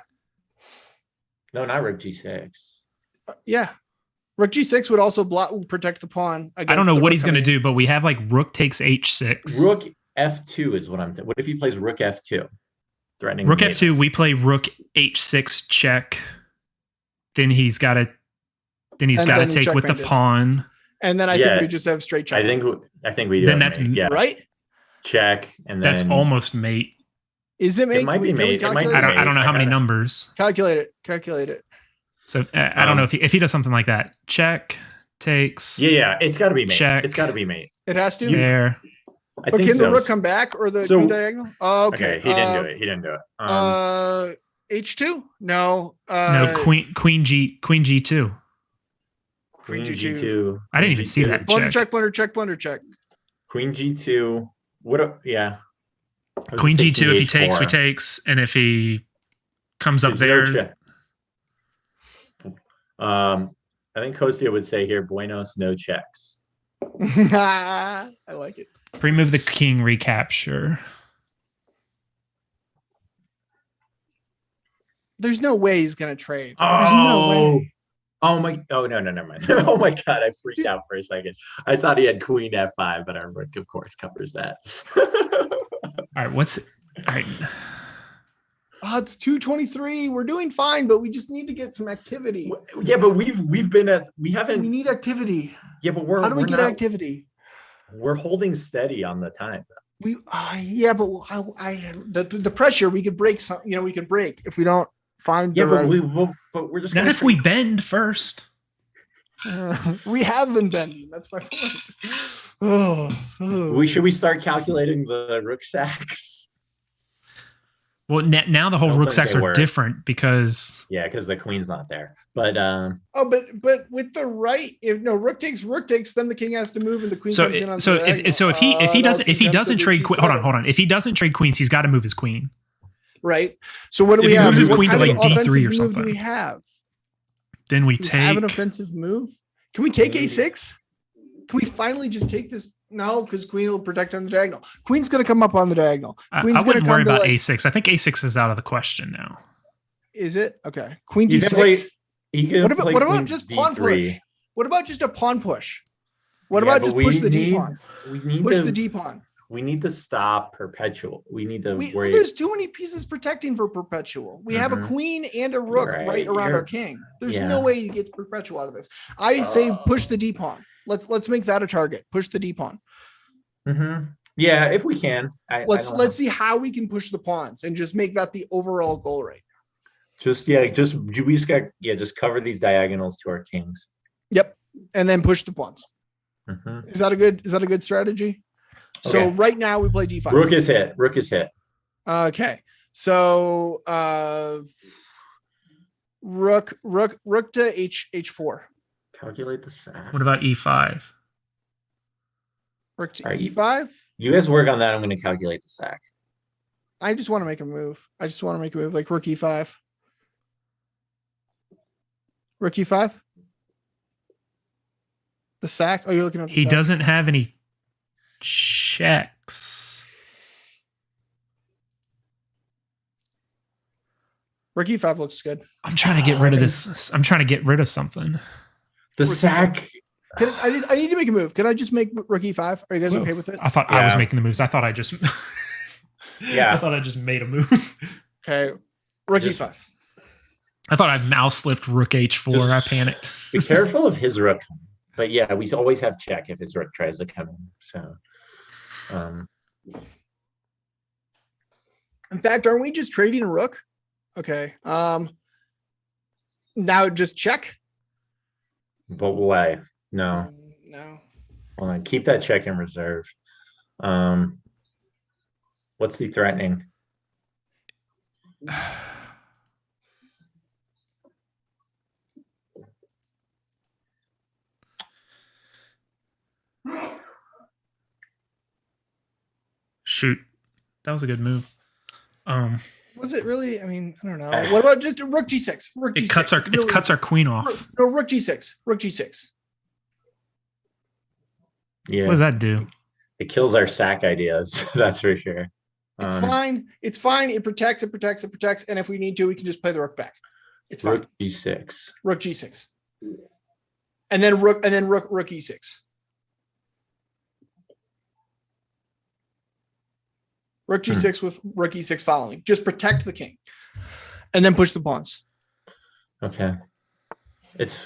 No, not rook G6. Yeah. Rook G6 would also protect the pawn. I don't know what he's going to do, but we have like rook takes H6. Rook F2 is what I'm thinking. What if he plays rook F2? Threatening rook F2, we play rook H6 check. Then he's got to take with the pawn. And then I think we just have straight check. I think we do. Then that's mate. Right. Check, and then that's almost mate. Is it mate? It might be mate. I don't know how many numbers. Calculate it. So I don't know if he does something like that. Check takes. Yeah. It's got to be mate. Check. It's got to be mate. It has to. There. I think can the rook come back or the queen diagonal? Oh, okay. He didn't do it. H2? No. No. Queen G2. Queen G2. I didn't even see that. Blunder check. Queen G2. Queen G2. If he takes, we takes, and if he comes up there. I think Kostya would say here, Buenos, no checks. I like it. Pre-move the king, recapture. There's no way he's gonna trade. There's no way. Oh my! Oh no! Never mind. Oh my God! I freaked out for a second. I thought he had Queen F5, but our rook, of course, covers that. All right. All right. Oh, it's 2:23. We're doing fine, but we just need to get some activity. Yeah, but we need activity. Yeah, but how do we get activity? We're holding steady on the time. But the pressure we could break some. We could break if we don't find. Yeah, but we're just not if we bend first. We have been bending. That's my point. Should we start calculating the rook sacks? Well, now the whole rook sacks are different because the queen's not there. But but with the right, if rook takes, then the king has to move and the queen comes in on if he doesn't trade hold on, if he doesn't trade queens, he's got to move his queen. Right. So what do we have? If he moves his queen to like D3 or something. Do we have? Then we take an offensive move. Can we take A6? Can we finally just take this? No, because queen will protect on the diagonal. Queen's going to come up on the diagonal. I wouldn't worry about A6. I think A6 is out of the question now. Is it? Okay. Queen D6. What about just pawn push? What about just a pawn push? What about just push the D pawn? Push the D pawn. We need to stop perpetual. We need to worry. There's too many pieces protecting for perpetual. We have a queen and a rook right around our king. There's no way you get perpetual out of this. I say push the D pawn. Let's make that a target. Push the D pawn. Yeah, if we can. Let's see how we can push the pawns and just make that the overall goal right now. Just cover these diagonals to our kings. Yep, and then push the pawns. Is that a good strategy? Okay. So right now we play D5. Rook is hit. Okay. So rook to H4. Calculate the sack. What about E5? Rook to E5? You guys work on that. I'm going to calculate the sack. I just want to make a move. Like rook e5. Rook e5. The sack. Oh, you're looking at the He sack. doesn't have any checks. Rook e5 looks good. I'm trying to get rid of this. I'm trying to get rid of something. The sack. I need to make a move. Can I just make rook e5? Are you guys okay with it? I thought I was making the moves. I thought I just I thought I just made a move. Okay. Rook e5. I thought I mouse slipped rook h4. I panicked. Be careful of his rook. But yeah, we always have check if his rook tries to come in. So in fact, aren't we just trading a rook? Okay. Now just check. But why? No. No. Hold on. Keep that check in reserve. What's the threatening? Shoot. That was a good move. Was it really? I mean, I don't know. What about just rook g6? Rook g6. It cuts our queen off. No, rook g6. Rook g6. Yeah. What does that do? It kills our sack ideas. That's for sure. It's fine. It's fine. It protects. And if we need to, we can just play the rook back. It's fine. Rook g6. Rook g6. And then rook e6. Rook g6 with rook e6 following. Just protect the king. And then push the pawns. Okay. It's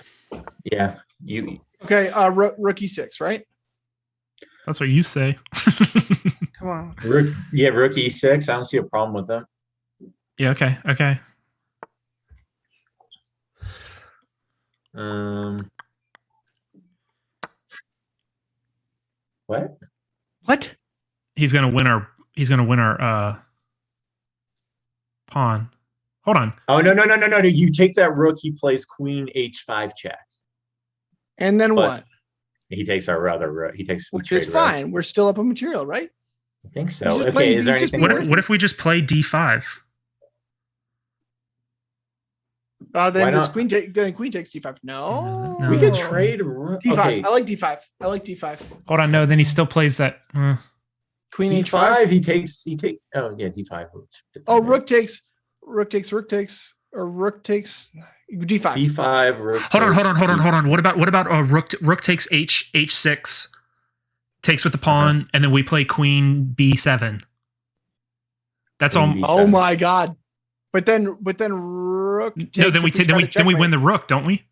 Okay, rook e6, right? That's what you say. Come on. Rook e6. I don't see a problem with that. Yeah, okay. What? He's gonna win our pawn. Hold on. Oh no. You take that rook, he plays queen h5 check. And then what? He takes our other rook. Which is fine. Rook. We're still up on material, right? I think so. Okay, is there anything? What if we just play d5? Then queen takes d5. No. We could trade d5. Okay. I like d5. Hold on, no. Then he still plays that queen h5. He takes. Oh yeah, d5. Oh, rook takes d5. d5. Rook. Hold on. What about rook takes h6, takes with the pawn, and then we play queen b7. That's all. Oh my god. But then rook takes. No, then we win the rook, don't we?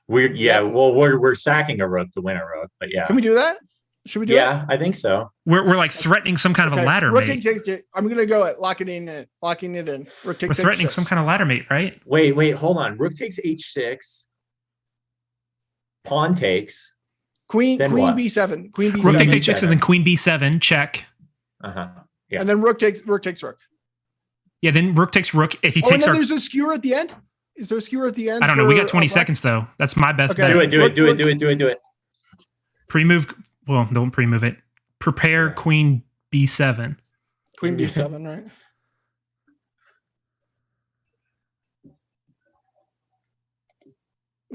We're sacking a rook to win a rook, but yeah. Can we do that? Should we do it? Yeah, I think so. We're like threatening some kind of a ladder rook mate. I'm gonna go at locking it in. Rook takes. We're threatening some kind of ladder mate, right? Wait, hold on. Rook takes h6. Pawn takes. Queen b7. Queen b7. Rook takes h6 and then queen b7 check. Yeah. And then rook takes. Yeah, then rook takes rook. If he takes there's a skewer at the end. Is there a skewer at the end? I don't know. We got 20 seconds though. That's my best bet. Do it. Pre-move. Well, don't pre-move it. Prepare queen b7. Queen b7,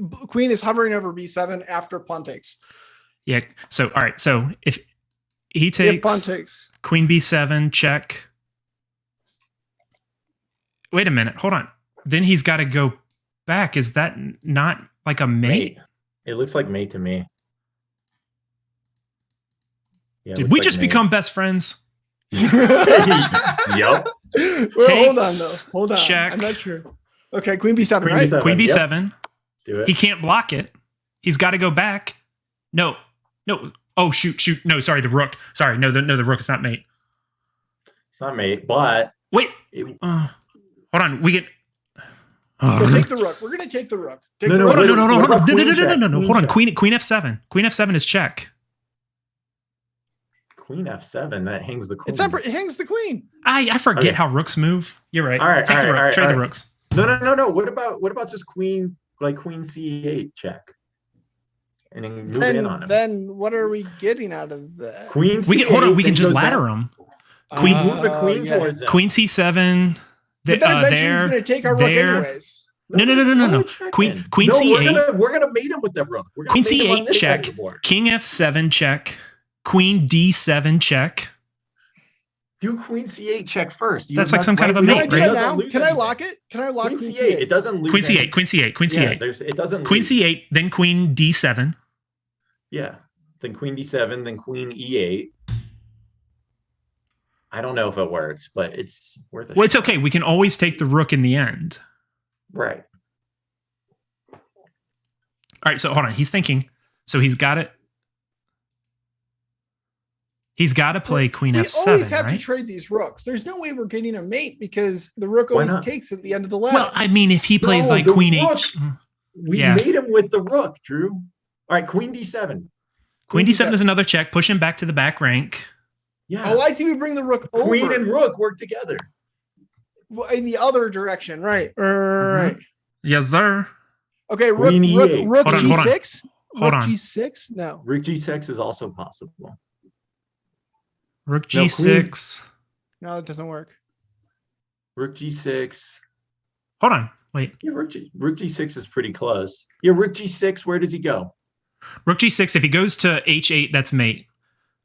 right? Queen is hovering over b7 after pawn takes. Yeah. So all right. So if he takes, pawn takes queen b7 check. Wait a minute. Hold on. Then he's got to go back. Is that not like a mate? It looks like mate to me. Yeah, did we just become best friends? Yep. Well, hold on. Check. I'm not sure. Okay, queen b7, right? Queen b7. Do it. He can't block it. He's got to go back. No. Oh, shoot. No, sorry, the rook. Sorry, no, the rook is not mate. It's not mate, but wait. Hold on. We get. We'll take the rook. We're gonna take the rook. No. Hold on. Queen f7. Queen f7 is check. Queen f7. That hangs the queen. It hangs the queen. I forget how rooks move. You're right. All right. Take the rook. Trade the rooks. No. What about just queen c8 check? And then move in on him. Then what are we getting out of that? Queen c8. We can just ladder him. Queen, move the queen towards him. Queen C7. But then eventually he's going to take our rook anyways. No. Queen C8. We're gonna mate him with the rook. Queen C8 check. King F7 check. Queen D7 check. Do Queen C8 check first. That's like some kind of a mate, right? Can I lock it? Can I lock Queen C8? It doesn't lose. Queen C8. It doesn't. Queen C8, then Queen D7. Yeah. Then Queen D7, then Queen E8. I don't know if it works, but it's worth it. Well, it's okay. We can always take the rook in the end. Right. All right, so hold on. He's thinking. So he's got it. He's got to play Queen F7. We always have to trade these rooks. There's no way we're getting a mate because the rook always takes at the end of the ladder. Well, I mean, if he plays like Queen H, we made him with the rook, Drew. All right, Queen D7. Queen D7 is another check. Push him back to the back rank. Yeah. Oh, I see. We bring the rook over. Queen and rook work together. In the other direction, right? Right. Yes, sir. Okay, rook G6. Hold on. G6? No. Rook G6 is also possible. Rook G6. No, it doesn't work. Rook G6. Hold on. Wait. Yeah, Rook G6 is pretty close. Yeah, Rook G6, where does he go? Rook G6, if he goes to H8, that's mate.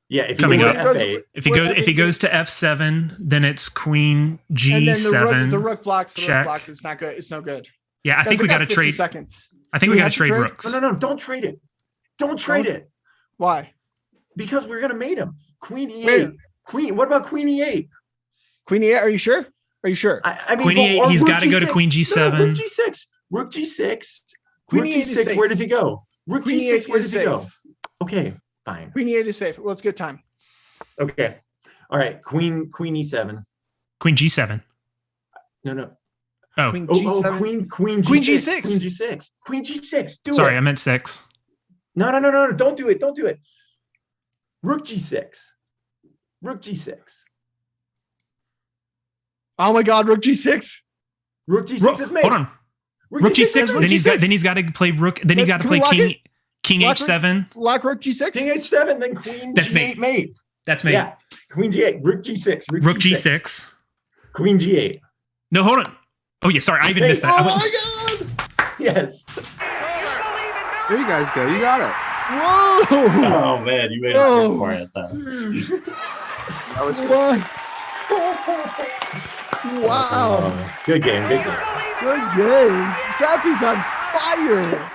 Yeah, if he goes to F8. If he goes to F7, then it's Queen G7. And then the rook blocks. It's not good. It's no good. Yeah, I think we got to trade. Seconds. I think we got to trade rooks. No, don't trade it. Don't trade it. Why? Because we're gonna mate him. Queen E8. Queen. What about Queen E8? Queen E8. Are you sure? I mean, Queen E8. He's got to go to Queen G7. No, Rook G6. Rook G6. Rook G6. Where does he go? Rook G6. Where does he go? Okay, fine. Queen E8 is safe. Let's get time. Okay. All right. Queen E7. Queen G7. No. Oh. Queen G7. Queen G6. Queen G6. Queen G6. Sorry, I meant 6. No. Don't do it. Rook G6. Rook G6. Oh my God, Rook G6. Rook G6 is made. Hold on. Rook G6. Then he's got to play Rook. Then he got to play King H7. Lock Rook G6. King H7. Then Queen G8 mate. That's mate. Yeah. Queen G8. Rook G6. Rook G6. Queen G8. No, hold on. Oh yeah, sorry, I even missed that. Oh my God. Yes. There you guys go. You got it. Whoa. Oh man, you made it for it though. That was fun. Wow. Good game. Good game. Sappy's on fire.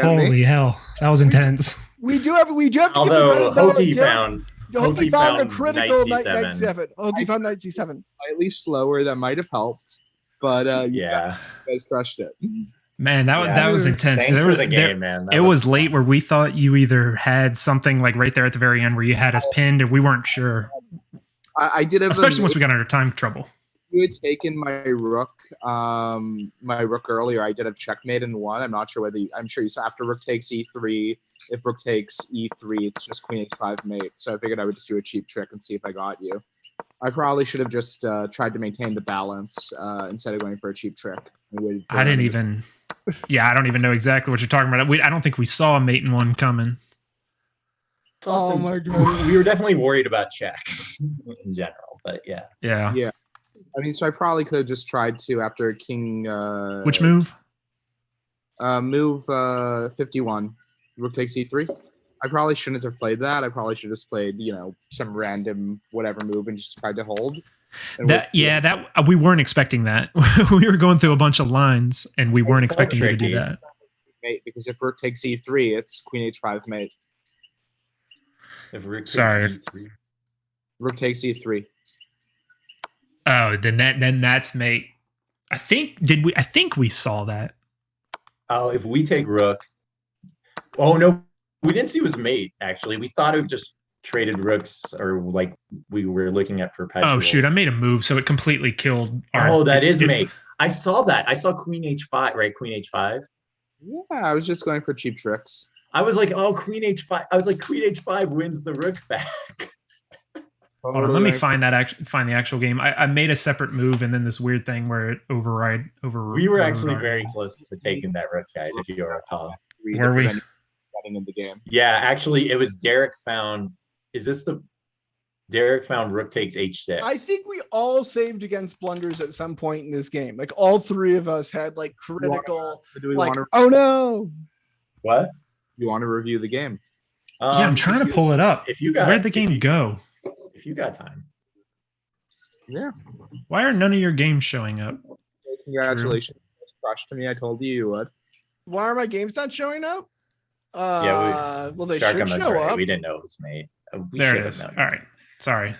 Holy hell, that was intense. We do have to. Although Hoki found a critical knight C7. Hoki found knight C7. Slightly slower. That might have helped, but yeah, you guys crushed it. Man, that was intense. Thanks for the game, man. It was late where we thought you either had something like right there at the very end where you had us pinned, and we weren't sure. I did have, especially once we got under time trouble. You had taken my rook earlier. I did a checkmate in one. I'm not sure whether I'm sure you saw after rook takes e3. If rook takes e3, it's just queen h5 mate. So I figured I would just do a cheap trick and see if I got you. I probably should have just tried to maintain the balance instead of going for a cheap trick. I didn't even. Yeah, I don't even know exactly what you're talking about. I don't think we saw a mate in one coming. Oh my God. We were definitely worried about checks in general, but yeah. I mean, so I probably could have just tried to after king. Which move? Move 51. Rook takes e3. I probably shouldn't have played that. I probably should have just played, some random whatever move and just tried to hold. We weren't expecting that. We were going through a bunch of lines, and we weren't expecting you to do that. Mate, because if rook takes e3, it's queen h5 mate. If rook takes e3. Rook takes e3. Oh, then that's mate. I think we saw that. Oh, if we take rook. Oh no, we didn't see it was mate. Actually, we thought it just traded rooks, or like we were looking at perpetual. Oh shoot, I made a move, so it completely killed. That is mate. I saw that. I saw queen h5. Right, queen h5. Yeah, I was just going for cheap tricks. I was like, oh, queen h5. I was like, queen h5 wins the rook back. Hold on, let me find the actual game. I made a separate move, and then this weird thing where it override. We were actually very close to taking that rook, guys. If you recall, were we? Getting in the game. Yeah, actually, it was Derek found. Is this the? Derek found rook takes h6. I think we all saved against blunders at some point in this game. Like all three of us had like critical. Oh no! What? You want to review the game? Yeah, I'm trying to pull it up. Where'd the game go? If you got time. Yeah. Why are none of your games showing up? Congratulations. Crushed to me. I told you you would. Why are my games not showing up? Yeah, well, they should show up. We didn't know it was made. There it is. All right. Sorry.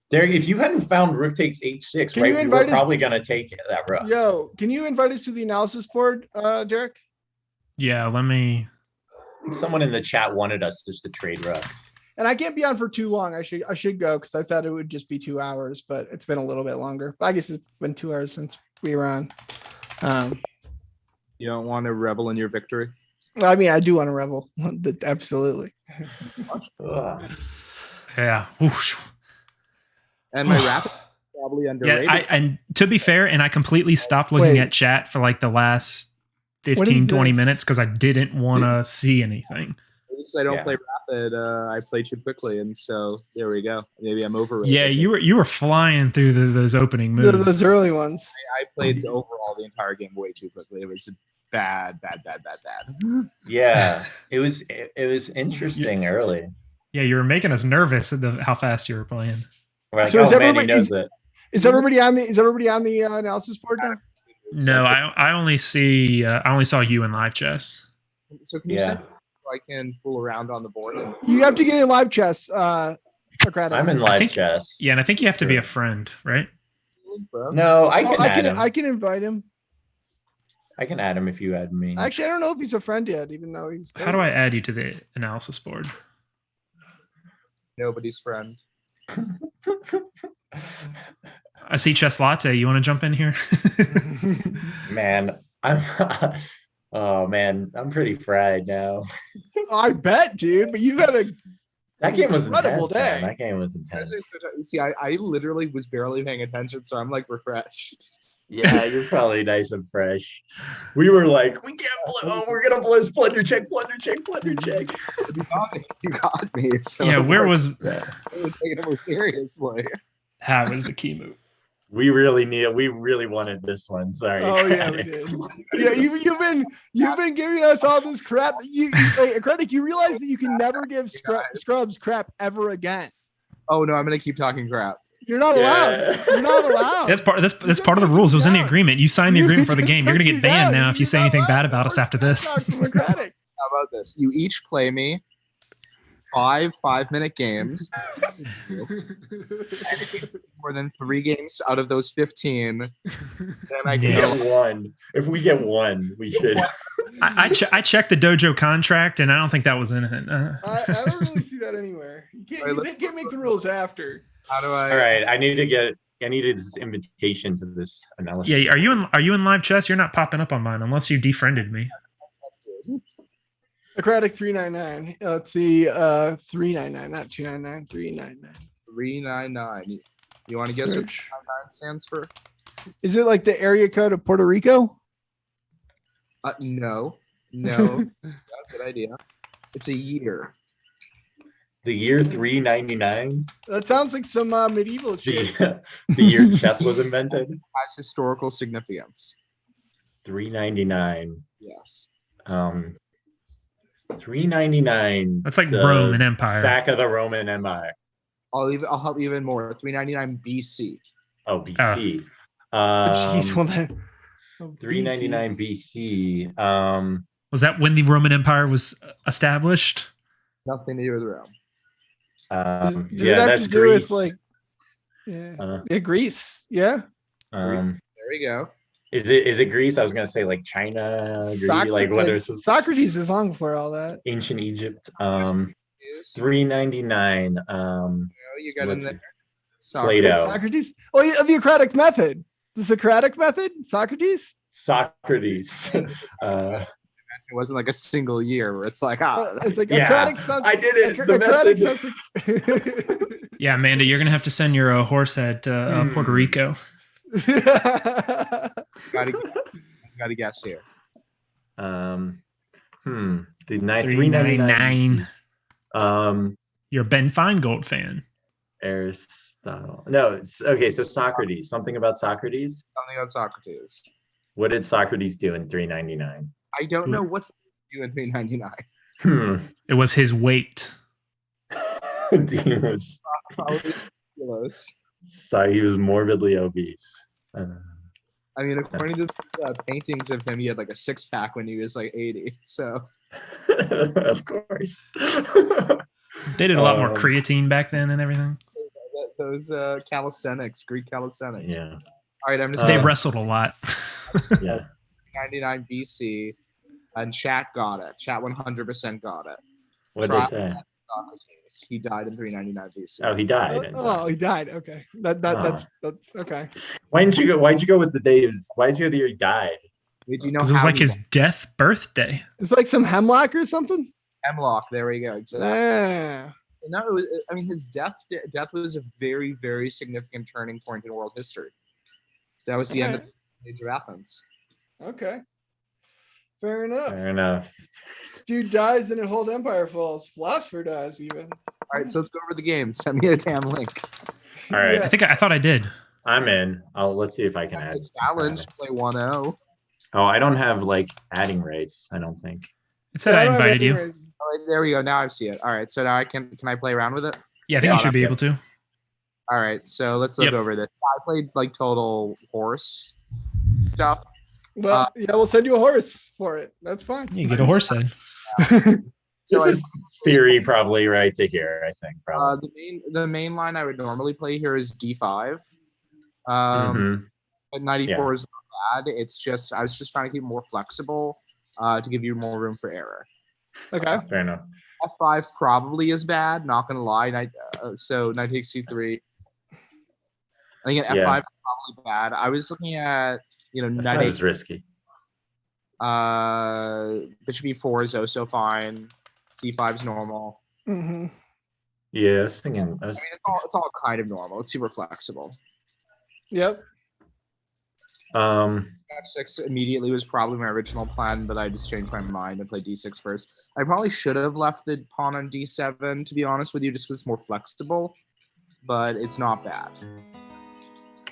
Derek, if you hadn't found rook takes h6, right, we were probably going to take that rook. Yo, can you invite us to the analysis board, Derek? Yeah, let me. Someone in the chat wanted us just to trade rooks. And I can't be on for too long. I should go because I thought it would just be 2 hours, but it's been a little bit longer. But I guess it's been 2 hours since we were on. You don't want to revel in your victory? I mean, I do want to revel. Absolutely. Yeah. Oof. And my rapid probably underrated. Yeah, and to be fair, and I completely stopped looking at chat for like the last 15, 20 minutes because I didn't want to see anything. Because I don't play rapid, I play too quickly, and so there we go. Maybe I'm overrated. Yeah, you were flying through those opening moves. Those early ones. I played overall the entire game way too quickly. It was bad. Yeah, it was interesting early. Yeah, you were making us nervous at how fast you were playing. Like, so is everybody on the analysis board now? No, I only saw you in live chess. So can you send me so I can fool around on the board? You have to get in live chess. I'm in live chess. Yeah, and I think you have to be a friend, right? No, I can invite him. I can add him if you add me. Actually, I don't know if he's a friend yet, even though he's. How do I add you to the analysis board? Nobody's friend. I see Chess Latte. You want to jump in here? Man, I'm pretty fried now. I bet, dude. But you got that game was incredible intense. That game was intense. See, I literally was barely paying attention, so I'm like refreshed. Yeah, you're probably nice and fresh. We were like, we can't play. Oh, we're gonna play blunder check. You got me. So yeah, where was that? I was taking it more seriously. That was the key move. We really wanted this one. Sorry. Oh yeah, we did. Yeah, you've been giving us all this crap. Credit, you realize that you can never give scrubs crap ever again. Oh no, I'm gonna keep talking crap. You're not allowed. You're not allowed. That's part of the rules. It was in the agreement. You signed the agreement for the game. You're gonna get banned now if you say anything bad about us after this. How about this? You each play me 5-minute games. More than 3 games out of those 15. Then I get one. If we get one, we should. I checked the dojo contract, and I don't think that was in it. I don't really see that anywhere. You can't make the rules after. How do I? All right, I needed this invitation to this analysis. Yeah, are you in live chess? You're not popping up on mine unless you defriended me. Aquatic 399. Let's see, 399, not 299, 399. 399. You want to guess what 399 stands for? Is it like the area code of Puerto Rico? No. Good idea. It's a year. The year 399? That sounds like some medieval shit. The year chess was invented? Has historical significance. 399. Yes. 399. That's like Roman Empire. Sack of the Roman Empire. I'll help you even more. 399 BC. Oh, BC. Jeez, well then. 399 BC. Was that when the Roman Empire was established? Nothing to do with Rome. That's Greece. Greece. Yeah. There we go. Is it Greece? I was gonna say like China, Greece, Socrates is long before all that. Ancient Egypt. 399. You got in there. Plato. Socrates. Oh, yeah, the Socratic method. The Socratic method. Socrates. It wasn't like a single year where it's like it's like Socratic sounds. I did it. Socratic sounds like... Yeah, Amanda, you're gonna have to send your horse head to Puerto Rico. Got to guess here. The 399. You're a Ben Feingold fan. Aristotle. No, it's okay. So Socrates. Something about Socrates. Something on Socrates. What did Socrates do in 399? I don't know what to do in 399. It was his weight. He was, sorry, he was morbidly obese. I mean, according to the paintings of him, he had like a 6-pack when he was like 80. So, of course, they did a lot more creatine back then and everything. Those calisthenics, Greek calisthenics. Yeah. All right, I'm just. They wrestled a lot. Yeah. 99 BC, and chat got it. Chat 100% got it. What did they say? Socrates. He died in 399 BC. Oh, he died. Oh, he died. Okay, that's okay. Why'd you go with the day? Why'd you go the year he died? Did you know? Because it was like his death birthday. It's like some hemlock or something. Hemlock. There we go. Exactly. Yeah. No, it was, I mean, his death was a very, very significant turning point in world history. That was the end of the Age of Athens. Okay. Fair enough. Fair enough. Dude dies and a whole empire falls. Philosopher dies even. All right, so let's go over the game. Send me a damn link. All right. I thought I did. I'm in. Let's see if I can add. Challenge, play 1-0. Oh, I don't have like adding rates. I don't think. It said I invited you. All right, there we go. Now I see it. All right, so now can I play around with it? Yeah, I think you should be able to. All right, so let's look over this. I played like total horse stuff. Well, yeah, we'll send you a horse for it. That's fine. You get a horse head. This is theory, probably right to hear. I think probably. The main line I would normally play here is D5. But 94 is not bad. It's just I was just trying to keep it more flexible to give you more room for error. Okay, fair enough. F5 probably is bad. Not gonna lie. So knight takes C3. And again, F5 is probably bad. I was looking at knight is risky. Bishop E4 is also fine. C5 is normal. Mm-hmm. Yeah, I was thinking. It's all kind of normal. It's super flexible. Yep. F6 immediately was probably my original plan, but I just changed my mind and played D6 first. I probably should have left the pawn on D7, to be honest with you, just because it's more flexible, but it's not bad.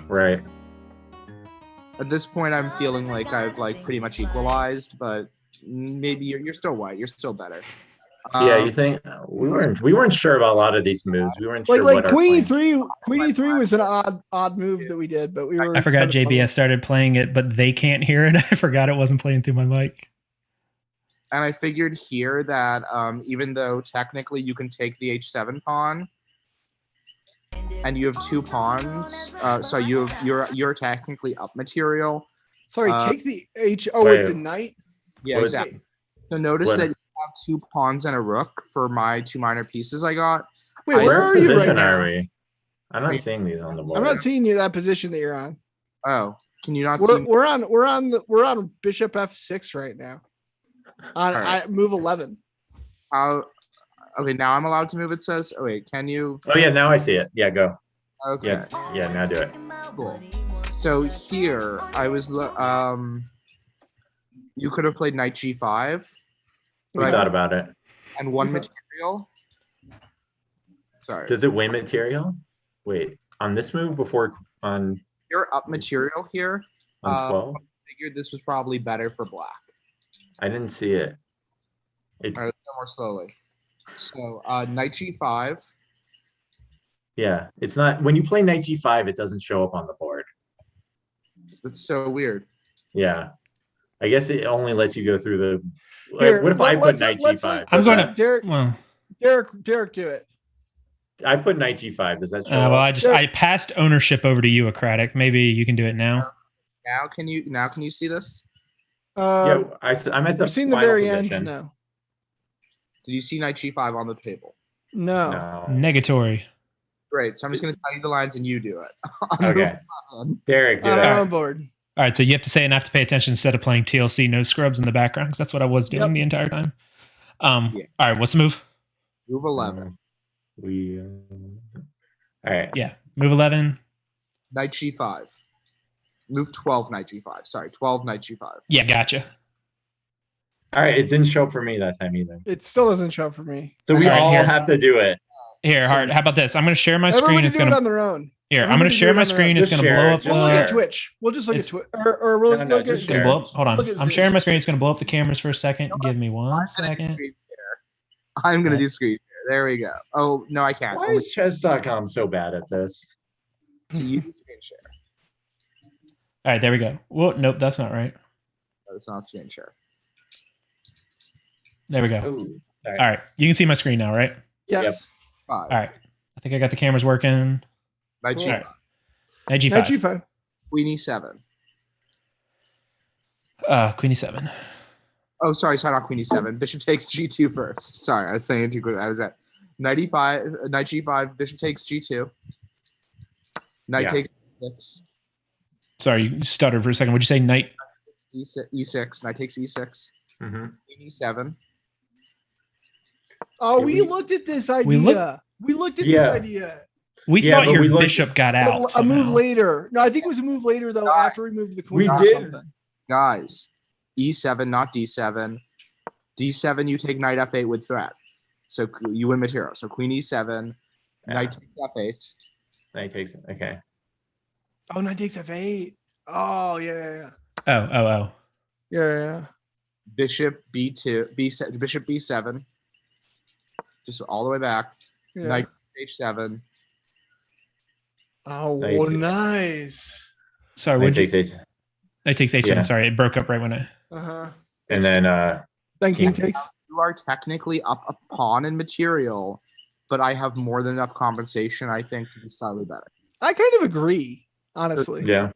Right. At this point, I'm feeling like I've pretty much equalized, but maybe you're still white. You're still better. Yeah, you think we weren't sure about a lot of these moves. We weren't sure. Like Queen E3 was an odd move that we did, but we were. I forgot JBS started playing it, but they can't hear it. I forgot it wasn't playing through my mic. And I figured here that even though technically you can take the H7 pawn, and you have 2 pawns, so you're technically up material. Sorry, take the H. Oh, wait, the knight. Yeah, exactly. So notice that you have 2 pawns and a rook for my 2 minor pieces I got. Wait, where are you right now? Are we? I'm not seeing these on the board. I'm not seeing you that position that you're on. Oh, can you not see? We're on Bishop F6 right now. On move 11. Okay, now I'm allowed to move. It says. Oh wait, can you? Oh yeah, now I see it. Yeah, go. Okay. Yeah, now do it. Cool. So here I was. You could have played knight G5. We thought about it. And 1 material. Sorry. Does it win material? Wait, on this move before on. You're up material here. On 12. I figured this was probably better for black. I didn't see it. All right, let's go more slowly. So knight G5. Yeah, it's not when you play knight G5, it doesn't show up on the board. That's so weird. Yeah, I guess it only lets you go through the. Here, what if I put knight G5? I'm going to Derek. Well, Derek, do it. I put knight G5. Does that show? Well, I passed ownership over to you, Acratic. Maybe you can do it now. Now can you see this? Yeah, I'm at the. I've seen the very end now. Did you see knight G5 on the table? No. Negatory. Great. So I'm just going to tell you the lines and you do it. Okay. Derek, do it. I'm on board. All right, so you have to say and I have to pay attention instead of playing TLC no scrubs in the background because that's what I was doing the entire time. All right, what's the move? Move 11. All right. Yeah, move 11. Knight G5. Move 12, knight G5. Sorry, 12, knight G5. Yeah, gotcha. All right, it didn't show up for me that time either. It still doesn't show up for me. So we all have to do it. Here, Hart. How about this? I'm going to share my screen. Everybody It's do going it to on their own. Here, I'm going to share my screen. It's going to blow up. We'll look at Twitch. We'll just look at Twitch, or we'll look at. Hold on. I'm sharing my screen. It's going to blow up the cameras for a second. Give me 1 second. I'm going to do screen share. There we go. Oh no, I can't. Why is chess.com so bad at this? So you do screen share. All right, there we go. Well, nope, that's not right. No, it's not screen share. There we go. Ooh, all right, you can see my screen now, right? Yes. Yep. All right. I think I got the cameras working. Knight G5. Right. Knight G5. Knight G5. Queen E7. Queen E7. Oh, sorry, not Queen E7. Bishop takes G2 first. Sorry, I was saying too quick. I was at Knight E5, Knight G5. Bishop takes G2. Knight takes E6. Sorry, you stuttered for a second. Would you say knight? E6. Knight takes E6. Mm-hmm. Queen E7. Oh, we looked at this idea. We looked at this idea. We thought your bishop got out. A move later. No, I think it was a move later though. After we moved the queen. We did. Something. Guys, E7, not D7. D7, you take knight F8 with threat. So you win material. So Queen E7, knight takes F8. Knight takes it. Okay. Oh, knight takes F8. Oh, yeah. Oh. Yeah. Bishop B2, Bishop B7. Just all the way back. Yeah. Knight H7. Oh, nice. Sorry, Knight takes H. Knight takes H7. Yeah. Sorry, it broke up right when I. And then king takes. You are technically up a pawn in material, but I have more than enough compensation, I think, to be slightly better. I kind of agree, honestly. Yeah.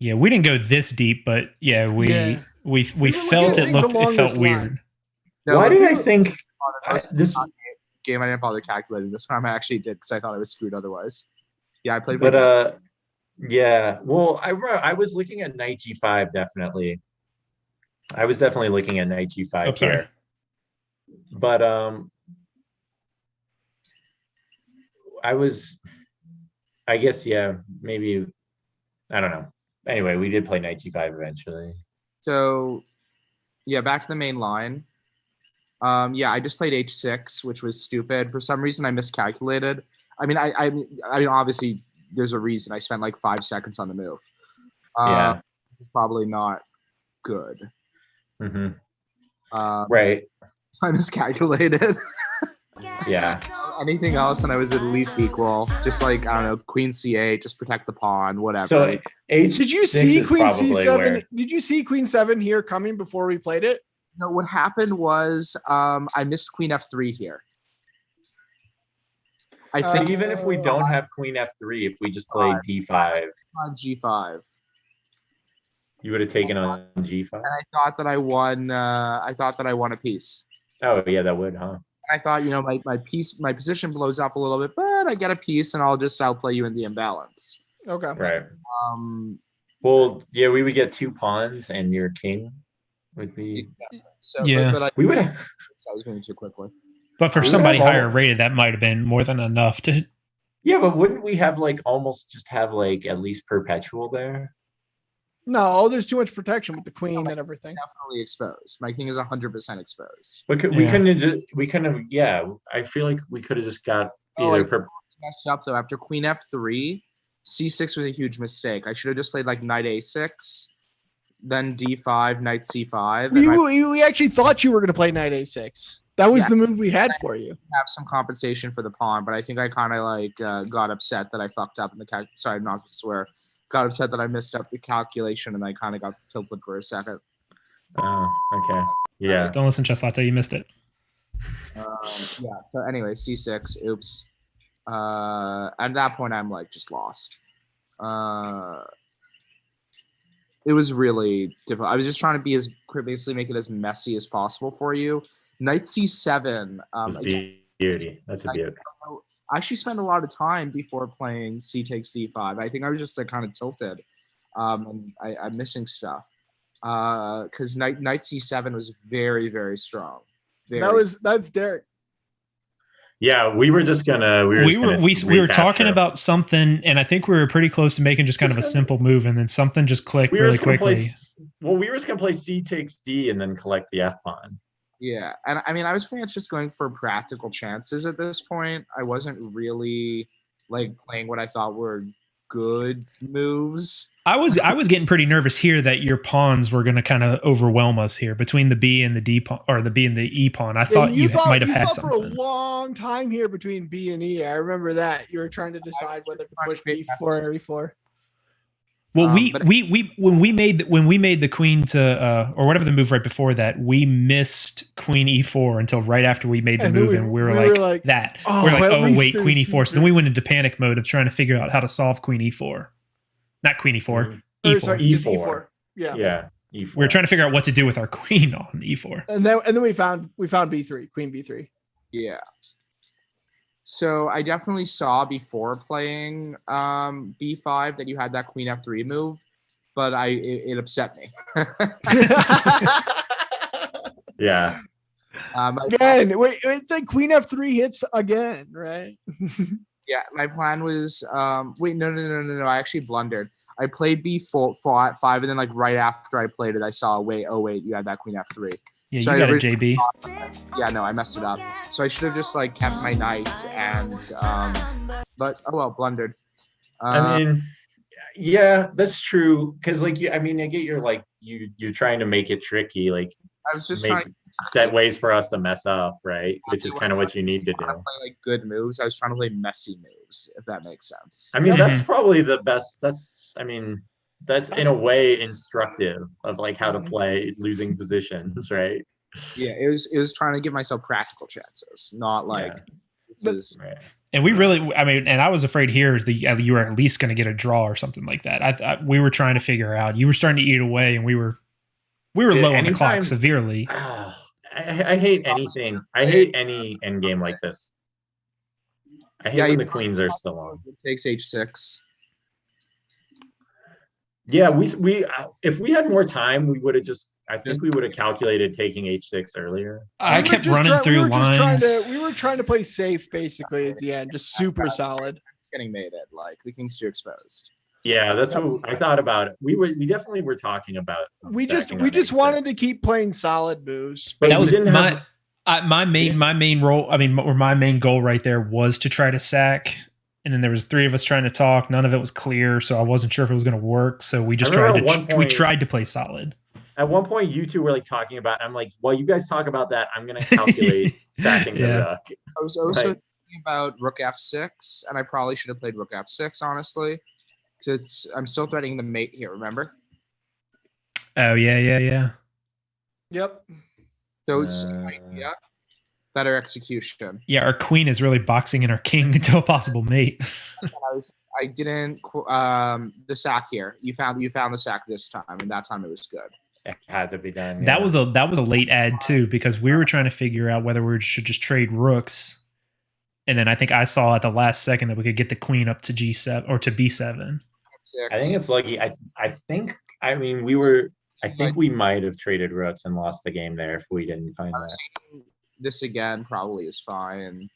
We didn't go this deep, but we felt it felt weird. No, why did I think this game? I didn't bother calculating this one. I actually did because I thought I was screwed otherwise. Yeah, I played. But yeah. Well, I was looking at knight G5 definitely. I was definitely looking at knight G5 here. But I guess maybe I don't know. Anyway, we did play knight G5 eventually. So back to the main line. I just played H6, which was stupid. For some reason I miscalculated. I mean, obviously there's a reason. I spent like 5 seconds on the move. Probably not good. Mm-hmm. Right. I miscalculated. Yeah. Anything else, and I was at least equal. Just like, I don't know, Queen C8, just protect the pawn, whatever. So did you see Queen C7? Did you see Queen 7 here coming before we played it? No, what happened was I missed Queen F3 here. I think even if we don't have Queen F3, if we just played D5, G5, you would have taken on G5. And I thought that I won. I thought that I won a piece. Oh yeah, that would, huh? I thought, my position blows up a little bit, but I get a piece, and I'll just outplay you in the imbalance. Okay. Right. Well, yeah, we would get 2 pawns, and your king would be. So, yeah. But we would have. I was moving too quickly. But for somebody higher rated, that might have been more than enough to. Yeah, but wouldn't we have almost just have at least perpetual there? No, there's too much protection with the queen and everything. Definitely exposed. My king is 100% exposed. We couldn't have. Yeah, I feel like we could have just got either. Messed up though. After Queen F3, C6 was a huge mistake. I should have just played Knight A6, then D5, Knight C5. We actually thought you were going to play Knight A6. That was the move we had for you. Have some compensation for the pawn, but I think I kind of got upset that I fucked up in the sorry, I'm not supposed to swear. Got upset that I messed up the calculation, and I kind of got tilted for a second. Oh, okay. Yeah. Don't listen, Chess Latte. You missed it. So anyway, C6. Oops. At that point, I'm just lost. It was really difficult. I was just trying to basically make it as messy as possible for you. Knight C7. Beauty. That's a beauty. I actually spent a lot of time before playing C takes D5. I think I was just kind of tilted. And I'm missing stuff. Because Knight C7 was very, very strong. That's Derek. Yeah, we were just gonna. We were talking about something, and I think we were pretty close to making just kind of a simple move, and then something just clicked really quickly. We were just gonna play C takes D and then collect the F pawn. Yeah, and I mean, I was pretty much just going for practical chances at this point. I wasn't really like playing what I thought were good moves. I was getting pretty nervous here that your pawns were going to kind of overwhelm us here between the B and the D pawn, or the B and the E pawn. I thought you might have had something for a long time here between B and E. I remember that you were trying to decide whether to push B4 or E4. Well, when we made the queen to or whatever the move right before that, we missed queen E4 until right after we made the move, and we were like that. Oh, we're like, oh wait, queen E4. So then we went into panic mode of trying to figure out how to solve queen E4, not queen E4, E4. Sorry, E4. Yeah. E4. We were trying to figure out what to do with our queen on E4, and then we found B3, queen B3. Yeah. So I definitely saw before playing B5 that you had that queen F3 move, but it upset me. Yeah. Again, wait, it's like queen F3 hits again, right? Yeah, my plan was wait, no. I actually blundered. I played B5, and then like right after I played it, I saw wait, you had that queen F3. Yeah, so you got a JB. Yeah, no, I messed it up. So I should have just like kept my knight and but oh well, blundered. I mean, yeah, that's true. Because like I get you're like you're trying to make it tricky. Like I was just trying to set ways for us to mess up, right? Which is kind of what you need to do. Play like good moves. I was trying to play messy moves, if that makes sense. I mean, that's probably the best. That's in a way instructive of like how to play losing positions, right? Yeah, it was trying to give myself practical chances, not like. Right. And we really, and I was afraid here that you were at least going to get a draw or something like that. We were trying to figure out. You were starting to eat away, and we were low on the clock severely. I hate anything. I hate any end game like this. I hate when the queens are still on. It takes H6. Yeah, we if we had more time, we would have I think we would have calculated taking H6 earlier. I kept running through lines. We were trying to play safe basically at the end, just super solid. It's getting mated, like the king's too exposed. Yeah, that's what I thought about it. We definitely were talking about. We just wanted to keep playing solid moves. But that was my main role. Or my main goal right there was to try to sack. And then there was three of us trying to talk. None of it was clear, so I wasn't sure if it was going to work. So we just tried to play solid. At one point, you two were like talking about. I'm like, while you guys talk about that, I'm going to calculate sacking the rook. I was also thinking about rook F6, and I probably should have played rook F6, honestly. I'm still threatening the mate here. Remember? Oh yeah. Yep. Those idea. Better execution. Yeah, our queen is really boxing in our king into a possible mate. I didn't the sack here. You found the sack this time, and that time it was good. It had to be done. Yeah. That was a late ad too, because we were trying to figure out whether we should just trade rooks, and then I think I saw at the last second that we could get the queen up to G7 or to B7. I think it's lucky. I think we might have traded rooks and lost the game there if we didn't find that. This again probably is fine.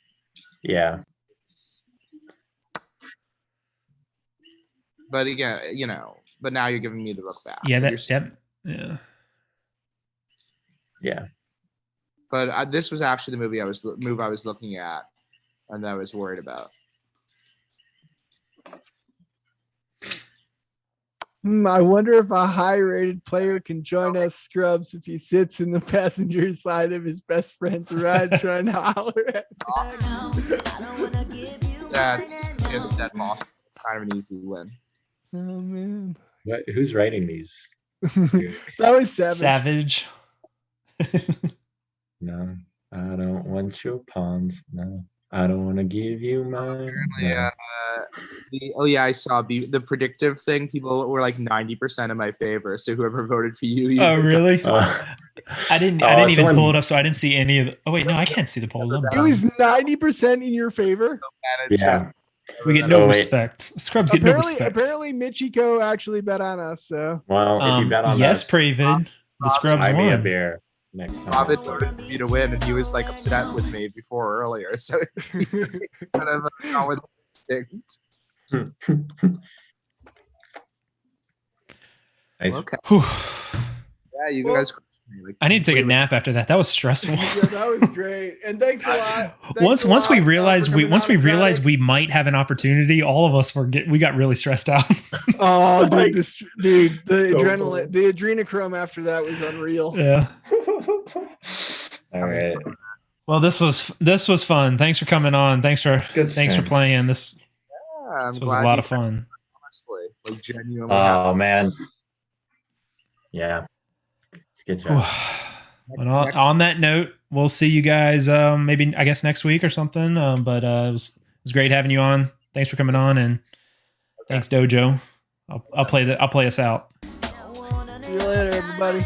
Yeah. But again, but now you're giving me the rook back. Yeah, Yeah. But this was actually the move I was looking at, and I was worried about. I wonder if a high-rated player can join us, Scrubs, if he sits in the passenger side of his best friend's ride trying to holler at That's just dead loss. It's kind of an easy win. Oh, man. Who's writing these? That was Savage. No, I don't want your pawns. No, I don't want to give you mine. I saw the predictive thing. People were like 90% in my favor. So whoever voted for you. Oh, really? I didn't even pull it up, so I didn't see any of the. Oh wait, no, I can't see the polls. It was 90% in your favor. Yeah. We get no respect. Scrubs get no respect. Apparently, Michiko actually bet on us. So, well, if you bet on yes, Pravid, the Scrubs won. Me a beer next time. Robin voted me to win, and he was like upset with me before earlier. So, kind of was instinct. Nice. Okay. Yeah, you guys crushed Like, I need to take a nap after that. That was stressful. Yeah, that was great. And thanks a lot. Once we realized we might have an opportunity, all of us we got really stressed out. Oh, dude, the adrenaline, the adrenochrome after that was unreal. Yeah. All right. Well, this was fun. Thanks for coming on. Thanks for playing. This was a lot of fun. Honestly, like genuinely. Oh man. Yeah. Good job. Well, on that note, we'll see you guys maybe I guess next week or something. But it was great having you on. Thanks for coming on, and thanks Dojo. I'll play us out. See you later, everybody.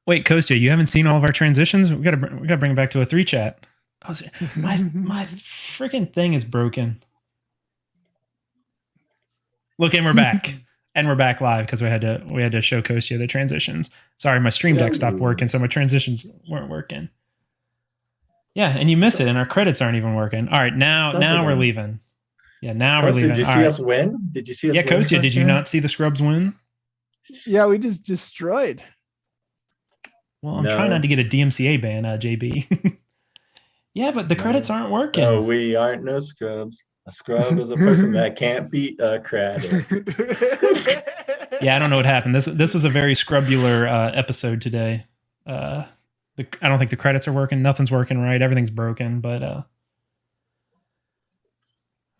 Wait, Kostya, you haven't seen all of our transitions? We gotta bring it back to a 3 chat. My freaking thing is broken. Look, and we're back. And we're back live because we had to show Kostya the transitions. Sorry, my stream deck stopped working, so my transitions weren't working. Yeah, and you missed it, and our credits aren't even working. All right, now we're leaving. Yeah, now we're leaving. Did you see us win? Did you see us win? Yeah, Kostya, did you not see the scrubs win? Yeah, we just destroyed. Well, I'm trying not to get a DMCA ban, JB. Yeah, but the credits aren't working. No, we aren't no scrubs. A scrub is a person that can't beat a credit. Yeah, I don't know what happened. This was a very scrubular episode today. I don't think the credits are working. Nothing's working right. Everything's broken. But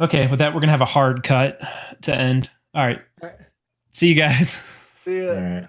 okay, with that, we're gonna have a hard cut to end. All right. See you guys. See ya. All right.